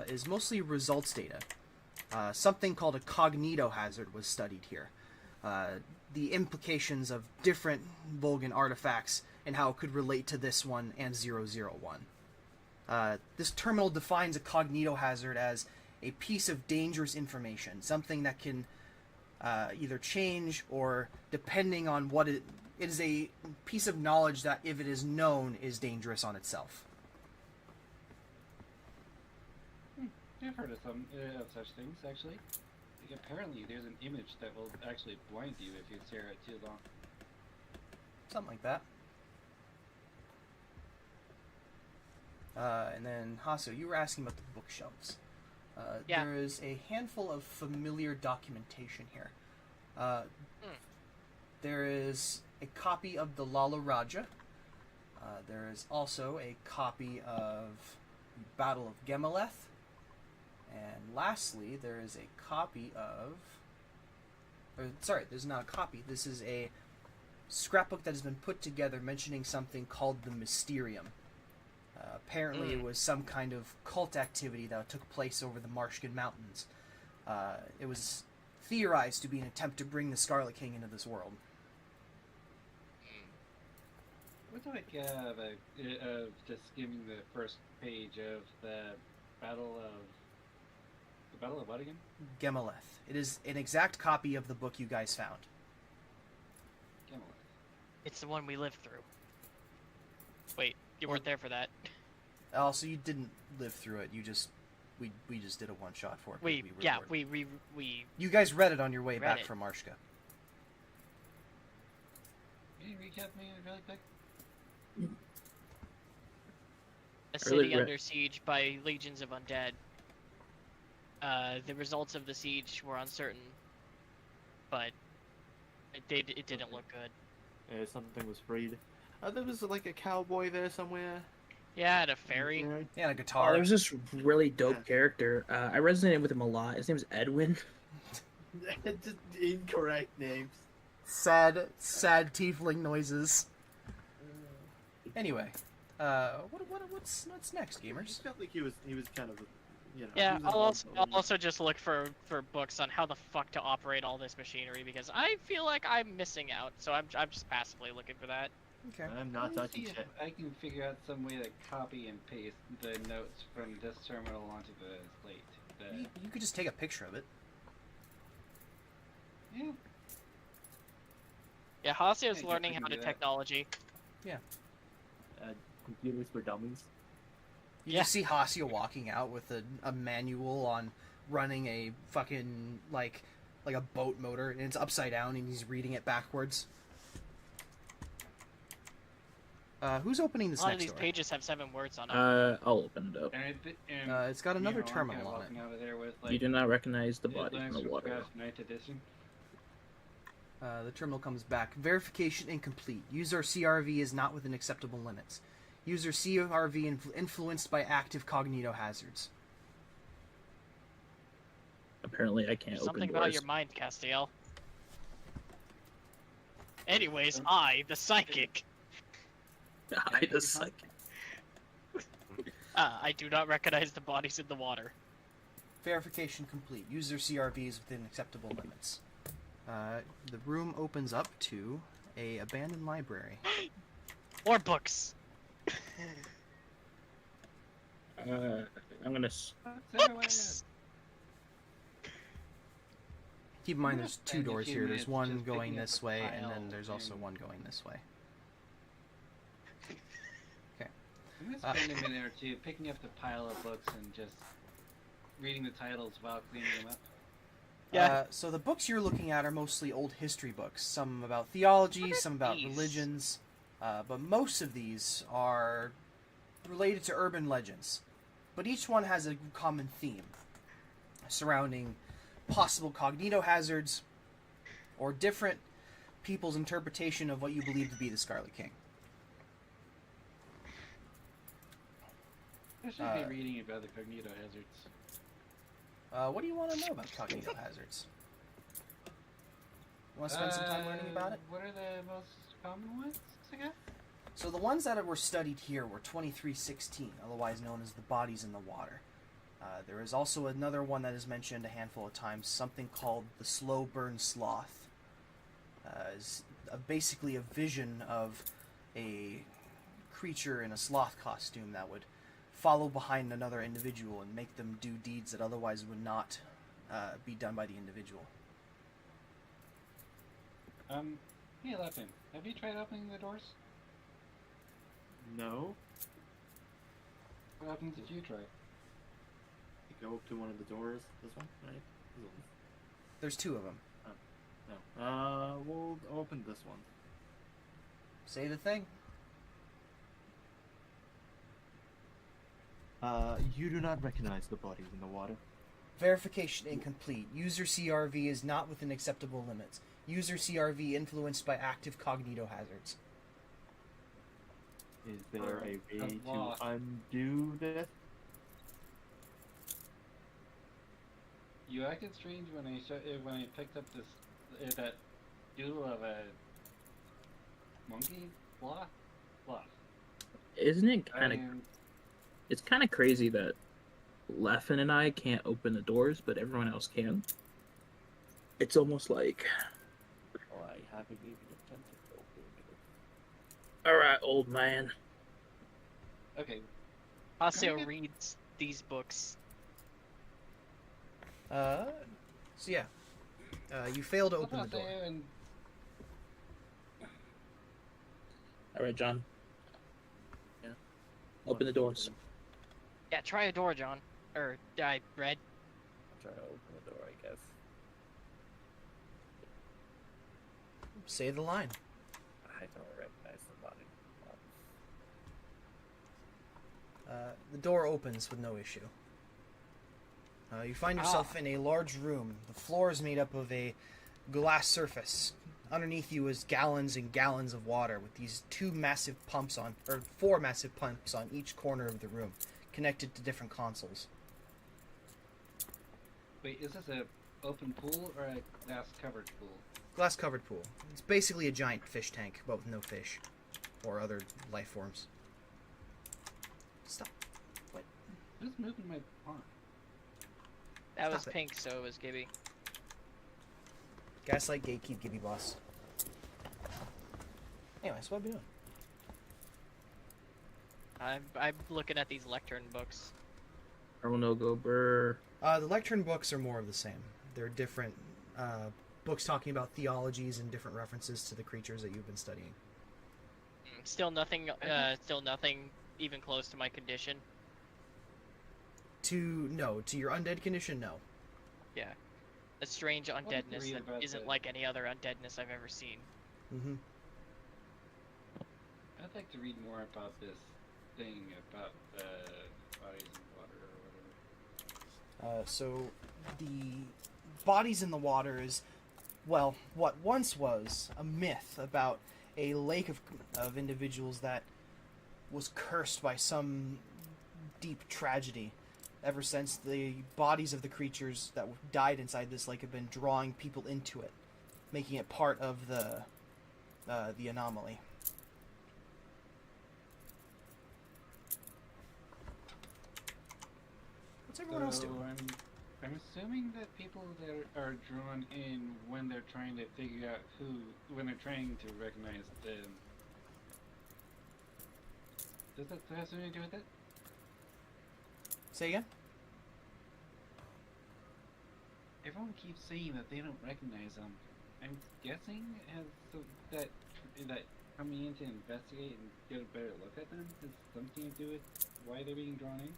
is mostly results data. Something called a cognito hazard was studied here. The implications of different Volgan artifacts and how it could relate to this one and 001. This terminal defines a cognito hazard as a piece of dangerous information, something that can either change or, depending on what it is, a piece of knowledge that, if it is known, is dangerous on itself. I've heard of some of such things actually. Like, apparently, there's an image that will actually blind you if you stare at it too long. Something like that. And then, Hasso, you were asking about the bookshelves. Yeah. There is a handful of familiar documentation here. There is a copy of the Lala Raja. There is also a copy of Battle of Gemaleth. And lastly, there is a copy of... there's not a copy. This is a scrapbook that has been put together mentioning something called the Mysterium. Apparently it was some kind of cult activity that took place over the Marshkin Mountains. It was theorized to be an attempt to bring the Scarlet King into this world. What do I get of just skimming the first page of the Battle of what again? Gemaleth. It is an exact copy of the book you guys found. Gemaleth. It's the one we lived through. Wait, you weren't there for that. Also, you didn't live through it. You just we just did a one shot for it. We recorded. we You guys read it on your way read back it. from Marshka. Can you recap me really quick? a Early city re- under siege by legions of undead. The results of the siege were uncertain, but it didn't look good. Something was freed. There was like a cowboy there somewhere. Yeah, and a ferry. Yeah, and a Oh, guitar. there's this really dope Yeah. character. I resonated with him a lot. His name's Edwin. Just incorrect names. sad tiefling noises. Anyway, what's next, I gamers? just felt like he was kind of, you know. Yeah, he was I'll also just look for books on how the fuck to operate all this machinery because I feel like I'm missing out. So I'm just passively looking for that. Okay. I'm not Let me touching see if shit. I can figure out some way to copy and paste the notes from this terminal onto the slate. You could just take a picture of it. Yeah. Yeah, Hasio's Yeah, learning I can how to do that. technology. Computers for dummies. You Yeah. just see Hasio walking out with a manual on running a fucking like a boat motor, and it's upside down, and he's reading it backwards. Who's opening this A lot of next these door? pages have 7 words on them. I'll open it up. And It's got another I'm terminal kinda on it. walking over there with, You do not recognize the the body in Linux the from water. Craft 9th edition. The terminal comes back. Verification incomplete. User CRV is not within acceptable limits. User CRV influenced by active cognito hazards. Apparently, I can't Something open about doors. your mind, Castiel. Anyways, I, the psychic, I just like. I do not recognize the bodies in the water. Verification complete. User CRV is within acceptable limits. The room opens up to a abandoned library. Or books. I'm gonna. Books. Keep in mind, I'm there's gonna two spend a doors few here. There's minutes one just going picking up this the way, and then file there's also and- one going this way. I'm gonna spend a minute or two picking up the pile of books and just reading the titles while cleaning them up. Yeah. So the books you're looking at are mostly old history books. Some about theology, What are some about these? religions. But most of these are related to urban legends. But each one has a common theme surrounding possible cognito hazards or different people's interpretation of what you believe to be the Scarlet King. I should be reading about the cognito hazards. What do you want to know about cognito hazards? Want to spend some time learning about it? What are the most common ones, I guess? So the ones that were studied here were 2316, otherwise known as the bodies in the water. There is also another one that is mentioned a handful of times, something called the slow burn sloth. Is basically a vision of a creature in a sloth costume that would follow behind another individual and make them do deeds that otherwise would not be done by the individual. Hey, Lefton, have you tried opening the doors? No. What weapons did you try? Go up to one of the doors. This one, right? This one. There's two of them. No. We'll open this one. Say the thing. You do not recognize the bodies in the water. Verification incomplete. User CRV is not within acceptable limits. User CRV influenced by active cognito hazards. Is there a way to Unlock. undo this? You acted strange when I picked up this that doodle of a monkey sloth. Isn't it kind of? And It's kind of crazy that Leffen and I can't open the doors, but everyone else can. It's almost like, Oh, I haven't even attempted to open it. all right, old man. okay, Hasio reads these books. So yeah. You fail to I'll open the toss door. it and All right, John. Yeah. Open the doors. Yeah, try a door, John. Or I read. I'm trying to open the door, I guess. Say the line. I don't recognize the body. The door opens with no issue. You find yourself in a large room. The floor is made up of a glass surface. Underneath you is gallons and gallons of water with these four massive pumps on each corner of the room, connected to different consoles. Wait, is this a open pool or a glass covered pool? Glass covered pool. It's basically a giant fish tank, but with no fish or other life forms. Stop. What? Who's moving my arm? That was Stop it. pink, so it was Gibby. Gaslight, gatekeep, Gibby boss. Anyways, what are we doing? I'm looking at these lectern books. Terminal go brr. The lectern books are more of the same. They're different books talking about theologies and different references to the creatures that you've been studying. Still nothing even close to my condition. To your undead condition, no. Yeah. A strange undeadness read that about isn't the- like any other undeadness I've ever seen. Mm-hmm. I'd like to read more about this thing about bodies in water or whatever. So the bodies in the water is, well, what once was a myth about a lake of individuals that was cursed by some deep tragedy. Ever since the bodies of the creatures that died inside this lake have been drawing people into it, making it part of the anomaly. What's everyone else doing? I'm assuming that people that are drawn in when they're trying to figure out when they're trying to recognize them. Does that have something to do with it? Say again? Everyone keeps saying that they don't recognize them. I'm guessing that coming in to investigate and get a better look at them has something to do with why they're being drawn in.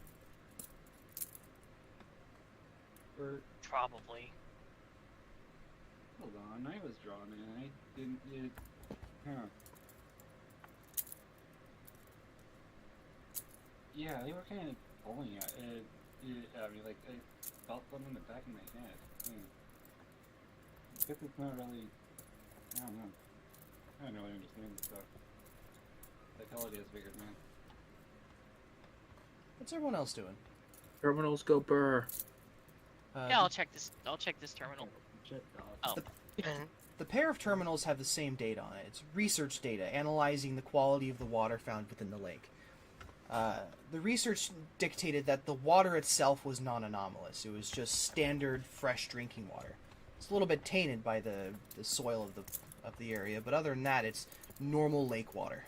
Or Probably. hold on, I was drawn in. I didn't. Huh. Yeah, they were kind of pulling at it. I mean, like I felt them in the back of my head. I guess it's not really. I don't know. I don't really understand this stuff. Psychology is bigger than that. What's everyone else doing? Terminals go brr. Yeah, I'll check this. I'll check this terminal. Shit, dog. Oh. The pair of terminals have the same data on it. It's research data analyzing the quality of the water found within the lake. The research dictated that the water itself was non-anomalous. It was just standard fresh drinking water. It's a little bit tainted by the soil of the area, but other than that, it's normal lake water.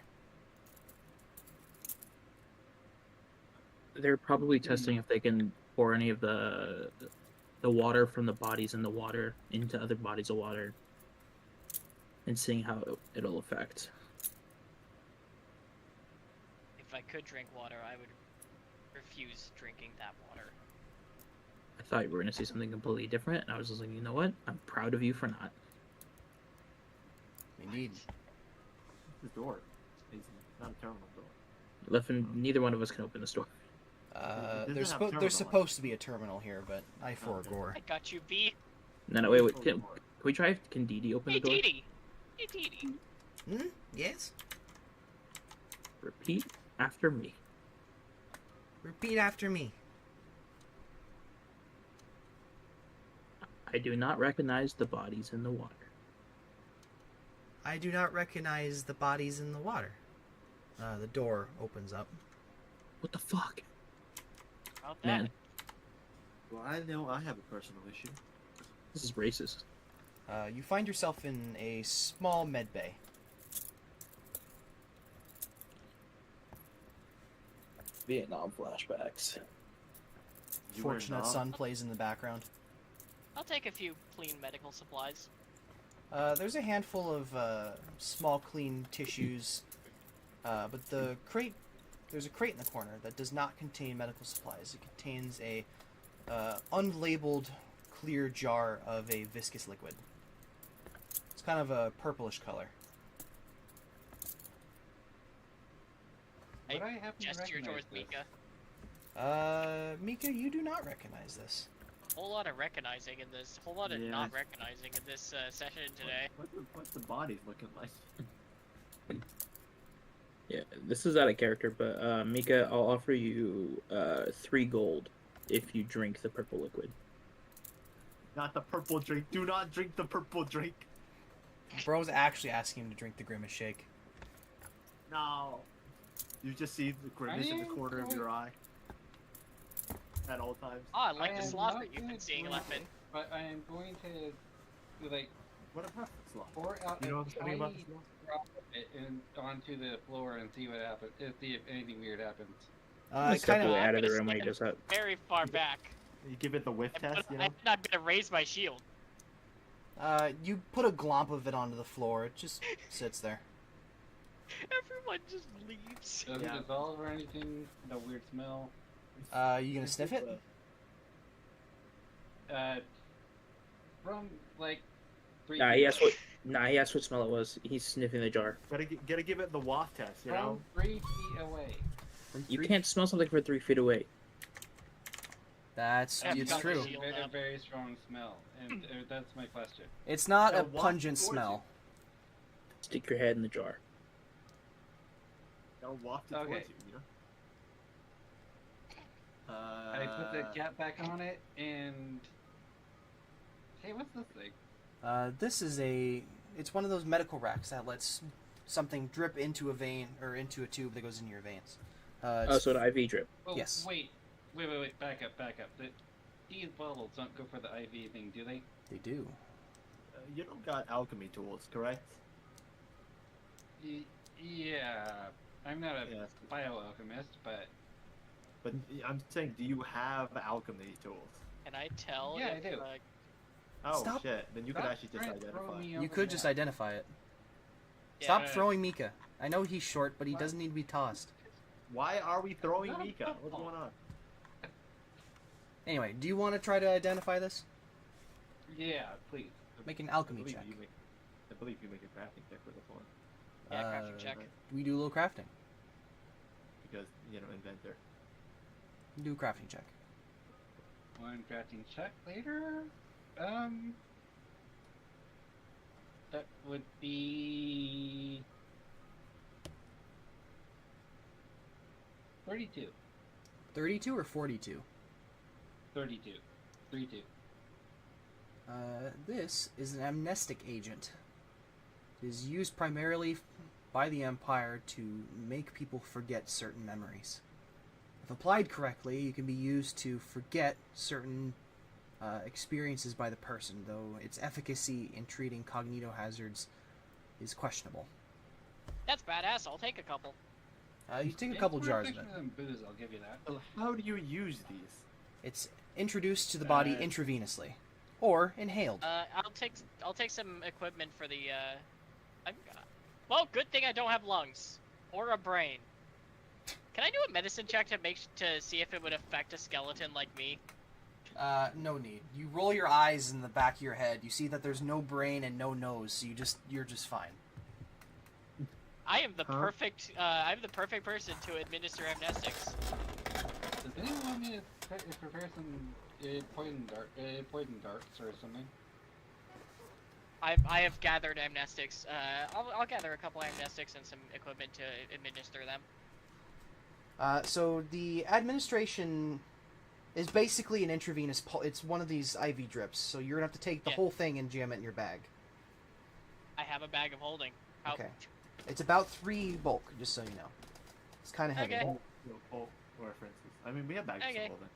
They're probably testing if they can pour any of the water from the bodies in the water into other bodies of water and seeing how it'll affect. If I could drink water, I would refuse drinking that water. I thought you were going to say something completely different, and I was just like, you know what? I'm proud of you for not. Indeed. The door. It's not a terminal door. Neither one of us can open this door. It There's doesn't have terminal supposed to be a terminal here, but I forego. I got you, B. No, wait. Can we try? Can Dee Dee open Hey, the door? Dee Dee. Hey, Dee Dee. Hmm? Yes? Repeat after me. Repeat after me. I do not recognize the bodies in the water. I do not recognize the bodies in the water. The door opens up. What the fuck? About that. Man, Well, I know I have a personal issue. this is racist. You find yourself in a small med bay. Vietnam flashbacks. You were Fortunate not? Son plays in the background. I'll take a few clean medical supplies. There's a handful of small clean tissues, but the crate there's a crate in the corner that does not contain medical supplies. It contains a unlabeled clear jar of a viscous liquid. It's kind of a purplish color. Would I happen to Gesture recognize towards this? Mika. Mika, you do not recognize this. A whole lot of recognizing in this. A whole lot of Yeah. not recognizing in this session today. What's the bodies looking like? Yeah, this is out of character, but Mika, I'll offer you 3 gold if you drink the purple liquid. Not the purple drink. Do not drink the purple drink. Bro's actually asking him to drink the Grimace Shake. No. You just see the grimace in the corner of your eye. At all times. Oh, I like I the am slaughter not you've been gonna seeing, do Leffen. it, But I am going to, like, What about the slot? pour out You know a what's funny about tiny the slot? drop of it onto the floor and see what happens. See if anything weird happens. It's Step kind of away out of the gonna room when he stand does that. Very far back. You give it the whiff test, you know? I'm not gonna raise my shield. you put a glomp of it onto the floor. It just sits there. Everyone just leaves. Does Yeah. it dissolve or anything? No weird smell. You gonna sniff it? From like 3 Nah, he asked what smell it was. He's sniffing the jar. Gotta give it the waft test, you know? from 3 feet away. You can't smell something from 3 feet away. That's Yeah, it's got true. the shield Very, up. very strong smell, and that's my question. It's not Yeah, a walk pungent towards smell. Stick your head in the jar. They'll waft it Okay. towards you, you know? I put the cap back on it, and hey, what's this thing? This is it's one of those medical racks that lets something drip into a vein or into a tube that goes into your veins. Oh, so an IV drip. Oh, Yes. wait, back up. These bottles don't go for the IV thing, do they? They do. You don't got alchemy tools, correct? Yeah, I'm not a Yeah. bioalchemist, but But I'm saying, do you have alchemy tools? Can I tell? Yeah, I if, do. Oh Stop. shit! Then you could stop actually just trying to throw identify. me You over could the just map. identify it. Yeah. Stop throwing Mika. I know he's short, but he doesn't need to be tossed. Why are we throwing No, Mika? no. What's going on? Anyway, do you want to try to identify this? Yeah, please. Make an I alchemy believe check. I believe you make a crafting check for this one Yeah, crafting check. We do a little crafting. because inventor. Do a crafting check. One crafting check later. That would be 32. 32 or 42? 32. 32. This is an amnestic agent. It is used primarily by the Empire to make people forget certain memories. If applied correctly, it can be used to forget certain experiences by the person, though its efficacy in treating cognito hazards is questionable. That's badass. I'll take a couple. You take a It's couple more jars of it. effective than booze, I'll give you that. So how do you use these? It's introduced to the body intravenously, or inhaled. I'll take some equipment for the. Well, good thing I don't have lungs or a brain. Can I do a medicine check to see if it would affect a skeleton like me? No need. You roll your eyes in the back of your head. You see that there's no brain and no nose, so you're just fine. I am the Huh? perfect. I'm the perfect person to administer amnestics. Does anyone want me to prepare some poison darts or something? I have gathered amnestics. I'll gather a couple amnestics and some equipment to administer them. So the administration is basically an intravenous. It's one of these IV drips. So you're gonna have to take the Yeah. whole thing and jam it in your bag. I have a bag of holding. How- Okay. It's about 3 bulk, just so you know. It's kind of heavy. Okay. Oh, references. I mean, we have bags Okay. of holding.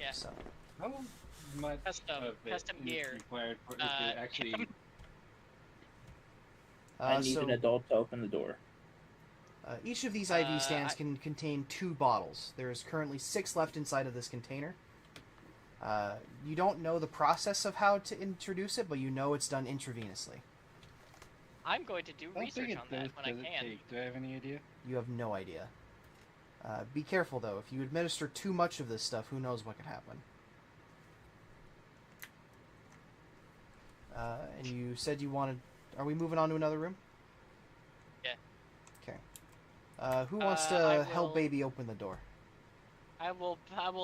Yeah. So How much Custom- of it custom is gear. required for it to Uh, actually... I need so, an adult to open the door. Each of these IV stands I- can contain 2 bottles. There is currently 6 left inside of this container. You don't know the process of how to introduce it, but you know it's done intravenously. I'm going to do How big research a on that dose when I does it can. take? Do I have any idea? You have no idea. Be careful, though. If you administer too much of this stuff, who knows what could happen. And you said you wanted... Are we moving on to another room? Yeah. Okay. Who wants I to help will- baby open the door? I will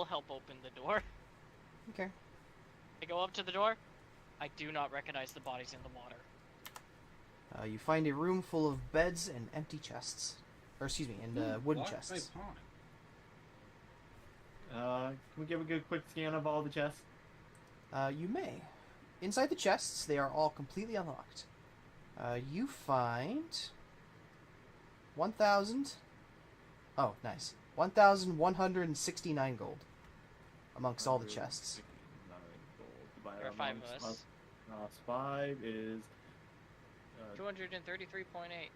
help open the door. Okay. I go up to the door. I do not recognize the bodies in the water. You find a room full of beds and empty chests. Or, excuse me, and wooden Locked by chests. pawn. Can we give a good quick scan of all the chests? You may. Inside the chests, they are all completely unlocked. You find 1,000... Oh, nice. 1,169 gold amongst all the chests. 169 gold. There are 5 of us. 5 is... 233.8.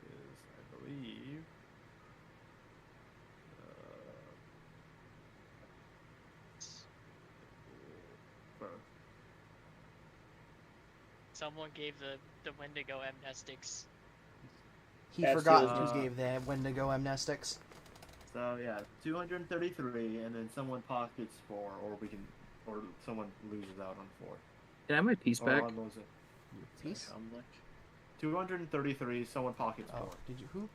is, I believe... Someone gave the Wendigo amnestics. He That's forgot yours. who gave the Wendigo amnestics. So yeah, 233, and then someone pockets 4, or someone loses out on 4. Can I have my piece Or back? on those, Piece? I'm like 233, someone pockets 4. Oh, did you... Who?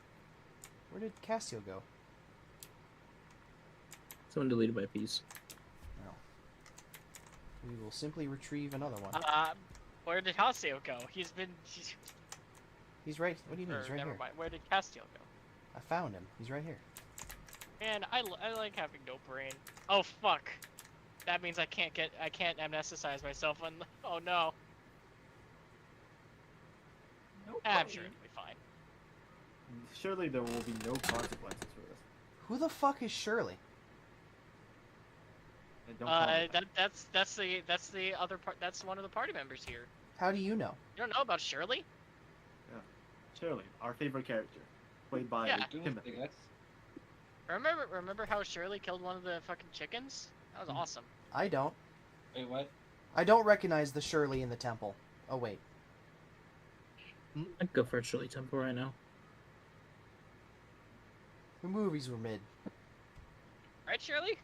Where did Castiel go? Someone deleted my piece. No. We will simply retrieve another one. Where did Castiel go? He's He's right... What do you mean? He's right never here. mind. Where did Castiel go? I found him. He's right here. Man, I like having no brain. Oh fuck. That means I can't amnesticize myself on. Oh no. I'm sure it'll be fine. Surely there will be no consequences for this. Who the fuck is Shirley? And don't call me that. That's the other part. That's one of the party members here. How do you know? You don't know about Shirley? Shirley, our favorite character, played by Yeah. Timothy. Remember how Shirley killed one of the fucking chickens? That was awesome. I don't. Wait, what? I don't recognize the Shirley in the temple. Oh, wait. I'd go for a Shirley Temple right now. The movies were mid. Right, Shirley?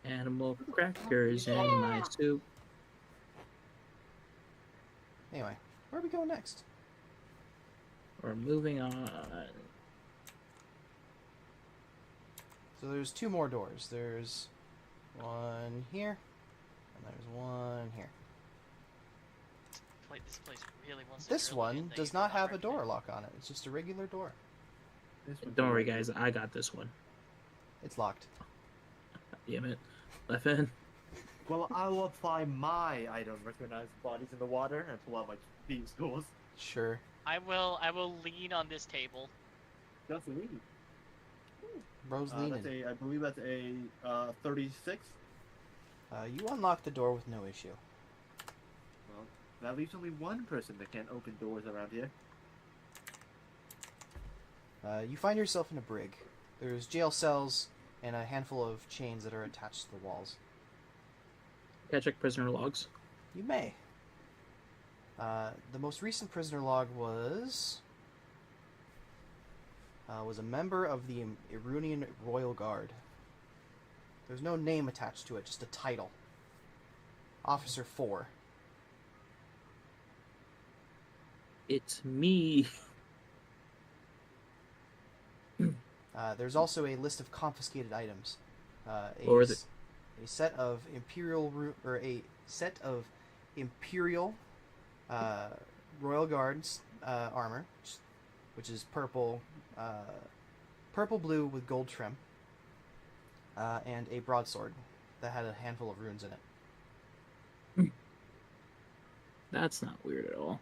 Animal crackers in my soup. Anyway, where are we going next? We're moving on. So there's 2 more doors. There's one here, and there's one here. This place really wants to This drill me one in, does they not have a recommend door it. lock on it. It's just a regular door. Don't worry, guys. I got this one. It's locked. Damn it. Left in. Well, I will apply my I don't recognize bodies in the water and pull out my thieves' tools. Sure. I will lean on this table. That's a lead. Bro's leaning. I believe that's a 36. You unlock the door with no issue. Well, that leaves only one person that can't open doors around here. You find yourself in a brig. There's jail cells and a handful of chains that are attached to the walls. Can I check prisoner logs? You may. The most recent prisoner log was a member of the Irunian Royal Guard. There's no name attached to it, just a title. Officer 4. It's me. There's also a list of confiscated items. What were they? A set of Imperial Royal Guards armor, which is purple blue with gold trim, and a broadsword that had a handful of runes in it. That's not weird at all.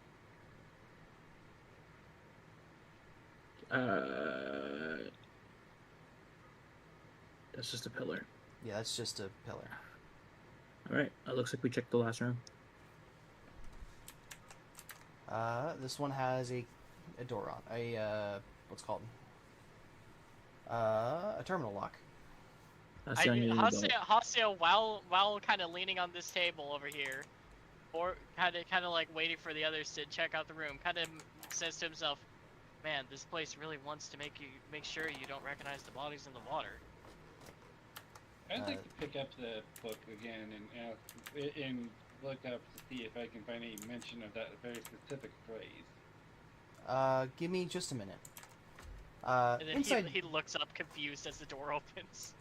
That's just a pillar. Yeah, that's just a pillar. Alright, it looks like we checked the last room. This one has a door on what's it called? A terminal lock. That's the only thing we don't. Haseo, while kind of leaning on this table over here, or kind of like waiting for the others to check out the room. Kind of says to himself, "Man, this place really wants to make sure you don't recognize the bodies in the water." I'd like to pick up the book again and look up to see if I can find any mention of that very specific phrase. Give me just a minute. And then Inside, he looks up confused as the door opens.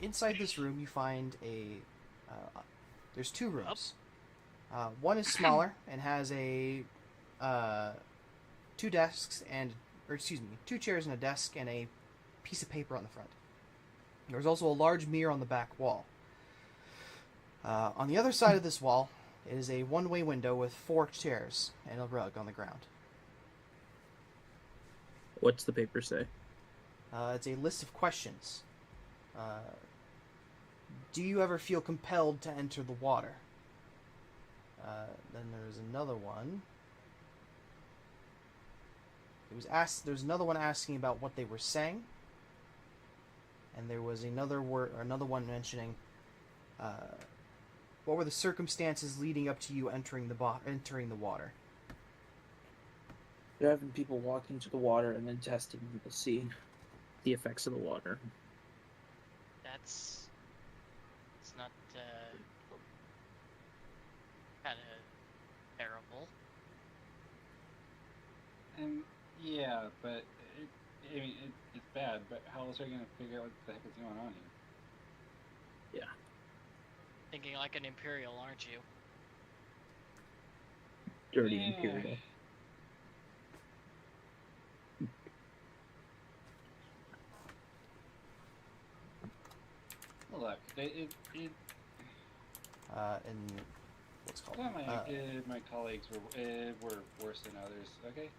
inside this room, you find there's two rooms. One is smaller and has two desks two chairs and a desk and a piece of paper on the front. There's also a large mirror on the back wall. On the other side of this wall is a one-way window with 4 chairs and a rug on the ground. What's the paper say? It's a list of questions. Do you ever feel compelled to enter the water? Then there's another one. There's another one asking about what they were saying. And there was another one mentioning what were the circumstances leading up to you entering the water. They're having people walk into the water and then testing to see the effects of the water. It's not kind of terrible. And yeah, but it's bad. But how else are you gonna figure out what the heck is going on here? Yeah. Thinking like an Imperial, aren't you? Dirty Yeah. Imperial. Look, And what's it called? some of my colleagues were worse than others. Okay.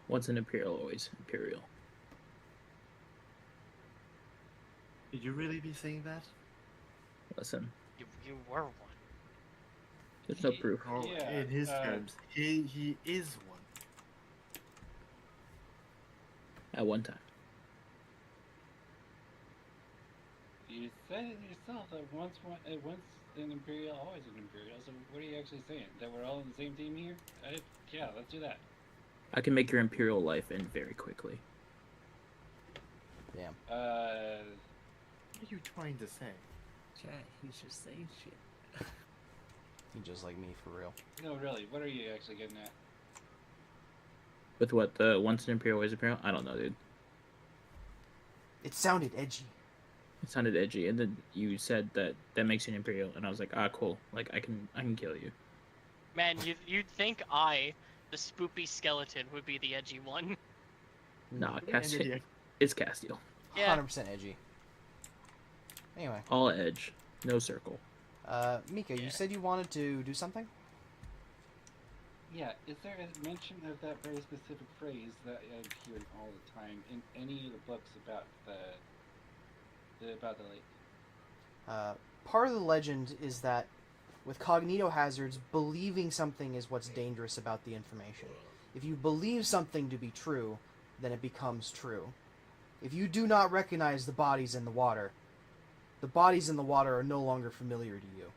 Once an Imperial, always Imperial. Did you really be saying that? Listen, You were one. there's no proof. Or Yeah, in his terms, he is one. At one time. You said it yourself that once an Imperial, always an Imperial. So what are you actually saying? That we're all on the same team here? Yeah, let's do that. I can make your Imperial life end very quickly. Damn. What are you trying to say? Chat, he's just saying shit. He's just like me, for real. No, really, what are you actually getting at? With what, the once an Imperial, always Imperial? I don't know, dude. It sounded edgy. It sounded edgy, and then you said that makes you an Imperial, and I was like, ah, cool. Like, I can kill you. Man, you'd think I, the spoopy skeleton, would be the edgy one. Nah, An Castiel. idiot. It's Castiel. Yeah. 100% edgy. Anyway, All edge, no circle. Mika, Yeah. you said you wanted to do something? Yeah, is there a mention of that very specific phrase that I hear all the time in any of the books about the lake? Part of the legend is that with cognitohazards, believing something is what's dangerous about the information. If you believe something to be true, then it becomes true. If you do not recognize the bodies in the water are no longer familiar to you.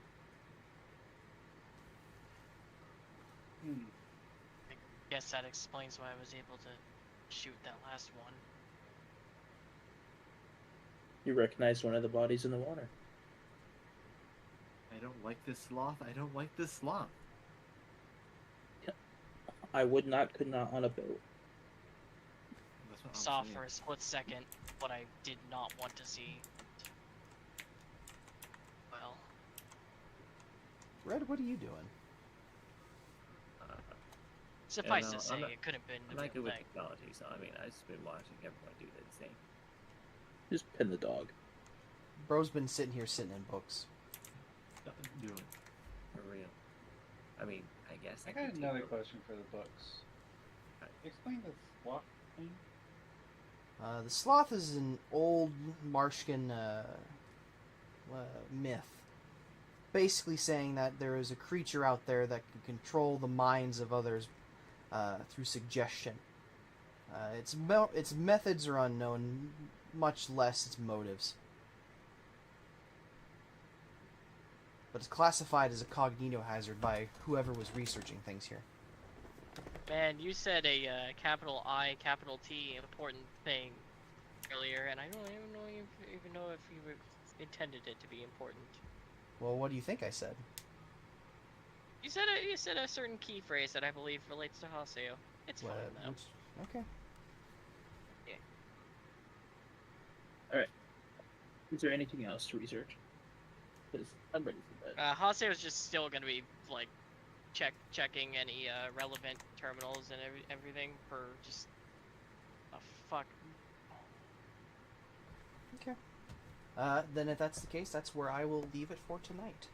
I guess that explains why I was able to shoot that last one. You recognized one of the bodies in the water. I don't like this sloth. I don't like this sloth. I could not on a boat. That's what I'm Saw saying. for a split second what I did not want to see. Well, Red, what are you doing? suffice no, to say, I'm not- it could have been I'm a not good good with thing. technology, so I mean, I've just been watching everyone do the same. Just pin the dog. Bro's been sitting in books. Nothing to do with it. For real. I mean, I guess I could got take another over. question for the books. Explain the swap thing. The sloth is an old Marshkin myth, basically saying that there is a creature out there that can control the minds of others through suggestion. Its methods are unknown, much less its motives. but it's classified as a cognito hazard by whoever was researching things here. Man, you said a capital I, capital T important thing earlier, and I don't even know if you intended it to be important. Well, what do you think I said? You said a certain key phrase that I believe relates to Haseo. It's fine though. Okay. Is there anything else to research? Because I'm ready for bed. Haseo's just still gonna be like checking any relevant terminals and everything for just fuck. Okay. Then if that's the case, that's where I will leave it for tonight.